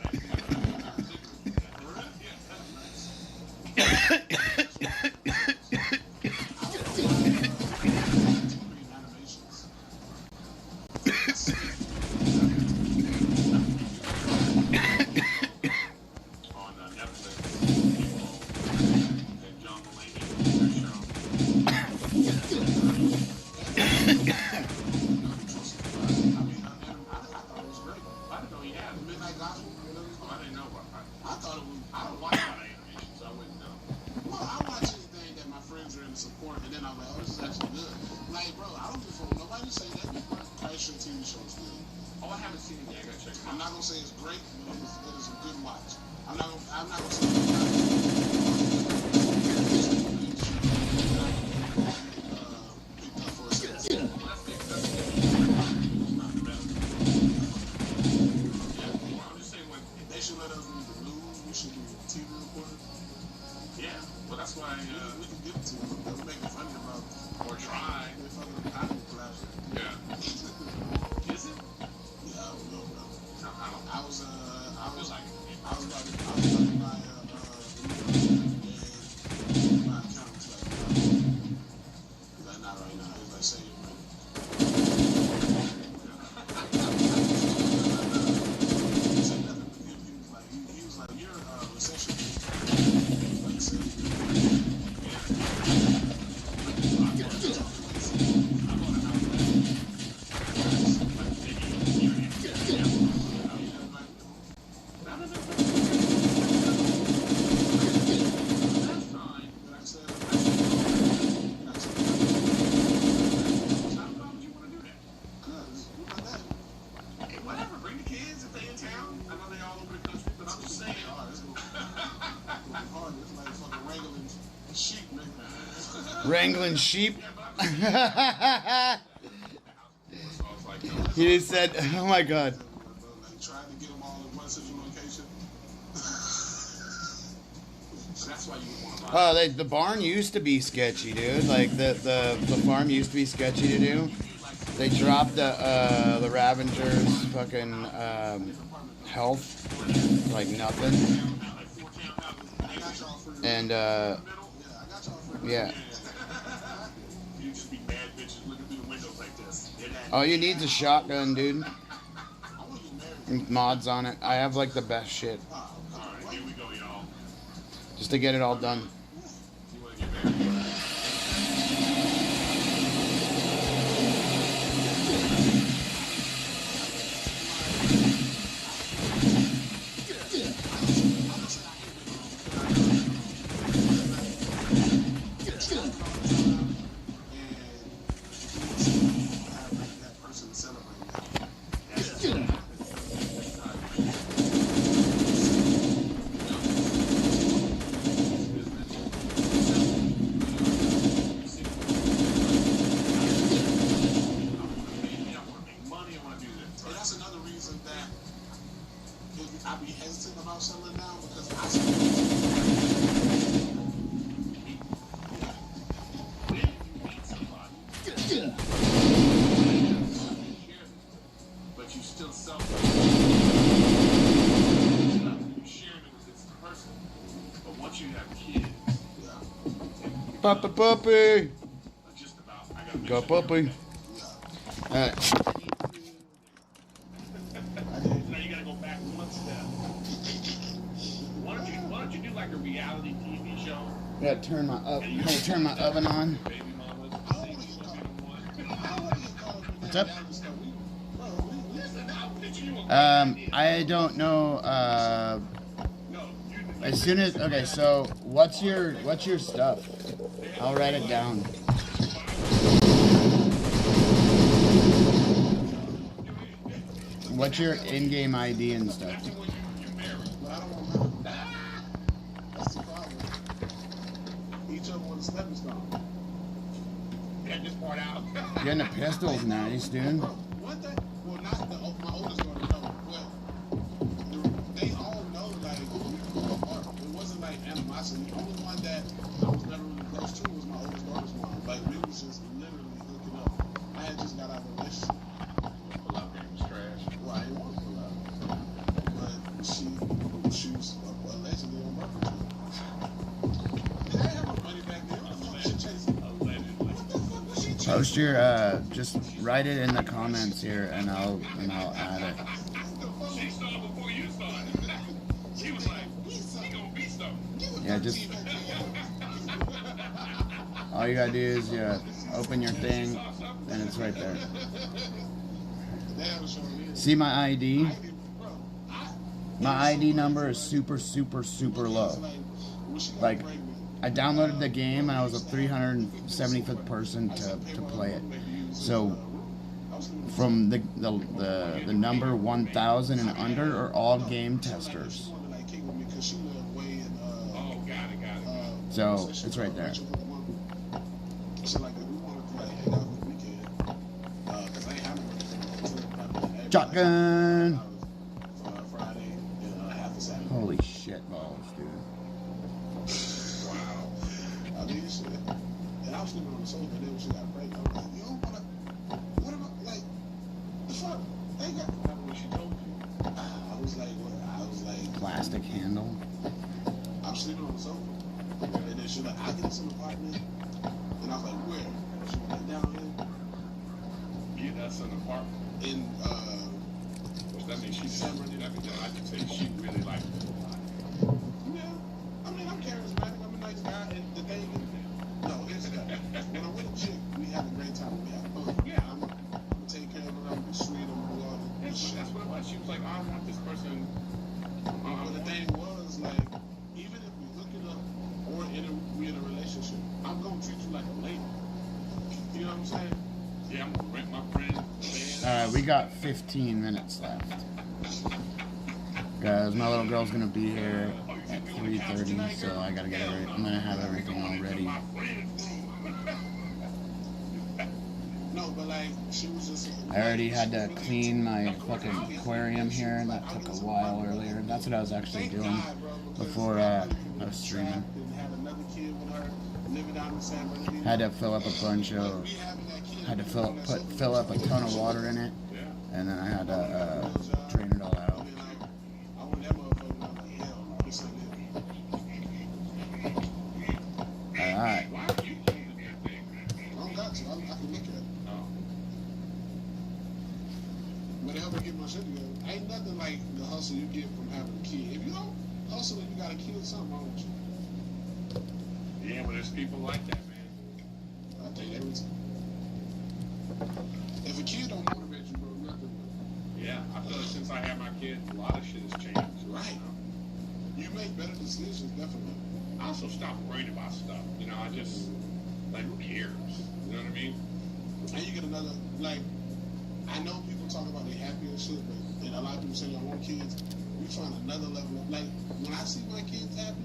gospel? You know? Oh, I didn't know about that. I thought it was. I don't watch a lot of animation, so I wouldn't know. Well, I watch anything that my friends are in support, and then I'm like, oh, this is actually good. Like, bro, I don't give a fuck. Nobody say that. Christ your TV shows good. Oh, I haven't seen it yet. I gotta check it out. I'm not gonna say it's great, but it is a good watch. I'm not gonna say it's they should let us read the news. We should do TV reporters. Yeah, well, that's why we can give it to them. We're making fun about or try. They're fucking economy collapse. Yeah. Is it? Yeah, I don't know, bro. I was like about to buy my account was like, he's like, not right now. He's like, save your money. He said nothing, but he was like, you're a recession. Like, save your money. Wrangling sheep. He just said, "Oh my God." Trying to get them all in one central location. That's why you want to buy. Oh, the barn used to be sketchy, dude. Like the farm used to be sketchy to do. They dropped the Ravengers fucking health like nothing. And yeah. You just be mad bitches looking through the windows like this. All you need is a shotgun, dude. Mods on it. I have like the best shit. Alright, here we go, y'all. Just to get it all done. You wanna get married? I'd be hesitant about selling now because but you still sell you're sharing it with this person. But once you have kids, Puppy. Just about. I gotta Go puppy. Alright. Now you gotta go back one step. Why don't you do like a reality TV show? I gotta turn my oven on. Baby mamas. What's up? Listen, I'll picture you I don't know. As soon as so what's your stuff? I'll write it down. What's your in-game ID and stuff? that's the problem. Each of them with a stepping stone. Get this part out. Getting a pistol's nice, dude. One thing, well, not my oldest daughter, no. Well, they all know, like, we grew apart. It wasn't like animosity. The only one that I was never really close to was my oldest daughter's mom. Like, we was just literally hooking up. I had just got out of a relationship. Pull-out game was trash. Well, I didn't want to pull out. But she was allegedly on birth control. Did I have her money back then? What the fuck was she chasing? Allegedly. What the fuck was she chasing? Post your just write it in the comments here, and I'll add it. She saw it before you saw it. She was like, he gonna be something. Yeah, just all you gotta do is open your thing, and it's right there. See my ID? My ID number is super, super, super low. Like, I downloaded the game and I was a 375th person to play it. So, from the number 1,000 and under are all game testers. So, it's right there. Shotgun! Holy shit balls, dude. Wow. I mean, shit. And I was sleeping on the sofa, and then when she got pregnant, I was like, you don't wanna, what am I, like, the fuck? They got, remember what she told you? I was like, what? I was like, Plastic handle. I'm sleeping on the sofa. And then she was like, I get us an apartment. And I was like, where? She was like, down here. Get us an apartment. In, that means she's that means I can say she really likes it a lot. Yeah. I mean, I'm charismatic. I'm a nice guy. And the thing is, no, it's that. When I'm with a chick, we have a great time. We have fun. Yeah. I'm gonna take care of her. I'm gonna be sweet. I'm gonna do all this. That's what it was. She was like, I want this person. But the thing was, like, even if we hook it up or we in a relationship, I'm gonna treat you like a lady. You know what I'm saying? Yeah, I'm gonna rent my friend. Alright, we got 15 minutes left. Guys, my little girl's gonna be here at 3:30, so I gotta get her. I'm gonna have everything all ready. No, but like, she was just. I already had to clean my fucking aquarium here, and that took a while earlier. That's what I was actually doing before I was streaming. Had to fill up a bunch of. Had to fill up a ton of water in it, and then I had to drain it all out. Alright. I don't got to. I can look at it. But it helped me get my shit together. Ain't nothing like the hustle you get from having a kid. If you don't hustle and you got a kid, something wrong with you. Yeah, but there's people like that, man. I tell you every time. If a kid don't motivate you, bro, nothing will. Yeah, I feel like since I had my kids, a lot of shit has changed. Right. You make better decisions, definitely. I also stopped worrying about stuff. You know, I just, like, who cares? You know what I mean? And you get another, like, I know people talk about they happy and shit, but and a lot of people say y'all want kids. We find another level of, like, when I see my kids happy,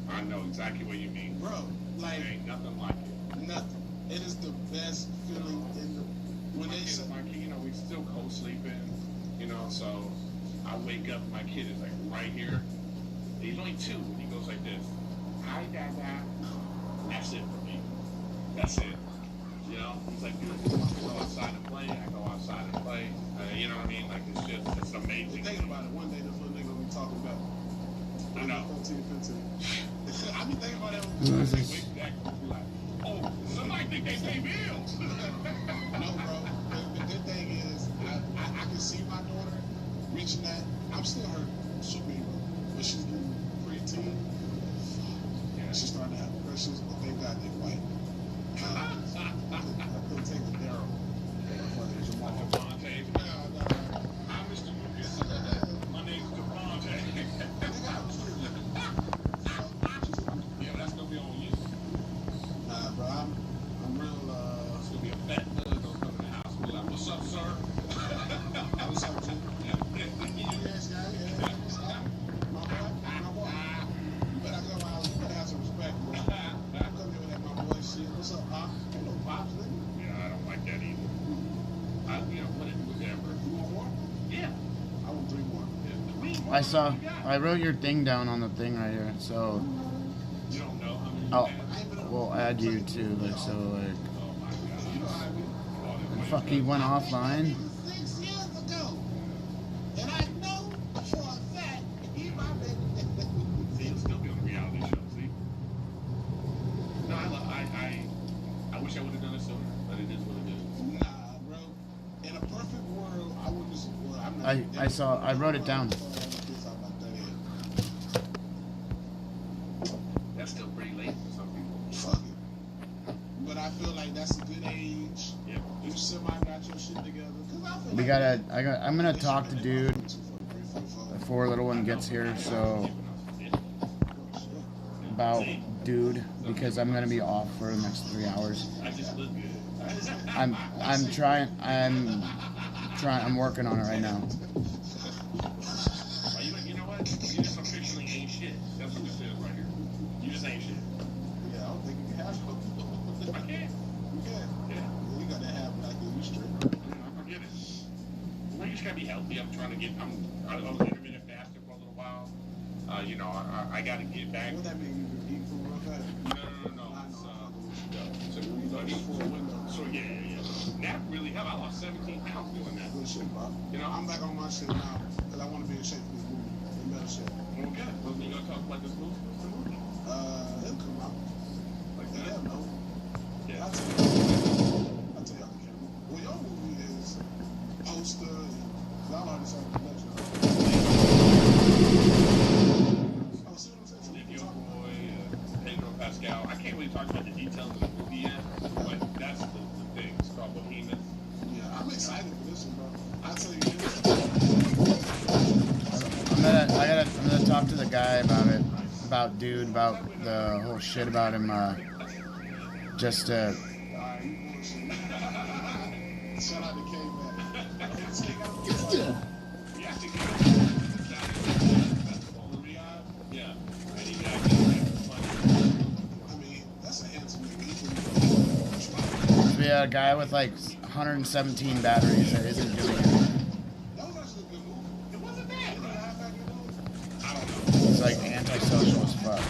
I know exactly what you mean. Bro, like, there ain't nothing like it. Nothing. It is the best feeling in the, when they say, my kid, you know, we still co-sleeping, you know, so I wake up, my kid is like right here. He's only 2, and he goes like this. Hi, Dada. That's it for me. That's it. You know, he's like, dude, I go outside and play. I go outside and play. You know what I mean? Like, it's just, it's amazing. Think about it. One day this little nigga will be talking about. I know. 14, 15. I be thinking about that. Who is this? Be like, oh, somebody think they pay bills. No, bro. The good thing is, I can see my daughter reaching that. I'm still her superhero, but she's getting preteen. Yeah, she's starting to have crushes, but thank God they're white. I couldn't take the Daryl. Javante. Hi, Mr. Lucas. My name's Javante. Yeah, that's gonna be on you. Nah, bro, I'm real. It's gonna be a fat thug gonna come in the house and be like, "What's up, sir?" What's up, Jim? Yes, guy. Yeah, what's up? My boy. You better go out. You better have some respect, bro. Don't come here with that my boy shit. What's up, Pop? Ain't no Pops, nigga. Yeah, I don't like that either. Whatever. You want more? Yeah. I want 3 more. Yeah. I wrote your thing down on the thing right here, so You don't know how many. we'll add you to, like, so, like, Oh my God. You know how I mean? fuck, he went offline. 6 years ago. And I know for a fact he my baby. See, he'll still be on the reality show. See? No, I wish I would have done it sooner, but it is what it is. Nah, bro. In a perfect world, I wouldn't just. Well, I'm not. I wrote it down. That's still pretty late for some people. Fuck it. But I feel like that's a good age. Yep. You semi got your shit together. I'm gonna talk to dude before little one gets here, so about dude, because I'm gonna be off for the next 3 hours. I'm working on it right now. You know what? You just officially ain't shit. That's what this is right here. You just ain't shit. Yeah, I don't think you can have it. I can. You can. Yeah. You gotta have like you straight. I get it. Well, you just gotta be healthy. I'm trying to get. I was intermittent fasting for a little while. You know, I gotta get back. What that mean? You eat food real fast? No. So yeah. That really helped. I lost 17 pounds doing that. Good shit, bro. You know, I'm back on my shit now because I want to be in shape for this movie. The metal shit. Okay. So you gonna talk about this movie? It'll come out. Like that? Yeah, no. Yeah. I'll tell you on the camera. Well, your movie is poster and y'all already saw the production. Oh, see what I'm saying? Your boy, Pedro Pascal. I can't really talk about the details of the movie yet, but that's the thing. It's called Bohemian. Yeah, I'm excited for this one, bro. I'll tell you I'm gonna talk to the guy about it, about the whole shit about him, just Shout out to K-Man. be a guy with like 117 batteries that isn't doing it. He's like antisocial as fuck.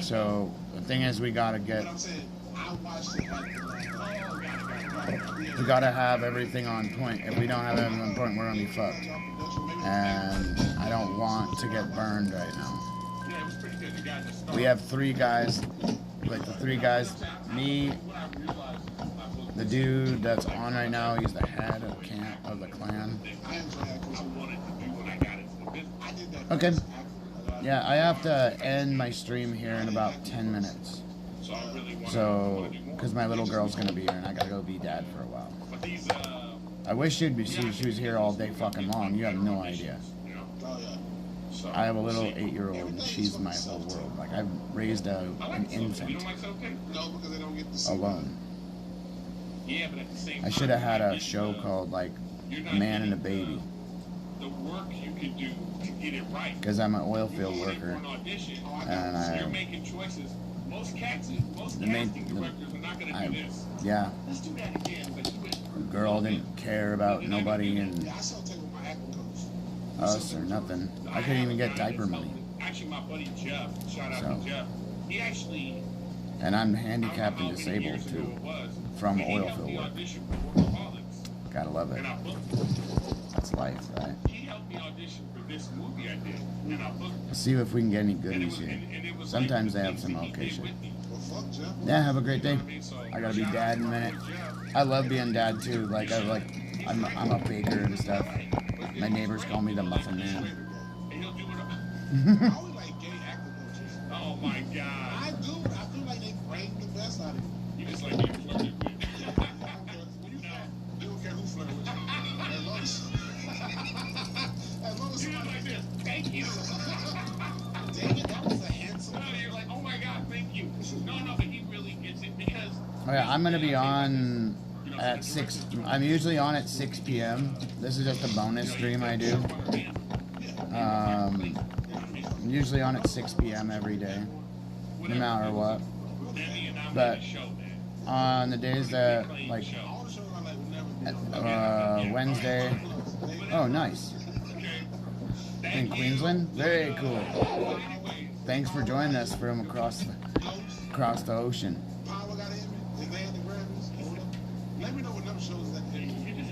So the thing is, we gotta have everything on point. If we don't have everything on point, we're gonna be fucked. And I don't want to get burned right now. We have 3 guys, like the 3 guys, me, the dude that's on right now, he's the head of the clan. Okay. Yeah, I have to end my stream here in about 10 minutes. So, because my little girl's gonna be here and I gotta go be dad for a while. I wish she was here all day fucking long. You have no idea. I have a little 8-year-old and she's my whole world. Like, I've raised an infant alone. I should have had a show called like A Man and a Baby. Because I'm an oil field worker and yeah, the girl didn't care about nobody and us or nothing. I couldn't even get diaper money. So, and I'm handicapped and disabled too from oil field work. Gotta love it. That's life, right? Let's see if we can get any goodies here. Sometimes they have some okay shit. Yeah, have a great day. I gotta be dad in a minute. I love being dad too. Like I'm a baker and stuff. My neighbors call me the Muffin Man. Oh my god. I feel like they bring the best out of you. You just like you flirted with. You don't care who flirted with you. As long as somebody like this, thank you. Dang it, that was a handsome. No, you're like, oh my god, thank you. No, but he really gets it because. Oh yeah, I'm gonna be on at 6. I'm usually on at 6 p.m. This is just a bonus stream I do. I'm usually on at 6 p.m. every day, no matter what. But on the days that, like, Wednesday, oh nice, in Queensland, very cool. Thanks for joining us from across the ocean.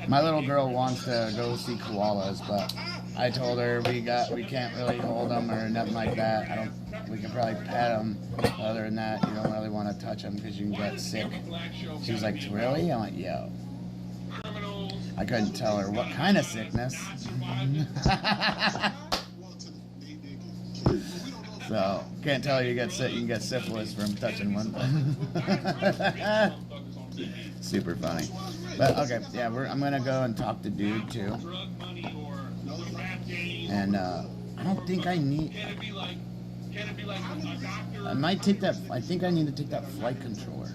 My little girl wants to go see koalas, but I told her we can't really hold them or nothing like that. We can probably pet them. Other than that, you don't really want to touch them because you can get sick. She was like, really? I'm like, yo. I couldn't tell her what kind of sickness. So, can't tell her you get sick. You can get syphilis from touching one. Super funny. But okay, yeah, I'm gonna go and talk to dude too. And I don't think I need. I might take that. I think I need to take that flight controller.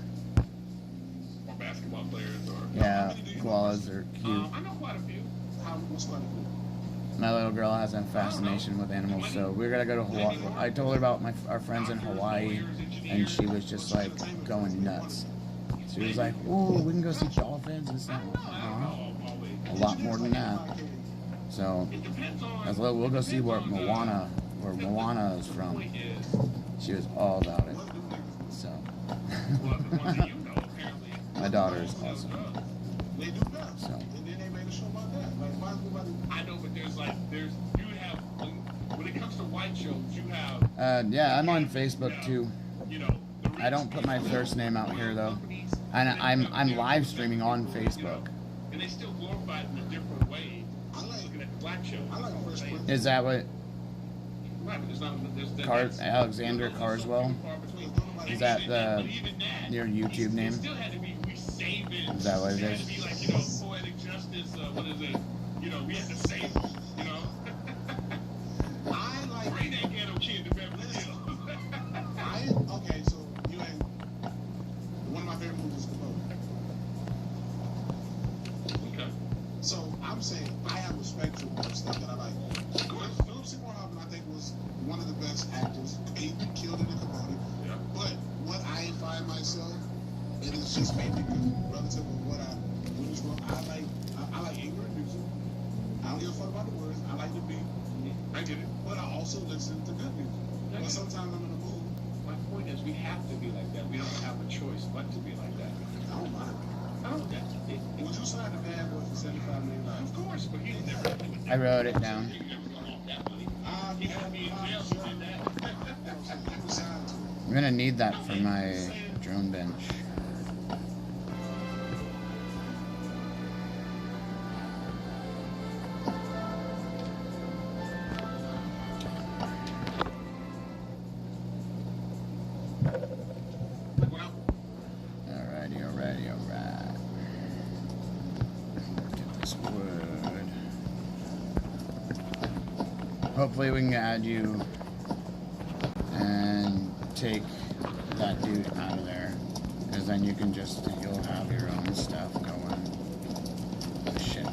Basketball players or yeah, koalas are cute. I know quite a few. My little girl has a fascination with animals, so we're gonna go to Hawaii. I told her about our friends in Hawaii, and she was just like going nuts. She was like, "Ooh, we can go see dolphins and stuff." A lot more than that. So we'll go see where Moana is from. She was all about it. So my daughter is awesome. So. I know, but you have, when it comes to white shows, you have. Yeah, I'm on Facebook too. I don't put my first name out here though, and I'm live streaming on Facebook. And they still glorify it in a different way. I'm looking at the black show. Is that what? Right, but there's Alexander Carswell? Is that your YouTube name? Is that what it is? Be like, poetic justice. What is it? We have to save them. I like. Bring that ghetto kid to Beverly Hills. Okay, so you ain't. One of my favorite movies is Ldoe. Okay. So I'm saying I have respect for stuff that I like. Philip Seymour Hoffman, I think, was one of the best actors. He killed it in Cambodia. Yeah. But what I find myself, and it's just maybe relative to what I witnessed from, I like ignorant music. I don't give a fuck about the words. I like the beat. I get it. But I also listen to good music. But sometimes I'm in a mood. My point is, we have to be like that. We don't have a choice but to be like that. I don't mind. Would you sign the bad boy for $75 million? Of course, but he's never. I wrote it down. I'm gonna need that for my drone bench. Alright. Get this wood. Hopefully we can add you and take that dude out of there, because then you'll have your own stuff going. Shit.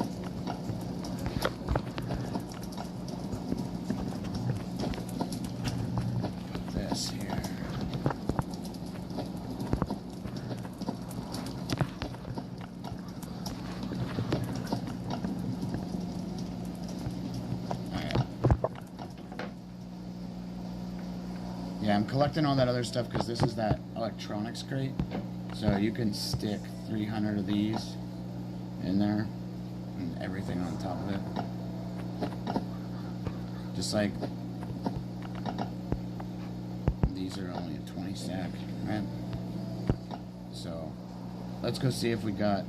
This here. Yeah, I'm collecting all that other stuff because this is that electronics crate. So you can stick 300 of these in there and everything on top of it. Just like these are only a 20 stack, right? So let's go see if we got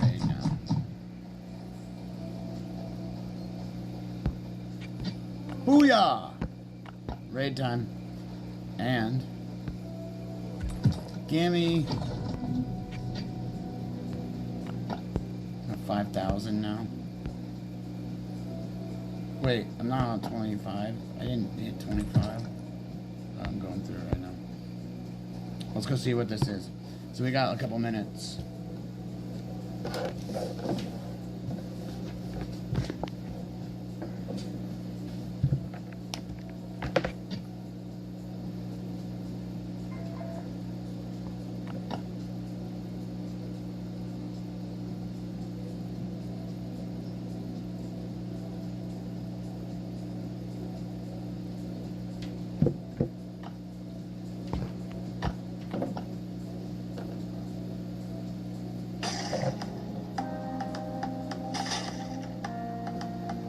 raid now. Booyah! Raid time. And gimme 5,000 now. Wait, I'm not on 25. I didn't hit 25. I'm going through it right now. Let's go see what this is. So we got a couple minutes.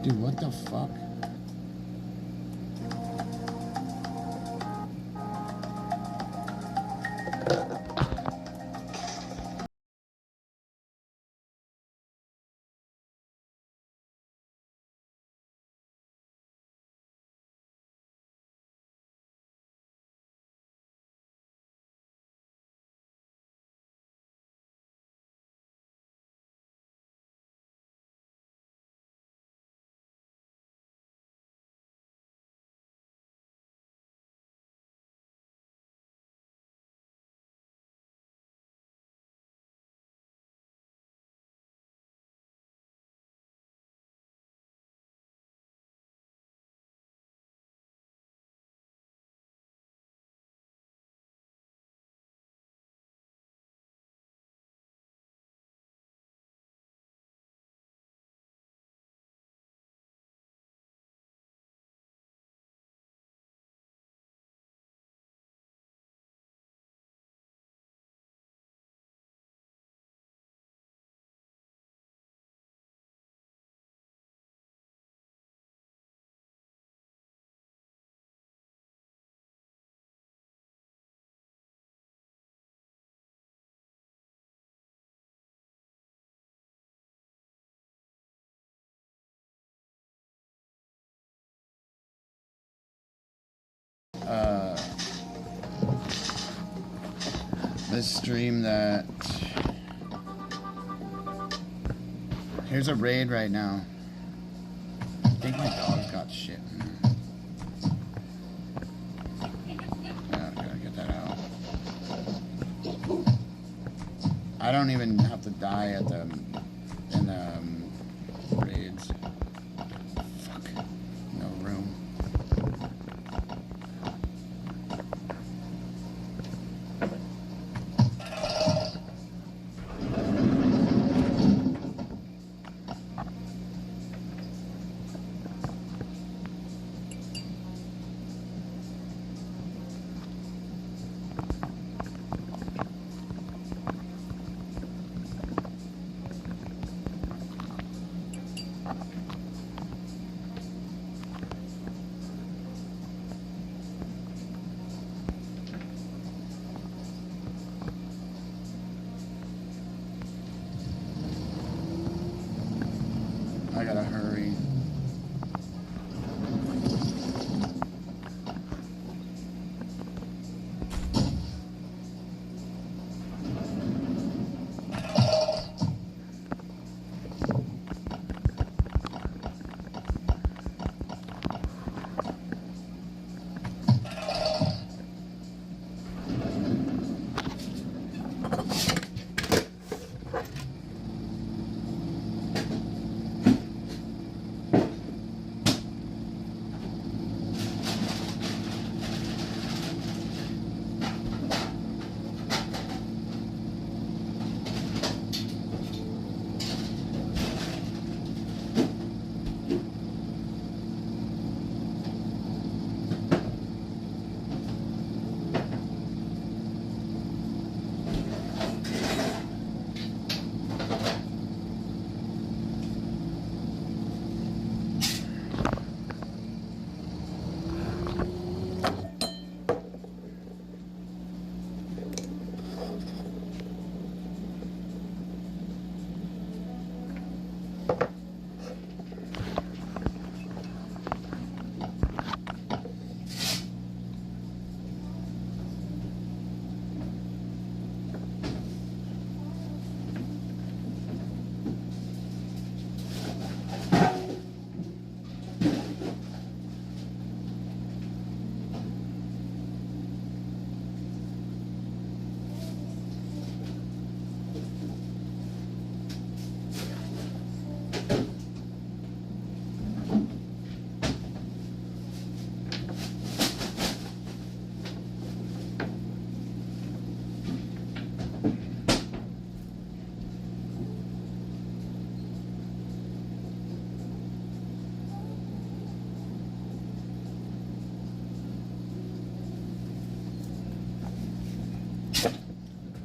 Dude, what the fuck? this stream that... Here's a raid right now. I think my dog's got shit in there. Yeah, gotta get that out. I don't even have to die at the... in the raids. Fuck. No room. I gotta hurry.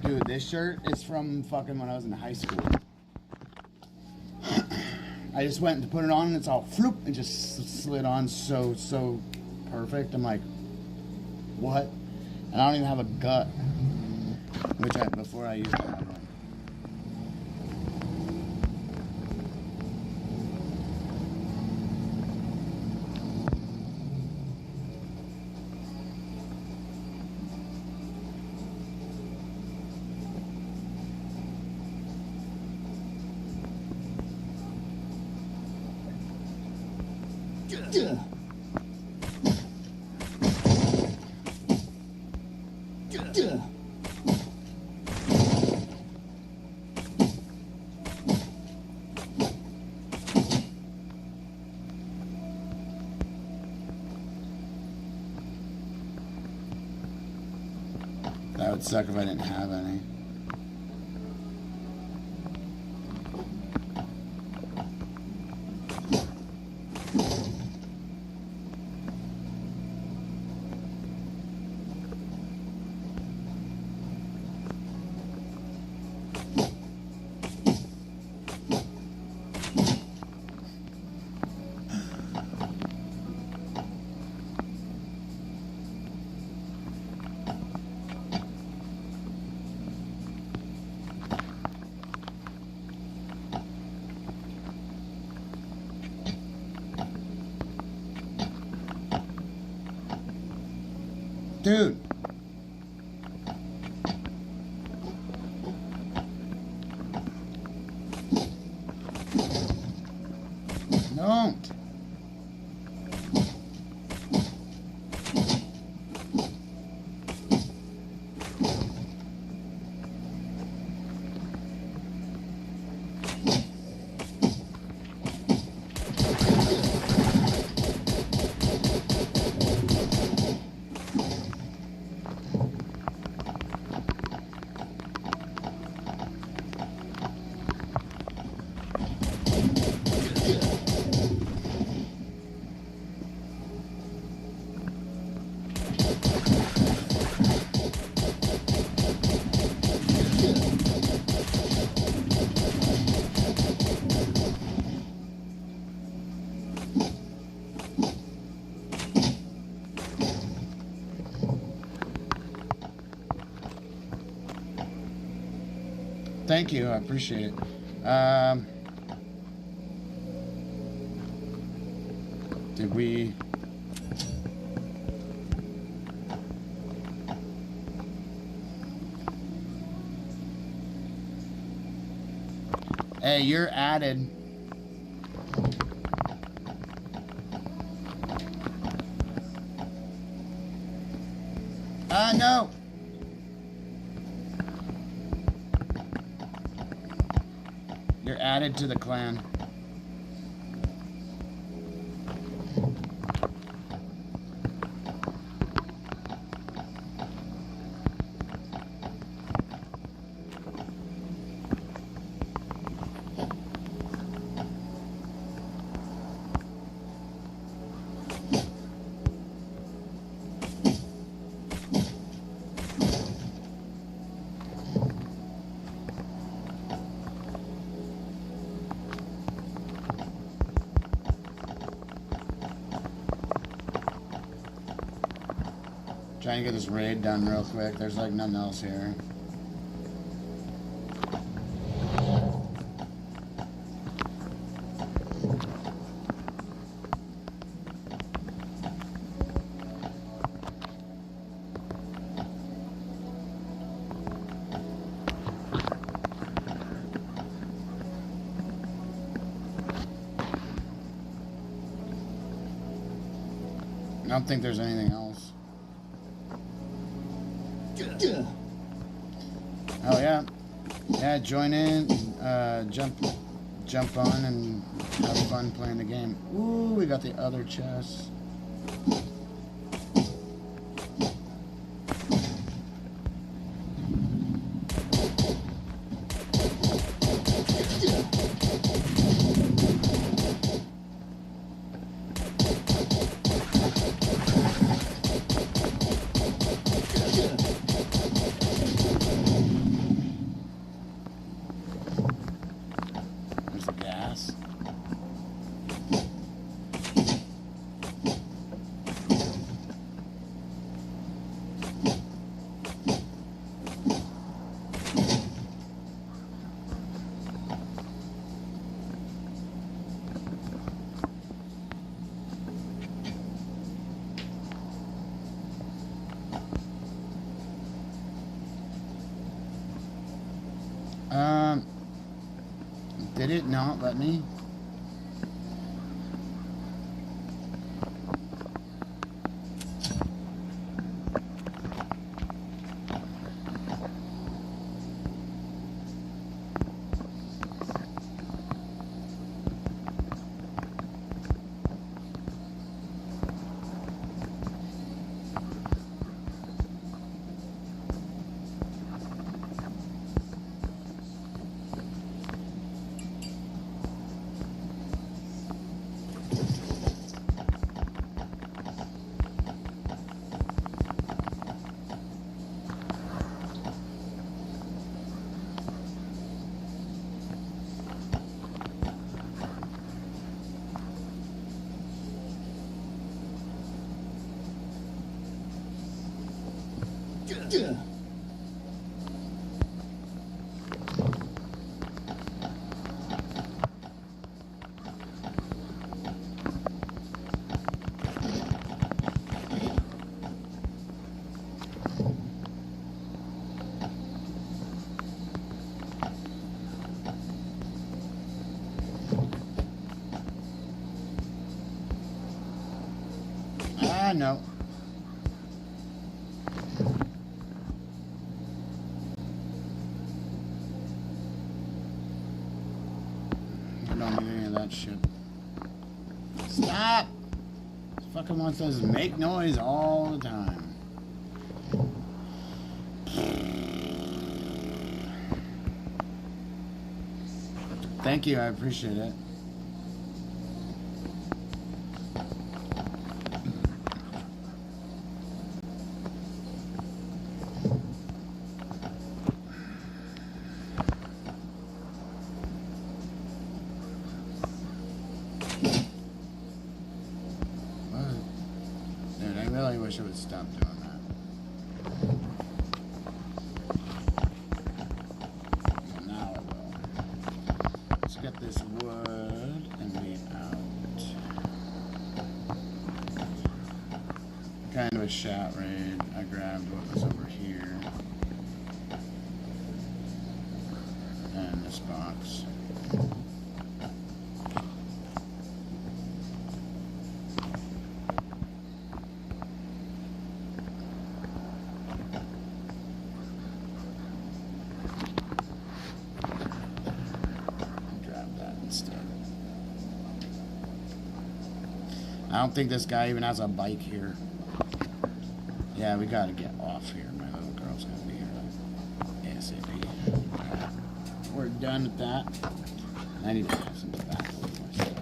Dude, this shirt is from fucking when I was in high school. I just went to put it on and it's all floop and just slid on so perfect. I'm like, what? And I don't even have a gut, which before I used to have one. That would suck if I didn't have any. Dude. Don't. Thank you, I appreciate it. Did we... Hey, you're added. No. You're added to the clan. Trying to get this raid done real quick. There's like nothing else here. I don't think there's anything else. Oh yeah, yeah. Join in, jump on, and have fun playing the game. Ooh, we got the other chest. Did it not let me? that note, I don't need any of that shit. Stop! This fucking one says make noise all the time. Thank you, I appreciate it. Dude, I really wish I would stop doing that. Now I will. Let's get this wood and be out. Kind of a shot raid. I grabbed what was over here. And this box. I don't think this guy even has a bike here. Yeah, we gotta get off here. My little girl's gonna be here ASAP. Alright. We're done with that. I need to have some tobacco with my stuff.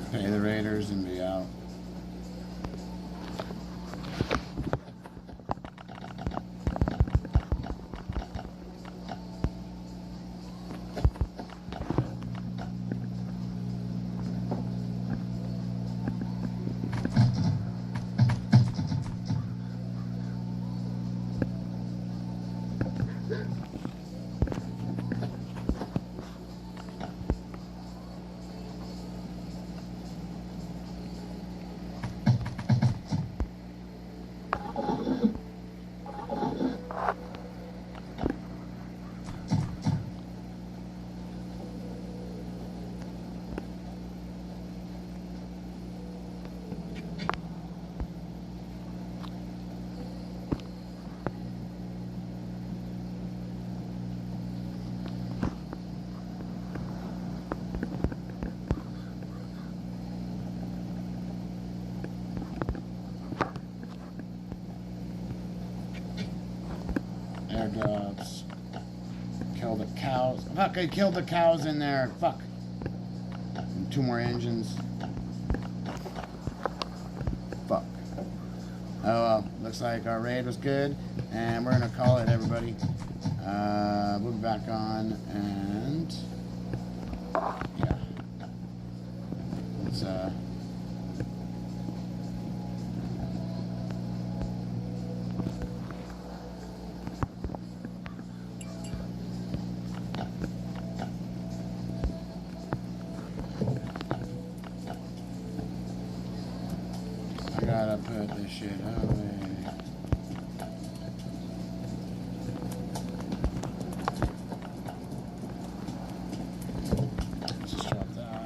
Pay the raiders and be out. Airdrops. Kill the cows. Fuck, I killed the cows in there. Fuck. And 2 more engines. Fuck. Oh well. Looks like our raid was good. And we're gonna call it, everybody. We'll be back on and yeah. Let's I gotta put this shit away. Let's just drop that.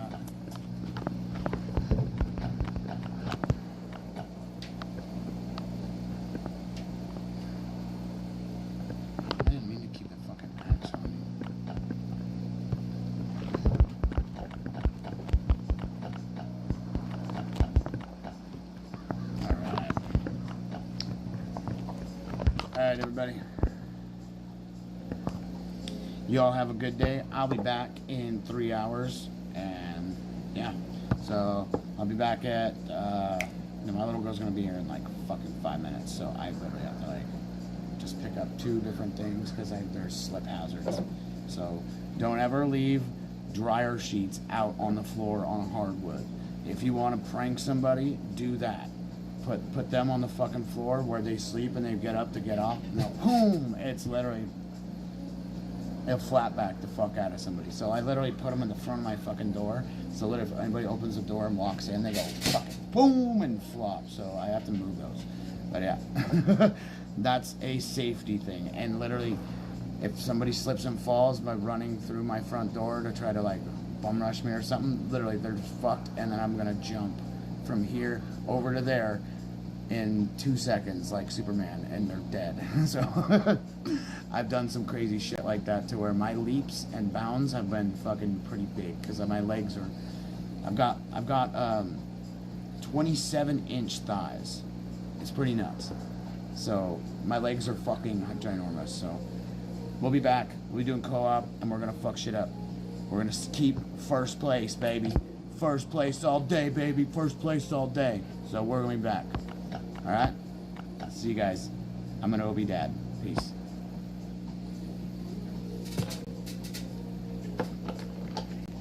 right, everybody. Y'all have a good day. I'll be back in 3 hours, and yeah, so I'll be back at. My little girl's gonna be here in like fucking 5 minutes, so I literally have to like just pick up 2 different things because there's slip hazards. So don't ever leave dryer sheets out on the floor on hardwood. If you want to prank somebody, do that. Put them on the fucking floor where they sleep and they get up to get off. No, boom! It's literally it'll flat back the fuck out of somebody. So I literally put them in the front of my fucking door. So literally if anybody opens the door and walks in, they go fucking boom and flop. So I have to move those. But yeah, that's a safety thing. And literally, if somebody slips and falls by running through my front door to try to like bum rush me or something, literally they're just fucked. And then I'm gonna jump from here over to there in 2 seconds like Superman, and they're dead. So I've done some crazy shit like that to where my leaps and bounds have been fucking pretty big because my legs are. I've got 27-inch thighs. It's pretty nuts. So my legs are fucking ginormous. So we'll be back. We'll be doing co-op, and we're gonna fuck shit up. We're gonna keep first place, baby. First place all day, baby. First place all day. So we're gonna be back. All right. See you guys. I'm an Obi dad. Peace.